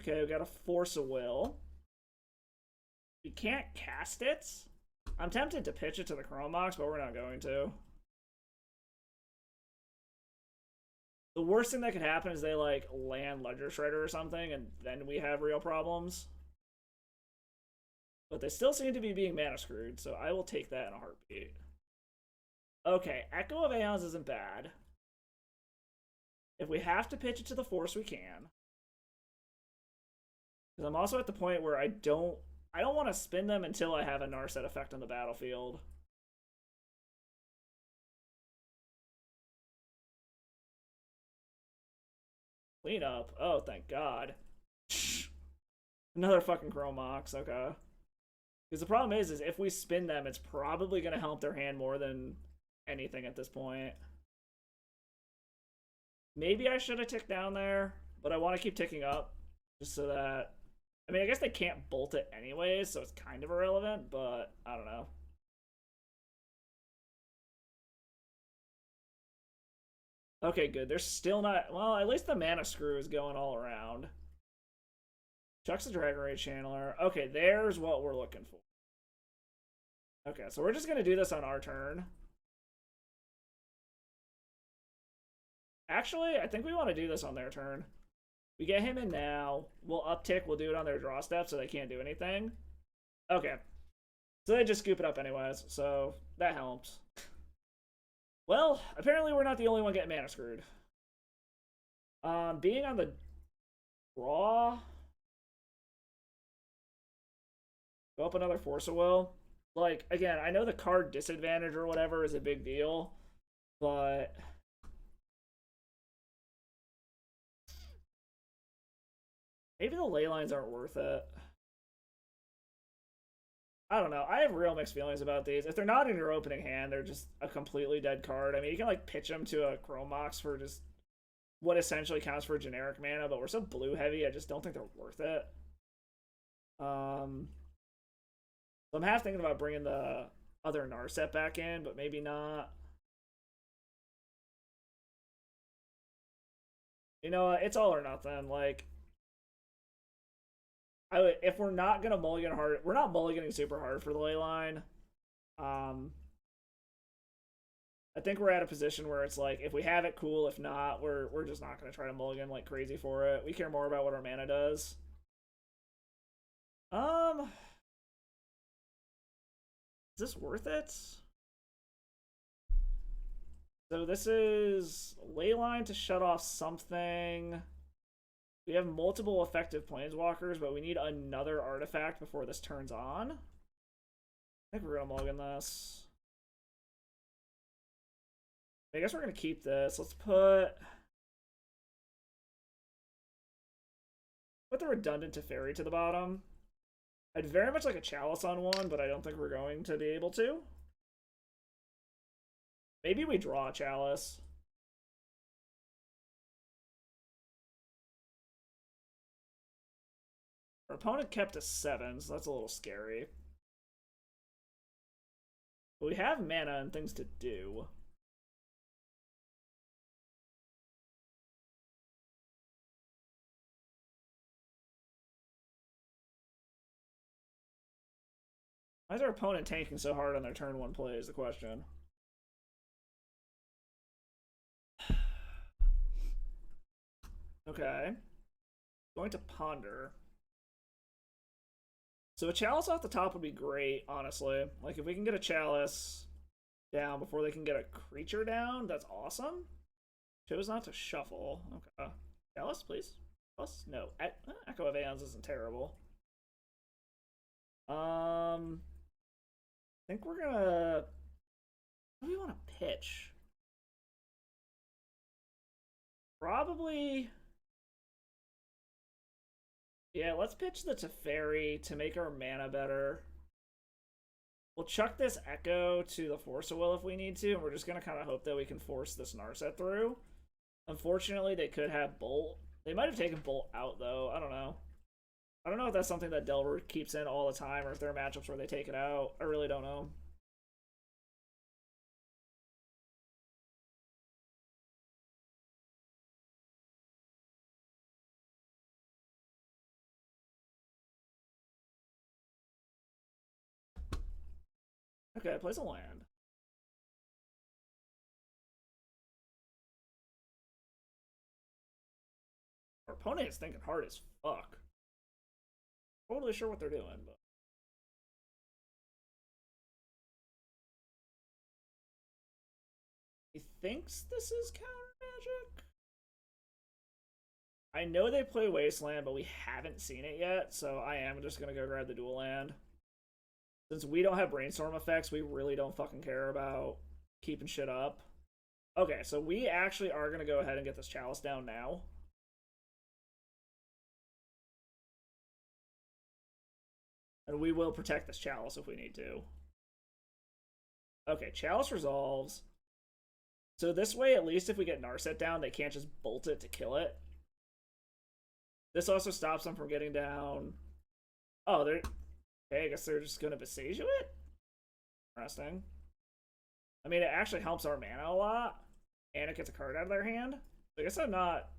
[SPEAKER 1] Okay, we got a Force of Will. We can't cast it. I'm tempted to pitch it to the Chrome Mox, but we're not going to. The worst thing that could happen is they, like, land Ledger Shredder or something, and then we have real problems. But they still seem to be being mana screwed, so I will take that in a heartbeat. Okay, Echo of Aeons isn't bad. If we have to pitch it to the Force, we can. Because I'm also at the point where I don't want to spin them until I have a Narset effect on the battlefield. Clean up. Oh, thank God. Another fucking Chromox. Okay. Because the problem is if we spin them, it's probably going to help their hand more than anything at this point. Maybe I should have ticked down there, but I want to keep ticking up just so that. I mean, I guess they can't bolt it anyways, so it's kind of irrelevant, but I don't know. Okay, good. They're still not. Well, at least the mana screw is going all around. Chuck's the Dragon Rage Channeler. Okay, there's what we're looking for. Okay, so we're just going to do this on our turn. Actually, I think we want to do this on their turn. We get him in now. We'll uptick. We'll do it on their draw step so they can't do anything. Okay. So they just scoop it up anyways, so that helps. Well, apparently we're not the only one getting mana screwed. Being on the draw. Go up another Force of Will. Like, again, I know the card disadvantage or whatever is a big deal, but maybe the ley lines aren't worth it. I don't know. I have real mixed feelings about these. If they're not in your opening hand, they're just a completely dead card. I mean, you can like pitch them to a Chromox for just what essentially counts for generic mana, but we're so blue heavy, I just don't think they're worth it. So I'm half thinking about bringing the other Narset back in, but maybe not. You know, it's all or nothing. Like, if we're not gonna mulligan hard, we're not mulliganing super hard for the ley line. I think we're at a position where it's like, if we have it, cool. If not, we're just not gonna try to mulligan like crazy for it. We care more about what our mana does. Is this worth it? So this is Leyline to shut off something. We have multiple effective planeswalkers, but we need another artifact before this turns on. I think we're gonna mulligan this. I guess we're gonna keep this. Let's put the redundant Teferi to the bottom. I'd very much like a Chalice on one, but I don't think we're going to be able to. Maybe we draw a Chalice. Our opponent kept a 7, so that's a little scary. But we have mana and things to do. Why is our opponent tanking so hard on their turn 1 play is the question. Okay. Going to ponder. So a Chalice off the top would be great, honestly. Like, if we can get a Chalice down before they can get a creature down, that's awesome. Chose not to shuffle. Okay. Chalice, please. Chalice? No. Echo of Aeons isn't terrible. I think we're gonna... What do we want to pitch? Probably... Yeah, let's pitch the Teferi to make our mana better. We'll chuck this Echo to the Force of Will if we need to, and we're just going to kind of hope that we can force this Narset through. Unfortunately, they could have Bolt. They might have taken Bolt out, though. I don't know. I don't know if that's something that Delver keeps in all the time, or if there are matchups where they take it out. I really don't know. Okay, place a land. Our opponent is thinking hard as fuck. Totally sure what they're doing, but... He thinks this is counter magic? I know they play Wasteland, but we haven't seen it yet, so I am just gonna go grab the dual land. Since we don't have brainstorm effects, we really don't fucking care about keeping shit up. Okay, so we actually are gonna go ahead and get this chalice down now. And we will protect this chalice if we need to. Okay, chalice resolves. So this way, at least if we get Narset down, they can't just bolt it to kill it. This also stops them from getting down. Oh, they're... Okay, I guess they're just going to besiege it? Interesting. I mean, it actually helps our mana a lot. And it gets a card out of their hand. I guess I'm not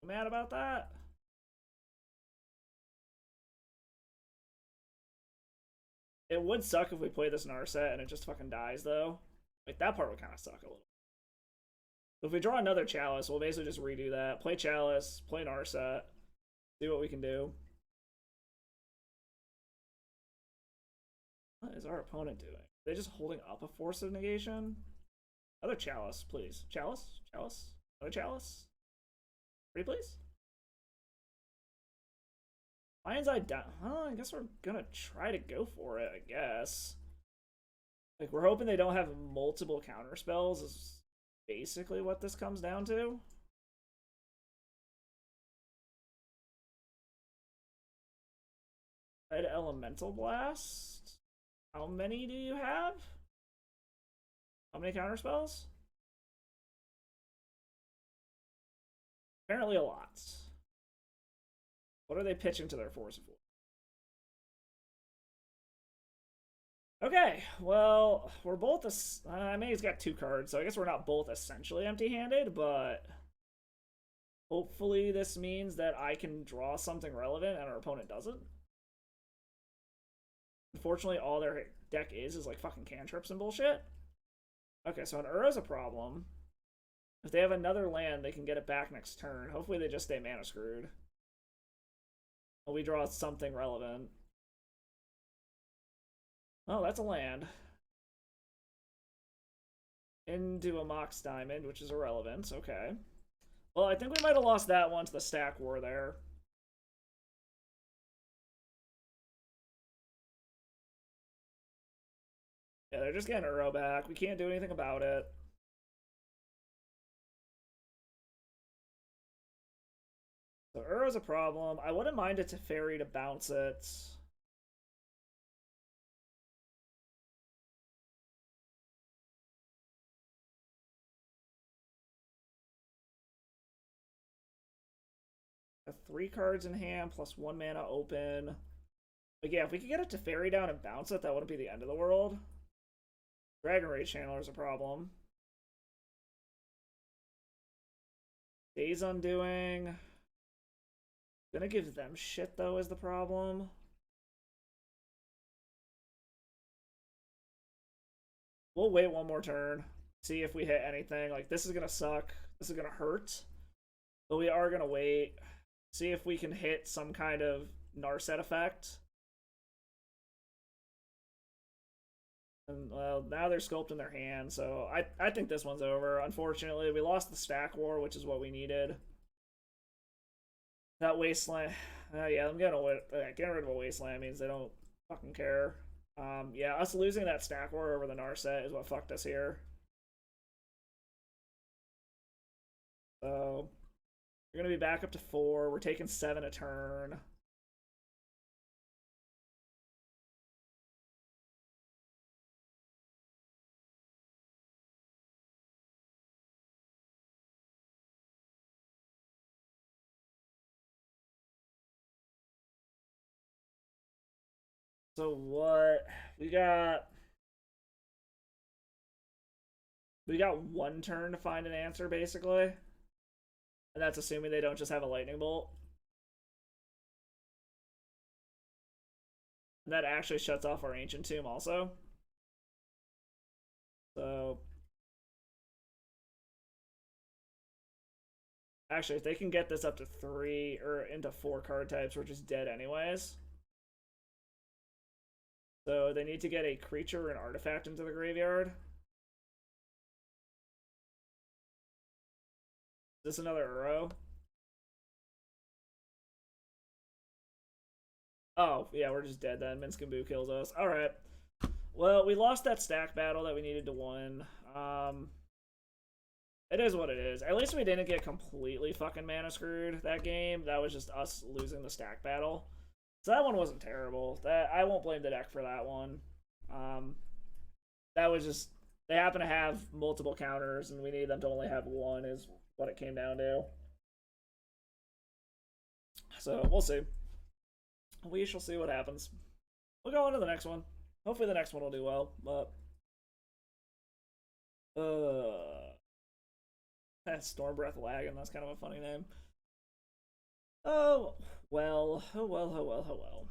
[SPEAKER 1] mad about that. It would suck if we play this Narset and it just fucking dies, though. Like, that part would kind of suck a little. But if we draw another Chalice, we'll basically just redo that. Play Chalice, play Narset. See what we can do. What is our opponent doing? Are they just holding up a Force of Negation? Another Chalice, please. Chalice? Chalice? Another Chalice? Pretty please? Lion's Eye down. Huh, I guess we're gonna try to go for it, I guess. Like, we're hoping they don't have multiple counter spells, is basically what this comes down to. Red Elemental Blast. How many do you have? How many counter spells? Apparently a lot. What are they pitching to their force of war? Okay, well, we're both... I mean, he's got 2 cards, so I guess we're not both essentially empty-handed, but... Hopefully this means that I can draw something relevant and our opponent doesn't. Unfortunately, all their deck is like fucking cantrips and bullshit. Okay, so an Ura's a problem. If they have another land, they can get it back next turn. Hopefully they just stay mana screwed. Well, we draw something relevant. Oh, that's a land. Into a Mox Diamond, which is irrelevant. Okay. Well, I think we might have lost that one to the stack war there. Yeah, they're just getting Uro back. We can't do anything about it. So Uro's a problem. I wouldn't mind a Teferi to bounce it. Got 3 cards in hand, plus 1 mana open. But yeah, if we could get a Teferi down and bounce it, that wouldn't be the end of the world. Dragon Rage Channeler is a problem. Days Undoing. Gonna give them shit, though, is the problem. We'll wait one more turn. See if we hit anything. Like, this is gonna suck. This is gonna hurt. But we are gonna wait. See if we can hit some kind of Narset effect. And, well, now they're sculpting their hand, so I think this one's over. Unfortunately, we lost the stack war, which is what we needed. That Wasteland... yeah, I'm getting rid of a Wasteland means they don't fucking care. Yeah, us losing that stack war over the Narset is what fucked us here. So, we're going to be back up to 4. We're taking 7 a turn. So what we got 1 turn to find an answer, basically. And that's assuming they don't just have a lightning bolt. And that actually shuts off our Ancient Tomb also. So actually, if they can get this up to 3 or into 4 card types, we're just dead anyways. So they need to get a creature or an artifact into the graveyard. Is this another Uro? Oh, yeah, we're just dead then. Minsc and Boo kills us. Alright. Well, we lost that stack battle that we needed to win. It is what it is. At least we didn't get completely fucking mana screwed that game. That was just us losing the stack battle. So that one wasn't terrible. That I won't blame the deck for that one. That was just they happen to have multiple counters and we need them to only have one is what it came down to. So we'll see. We shall see what happens. We'll go on to the next one. Hopefully the next one will do well, but that's Stormbreath Lagging, that's kind of a funny name. Oh well, oh well, oh well, oh well.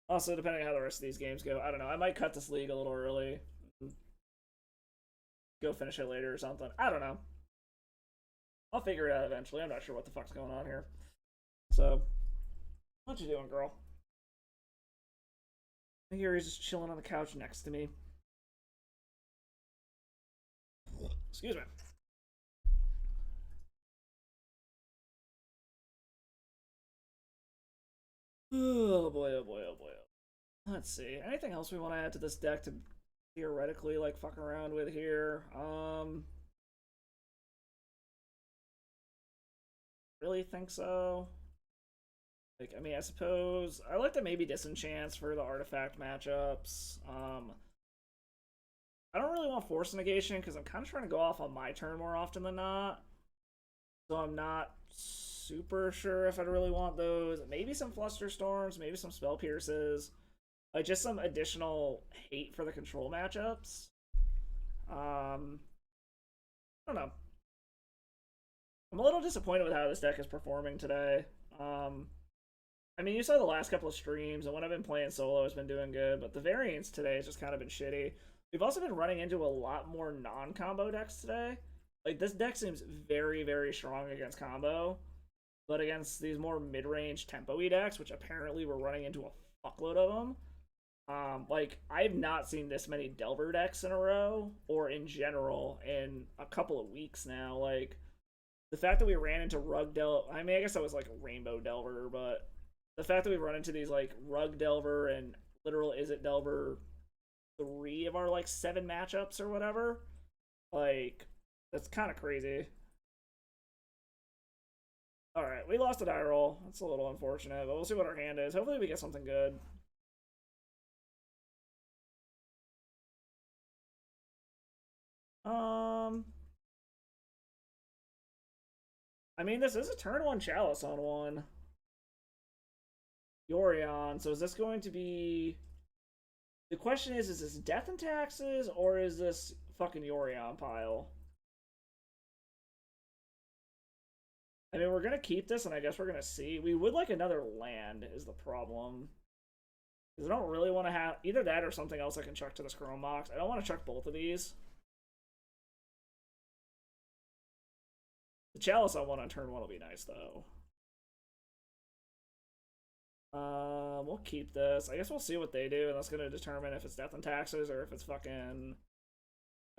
[SPEAKER 1] Also, depending on how the rest of these games go, I don't know. I might cut this league a little early. Go finish it later or something. I don't know. I'll figure it out eventually. I'm not sure what the fuck's going on here. So, what you doing, girl? I hear he's just chilling on the couch next to me. Excuse me. Oh boy, oh boy, oh boy. Let's see. Anything else we want to add to this deck to theoretically like fuck around with here? Really think so? Like, I mean, I suppose I like to maybe disenchant for the artifact matchups. I don't really want force negation because I'm kind of trying to go off on my turn more often than not. So I'm not super sure if I'd really want those. Maybe some Fluster Storms, maybe some Spell Pierces. Like, just some additional hate for the control matchups. I don't know. I'm a little disappointed with how this deck is performing today. I mean, you saw the last couple of streams, and when I've been playing solo, it's been doing good, but the variance today has just kind of been shitty. We've also been running into a lot more non-combo decks today. Like, this deck seems very, very strong against combo, but against these more mid-range tempo-y decks, which apparently we're running into a fuckload of them, like, I've not seen this many Delver decks in a row, or in general, in a couple of weeks now. Like, the fact that we ran into Rug Delver, I mean, I guess that was like a Rainbow Delver, but the fact that we run into these like Rug Delver and literal Izzet Delver 3 of our like 7 matchups or whatever, like, that's kind of crazy. Alright, we lost a die roll. That's a little unfortunate, but we'll see what our hand is. Hopefully we get something good. I mean, this is a turn 1 Chalice on one. Yorion, so is this going to be... The question is this Death and Taxes, or is this fucking Yorion pile? I mean, we're gonna keep this, and I guess we're gonna see. We would like another land, is the problem. Because I don't really want to have... Either that or something else I can chuck to this Chrome Box. I don't want to chuck both of these. The Chalice I want on turn 1 will be nice, though. We'll keep this. I guess we'll see what they do, and that's going to determine if it's Death and Taxes or if it's fucking...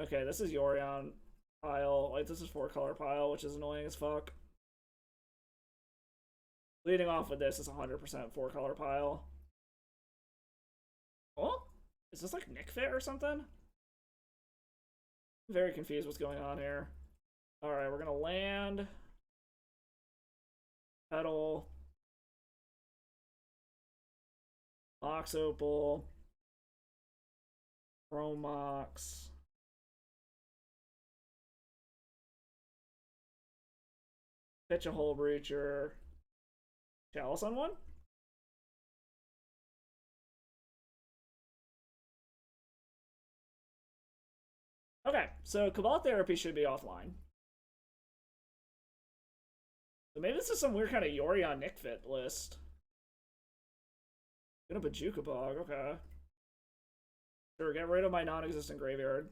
[SPEAKER 1] Okay, this is Yorion pile. Like, this is 4-color pile, which is annoying as fuck. Leading off with this is 100% 4-color pile. Oh? Is this like Nick Fit or something? I'm very confused what's going on here. Alright, we're gonna land. Petal. Mox Opal. Chrome Mox. Pitch a Hole Breacher. Chalice on one? Okay, so Cabal Therapy should be offline. So maybe this is some weird kind of Yorion Nick Fit list. Gonna Bajuka Bog, okay. Sure, get rid of my non-existent graveyard.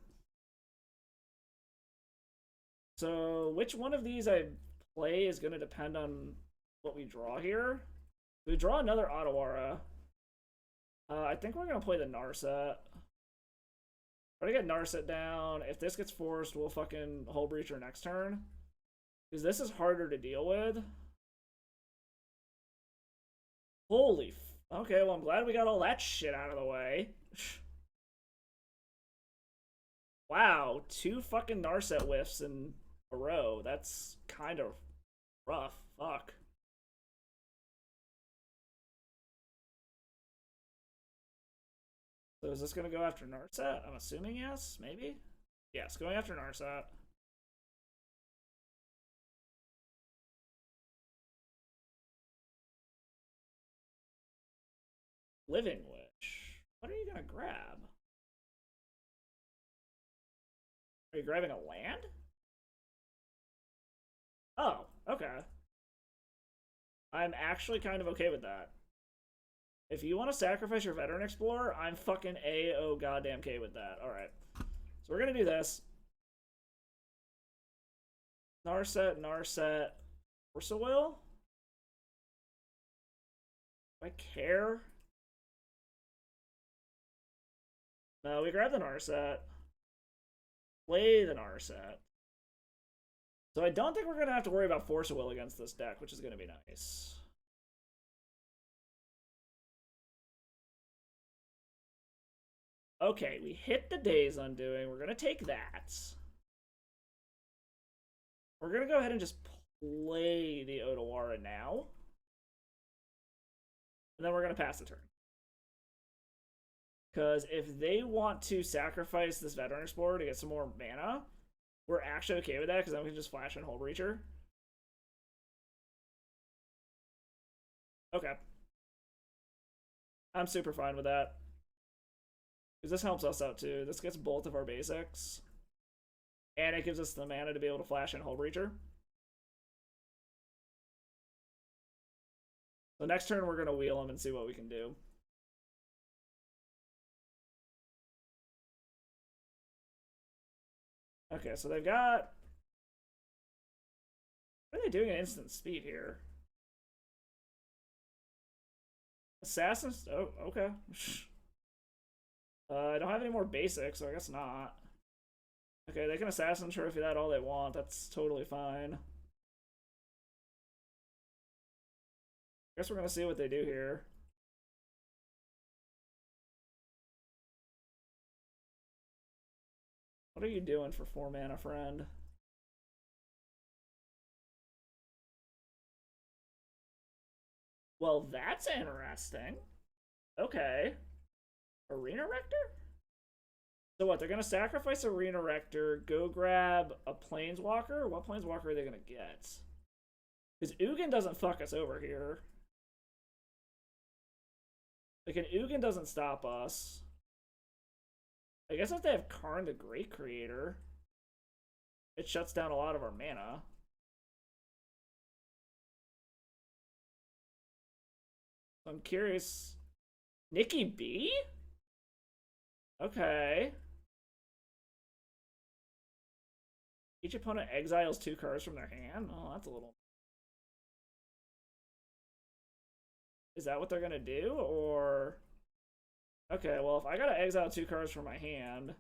[SPEAKER 1] So, which one of these I play is gonna depend on what we draw here. We draw another Otawara. I think we're gonna play the Narset. Try to get Narset down. If this gets forced, we'll fucking Hull Breacher next turn. Because this is harder to deal with. Holy okay, well I'm glad we got all that shit out of the way. Wow, 2 fucking Narset whiffs in a row. That's kind of rough. Fuck. So is this going to go after Narset? I'm assuming yes, maybe? Yes, going after Narset. Living Witch. What are you going to grab? Are you grabbing a land? Oh, okay. I'm actually kind of okay with that. If you want to sacrifice your Veteran Explorer, I'm fucking A-O goddamn K with that. Alright. So we're going to do this. Narset. Ursa Will? Do I care? No, we grab the Narset. Play the Narset. So I don't think we're going to have to worry about Force of Will against this deck, which is going to be nice. Okay, we hit the Days Undoing. We're going to take that. We're going to go ahead and just play the Otawara now. And then we're going to pass the turn. Because if they want to sacrifice this Veteran Explorer to get some more mana, we're actually okay with that, because then we can just flash in Hull Breacher. Okay. I'm super fine with that. Because this helps us out too. This gets both of our basics. And it gives us the mana to be able to flash in Hull Breacher. So next turn we're going to wheel them and see what we can do. Okay, so they've got... What are they doing at instant speed here? Assassins? Oh, okay. I don't have any more basics, so I guess not. Okay, they can Assassin Trophy that all they want. That's totally fine. I guess we're gonna see what they do here. What are you doing for 4 mana, friend? Well, that's interesting. Okay. Arena Rector? So what, they're going to sacrifice Arena Rector, go grab a Planeswalker? What Planeswalker are they going to get? Because Ugin doesn't fuck us over here. Like, an Ugin doesn't stop us. I guess if they have Karn the Great Creator, it shuts down a lot of our mana. I'm curious. Nikki B? Okay. Each opponent exiles 2 cards from their hand? Oh, that's a little... Is that what they're gonna do, or... Okay, well, if I gotta exile 2 cards from my hand...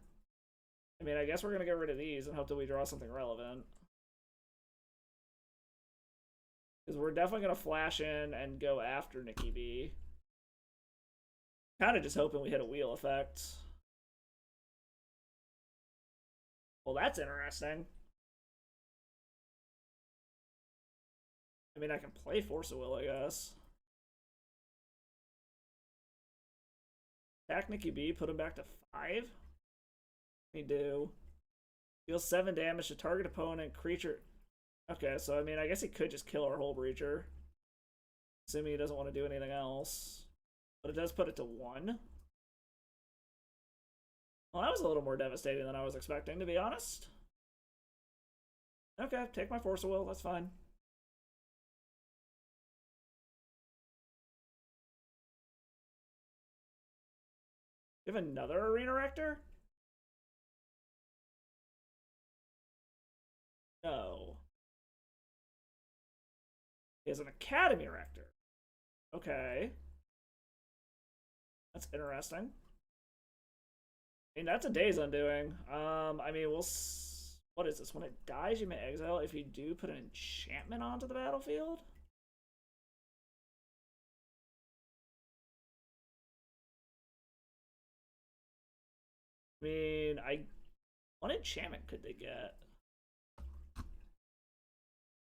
[SPEAKER 1] I mean, I guess we're gonna get rid of these and hope that we draw something relevant. Because we're definitely gonna flash in and go after Nikki B. Kinda just hoping we hit a wheel effect. Well, that's interesting. I mean, I can play Force of Will, I guess. Attack Nikki B, put him back to 5? We do. Deal 7 damage to target opponent, creature... Okay, so I mean, I guess he could just kill our Hull Breacher. Assuming he doesn't want to do anything else. But it does put it to 1. Well, that was a little more devastating than I was expecting, to be honest. Okay, take my Force of Will, that's fine. You have another Arena Rector? No. He has an Academy Rector. Okay. That's interesting. mean, that's a day's undoing. I mean, what is this? When it dies, you may exile if you do put an enchantment onto the battlefield? I mean, what enchantment could they get?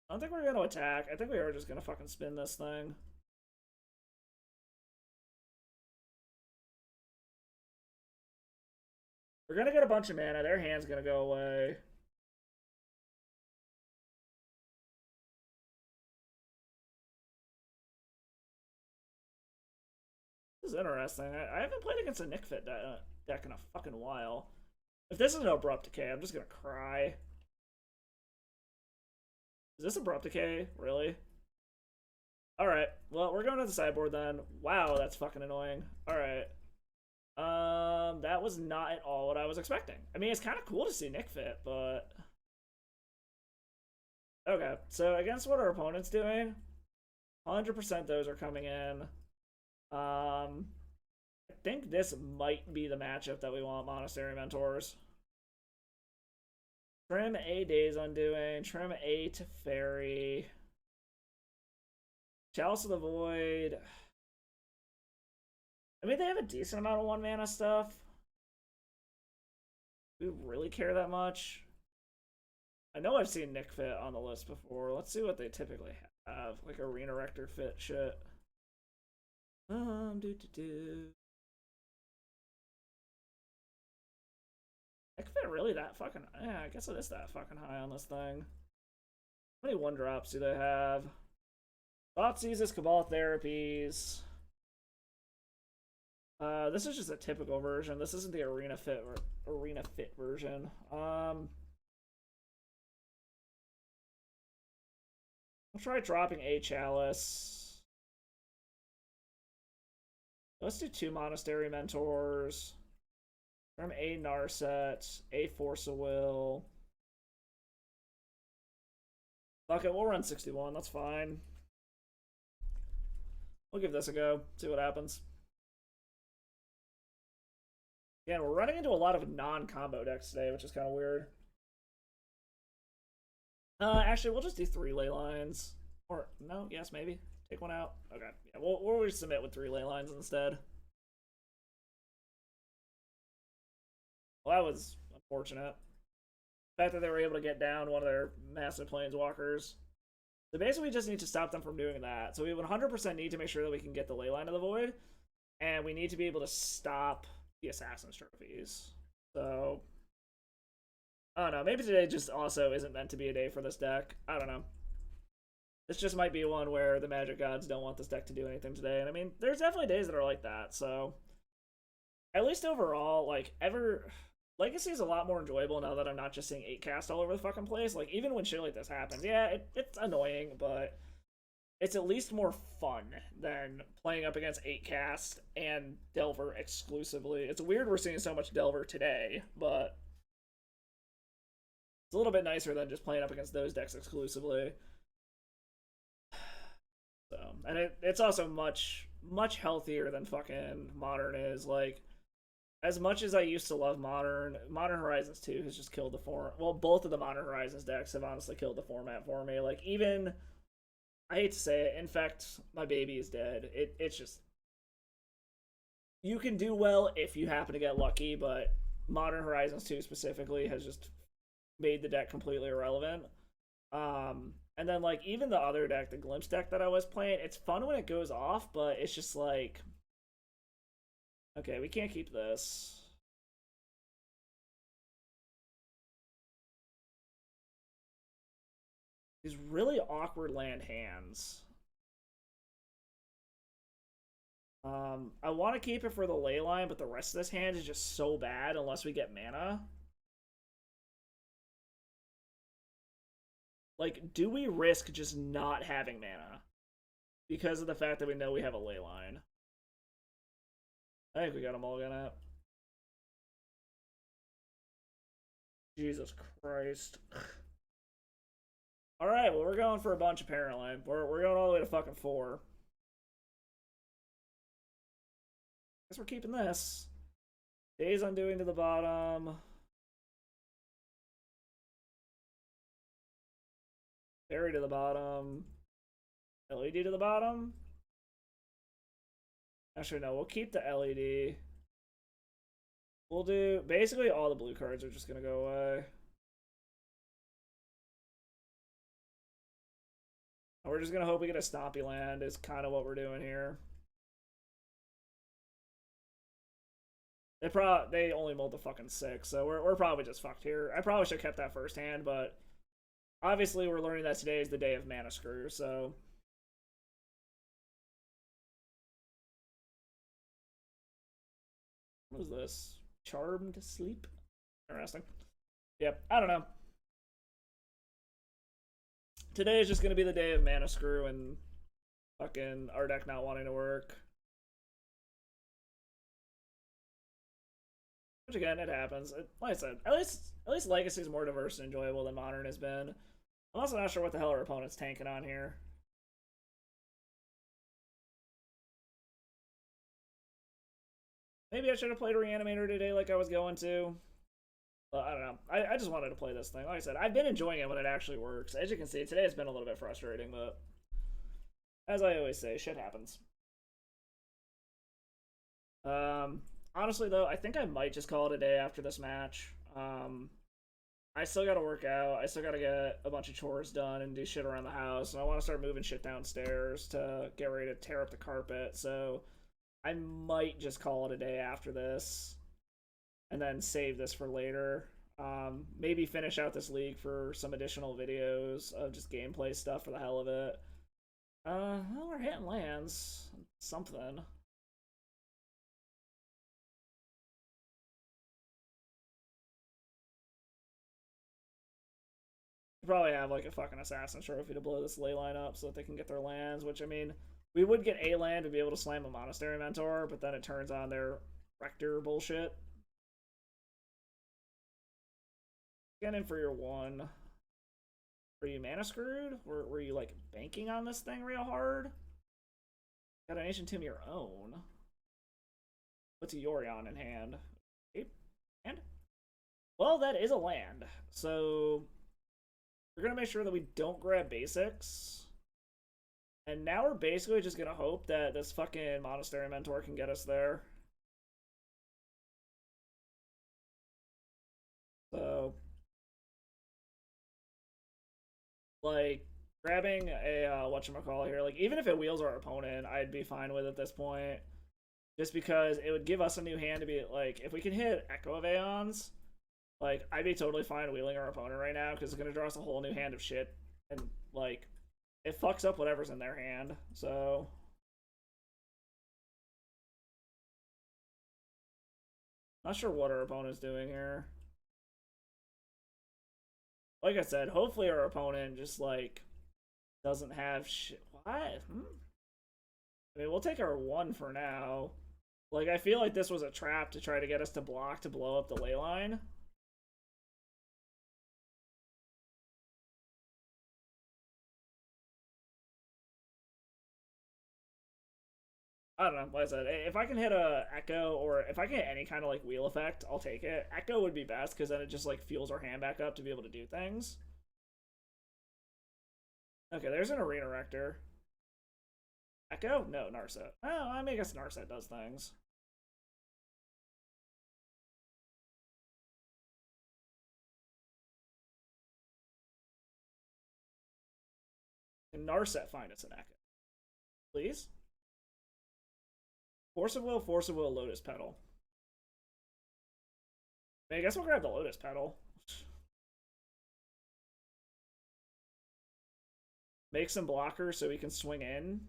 [SPEAKER 1] I don't think we're gonna attack. I think we are just gonna fucking spin this thing. We're gonna get a bunch of mana. Their hand's gonna go away. This is interesting. I haven't played against a Nick Fit deck in a fucking while. If this is an Abrupt Decay, I'm just gonna cry. Is this Abrupt Decay? Really? Alright, well, we're going to the sideboard then. Wow, that's fucking annoying. Alright. That was not at all what I was expecting. I mean, it's kind of cool to see Nick Fit, but... Okay, so against what our opponent's doing, 100% those are coming in. I think this might be the matchup that we want, Monastery Mentors. Trim a Days Undoing, trim a Teferi. Chalice of the Void. I mean, they have a decent amount of 1 mana stuff. Do we really care that much? I know I've seen Nick Fit on the list before. Let's see what they typically have. Like Arena Rector Fit shit. Nick Fit really that fucking... Yeah, I guess it is that fucking high on this thing. How many 1-drops do they have? Thoughtseizes, Cabal Therapies. This is just a typical version. This isn't the Arena Fit version. I'll try dropping a Chalice. Let's do 2 Monastery Mentors. From a Narset, a Force of Will. Fuck it, we'll run 61. That's fine. We'll give this a go. See what happens. Again, we're running into a lot of non-combo decks today, which is kind of weird. Actually, we'll just do 3 ley lines. Or, no, yes, maybe. Take one out. Okay, yeah, we'll submit with 3 ley lines instead. Well, that was unfortunate. The fact that they were able to get down one of their massive planeswalkers. So basically, we just need to stop them from doing that. So we 100% need to make sure that we can get the Leyline of the Void. And we need to be able to stop the Assassin's Trophies. So, I don't know. Maybe today just also isn't meant to be a day for this deck. I don't know. This just might be one where the Magic Gods don't want this deck to do anything today. And I mean, there's definitely days that are like that. So, at least overall, like, Legacy is a lot more enjoyable now that I'm not just seeing 8-cast all over the fucking place. Like, even when shit like this happens, yeah, it's annoying, but it's at least more fun than playing up against 8-cast and Delver exclusively. It's weird we're seeing so much Delver today, but it's a little bit nicer than just playing up against those decks exclusively. So, and it's also much healthier than fucking Modern is. Like, as much as I used to love Modern Horizons 2 has just killed the format. Well, both of the Modern Horizons decks have honestly killed the format for me. Like, even, I hate to say it, in fact, my baby is dead. It's just, you can do well if you happen to get lucky, but Modern Horizons 2 specifically has just made the deck completely irrelevant. And then, like, even the other deck, the Glimpse deck that I was playing, it's fun when it goes off, but it's just like, okay, we can't keep this. These really awkward land hands. I want to keep it for the ley line, but the rest of this hand is just so bad unless we get mana. Like, do we risk just not having mana because of the fact that we know we have a ley line? I think we got a mulligan up. Jesus Christ. Alright, well, we're going for a bunch apparently. We're going all the way to fucking 4. Guess we're keeping this. Days undoing to the bottom. Fairy to the bottom. LED to the bottom. Actually, no, we'll keep the LED. We'll do... Basically, all the blue cards are just going to go away. We're just going to hope we get a Stompy land is kind of what we're doing here. They only mulled the fucking 6, so we're probably just fucked here. I probably should have kept that first hand, but obviously we're learning that today is the day of mana screw, so... What is this? Charmed Sleep? Interesting. Yep, I don't know. Today is just gonna be the day of mana screw and fucking our deck not wanting to work. Which again, it happens. Like I said, at least Legacy is more diverse and enjoyable than Modern has been. I'm also not sure what the hell our opponent's tanking on here. Maybe I should have played Reanimator today like I was going to. But I don't know. I just wanted to play this thing. Like I said, I've been enjoying it when it actually works. As you can see, today has been a little bit frustrating, but as I always say, shit happens. Honestly, though, I think I might just call it a day after this match. I still gotta work out. I still gotta get a bunch of chores done and do shit around the house. And I want to start moving shit downstairs to get ready to tear up the carpet. So I might just call it a day after this. And then save this for later. Maybe finish out this league for some additional videos of just gameplay stuff for the hell of it. Well, we're hitting lands. Something. Probably have like a fucking assassin trophy to blow this ley line up so that they can get their lands, which I mean, we would get a land to be able to slam a monastery mentor, but then it turns on their rector bullshit. Get in for your 1. Were you mana screwed? Were you like banking on this thing real hard? Got an ancient tomb of your own. What's a Yorion in hand? Okay. And well, that is a land. So we're gonna make sure that we don't grab basics. And now we're basically just gonna hope that this fucking monastery mentor can get us there. So like grabbing a whatchamacallit here, like even if it wheels our opponent, I'd be fine with at this point. Just because it would give us a new hand to be like, if we can hit Echo of Aeons, like I'd be totally fine wheeling our opponent right now because it's gonna draw us a whole new hand of shit, and like it fucks up whatever's in their hand. So not sure what our opponent's doing here. Like I said, hopefully our opponent just like doesn't have shit. What? I mean, we'll take our 1 for now. Like, I feel like this was a trap to try to get us to block to blow up the ley line. I don't know, like I said, if I can hit a Echo, or if I can hit any kind of, like, wheel effect, I'll take it. Echo would be best, because then it just, like, fuels our hand back up to be able to do things. Okay, there's an Arena Rector. Echo? No, Narset. Oh, I mean, I guess Narset does things. Can Narset find us an Echo? Please? Force of Will, Lotus Petal. I mean, I guess we'll grab the Lotus Petal. Make some blockers so we can swing in.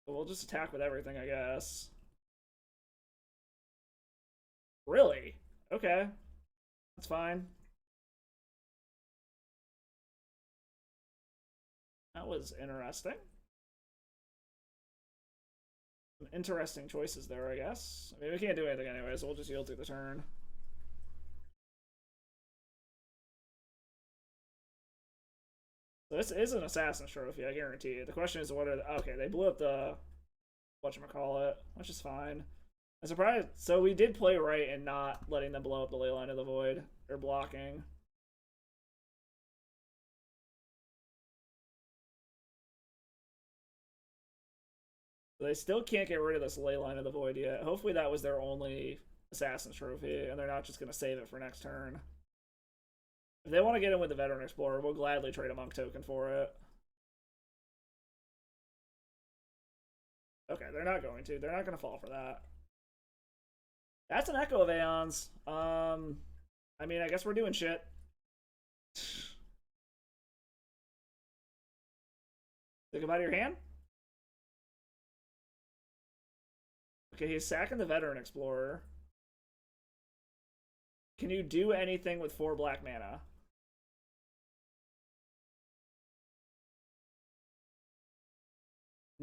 [SPEAKER 1] But we'll just attack with everything, I guess. Really? Okay. That's fine. That was interesting. Some interesting choices there, I guess. I mean, we can't do anything anyway, so we'll just yield through the turn. So this is an Assassin's Trophy, I guarantee you. The question is, what are okay, they blew up the whatchamacallit, which is fine. I'm surprised. So we did play right in not letting them blow up the Leyline of the Void, or blocking. They still can't get rid of this Leyline of the Void yet. Hopefully that was their only Assassin's Trophy, and they're not just going to save it for next turn. If they want to get in with the Veteran Explorer, we'll gladly trade a Monk token for it. Okay, they're not going to. They're not going to fall for that. That's an Echo of Aeons. I mean, I guess we're doing shit. Think about your hand? Okay, he's sacking the Veteran Explorer. Can you do anything with 4 black mana?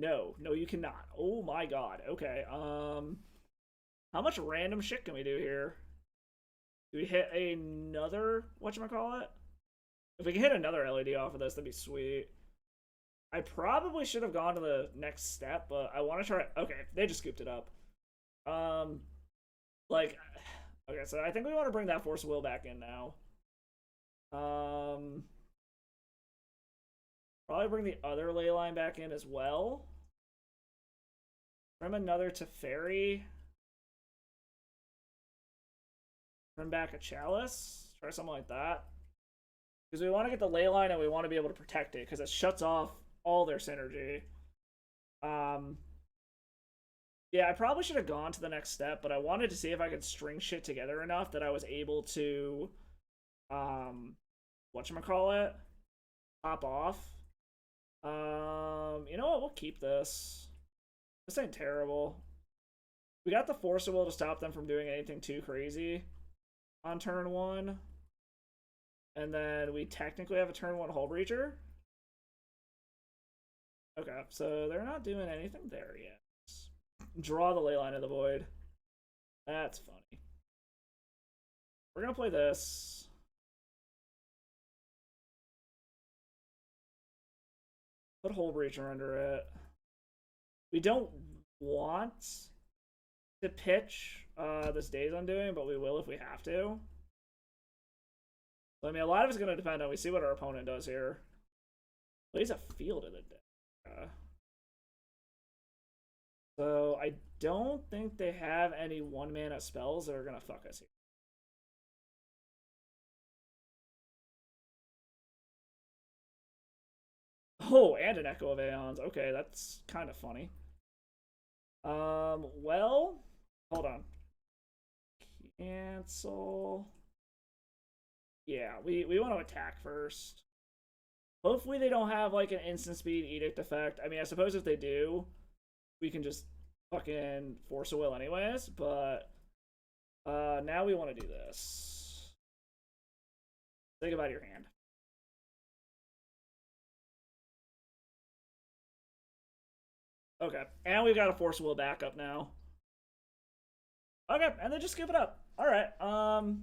[SPEAKER 1] No, you cannot. Oh my god. Okay. How much random shit can we do here? Do we hit another whatchamacallit? If we can hit another LED off of this, that'd be sweet. I probably should have gone to the next step, but I want to try. Okay, they just scooped it up. Like, okay, so I think we want to bring that Force of Will back in now. Probably bring the other Leyline back in as well. From another Teferi. Bring back a Chalice. Try something like that. Because we want to get the Leyline and we want to be able to protect it because it shuts off all their synergy. Yeah, I probably should have gone to the next step, but I wanted to see if I could string shit together enough that I was able to, whatchamacallit, pop off. You know what? We'll keep this. This ain't terrible. We got the Force of Will to stop them from doing anything too crazy on turn 1. And then we technically have a turn 1 Hull Breacher. Okay, so they're not doing anything there yet. Draw the Leyline of the Void. That's funny. We're gonna play this. Put Hull Breacher under it. We don't want to pitch this Days Undoing, but we will if we have to. So, I mean, a lot of it's going to depend on we see what our opponent does here. Plays a Field of the Dead. So I don't think they have any 1-mana spells that are going to fuck us here. Oh, and an Echo of Aeons. Okay, that's kind of funny. Well, hold on. Cancel. Yeah, we want to attack first. Hopefully they don't have like an instant speed edict effect. I mean, I suppose if they do, we can just fucking Force of Will anyways, but now we want to do this. Think about your hand. Okay, and we've got a Force of Will backup now. Okay, and then just scoop it up. Alright, well,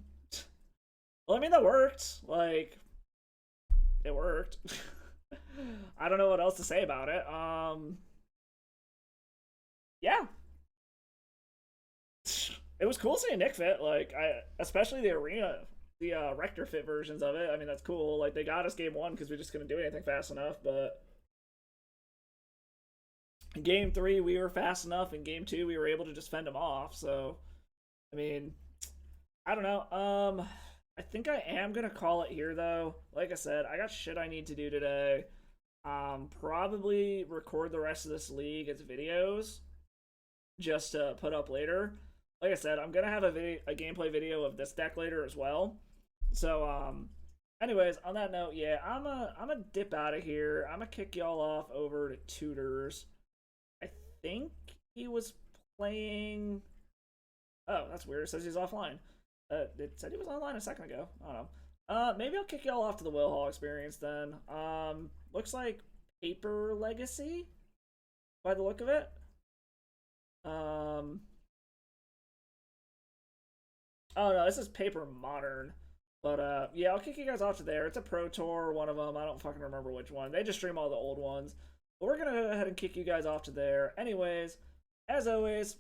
[SPEAKER 1] I mean, that worked. Like, it worked. I don't know what else to say about it. Yeah. It was cool seeing Nick fit. Like, especially the arena, the Rector fit versions of it. I mean, that's cool. Like, they got us game 1 because we just couldn't do anything fast enough, but in game 3, we were fast enough. In game 2, we were able to just fend them off. So, I mean, I don't know. I think I am going to call it here, though. Like I said, I got shit I need to do today. Probably record the rest of this league as videos just to put up later. Like I said, I'm going to have a gameplay video of this deck later as well. So, anyways, on that note, yeah, I'm gonna dip out of here. I'm going to kick y'all off over to Tutors. I think he was playing... Oh, that's weird. It says he's offline. It said he was online a second ago. I don't know. Maybe I'll kick y'all off to the Will Hall experience then. Looks like Paper Legacy by the look of it. Oh no, this is Paper Modern. But yeah, I'll kick you guys off to there. It's a Pro Tour, one of them. I don't fucking remember which one. They just stream all the old ones. But we're gonna go ahead and kick you guys off to there. Anyways, as always,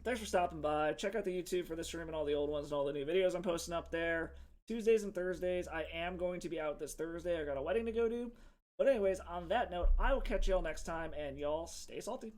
[SPEAKER 1] thanks for stopping by. Check out the YouTube for the stream and all the old ones and all the new videos I'm posting up there. Tuesdays and Thursdays. I am going to be out this Thursday. I got a wedding to go to. But anyways, on that note, I will catch y'all next time, and y'all stay salty.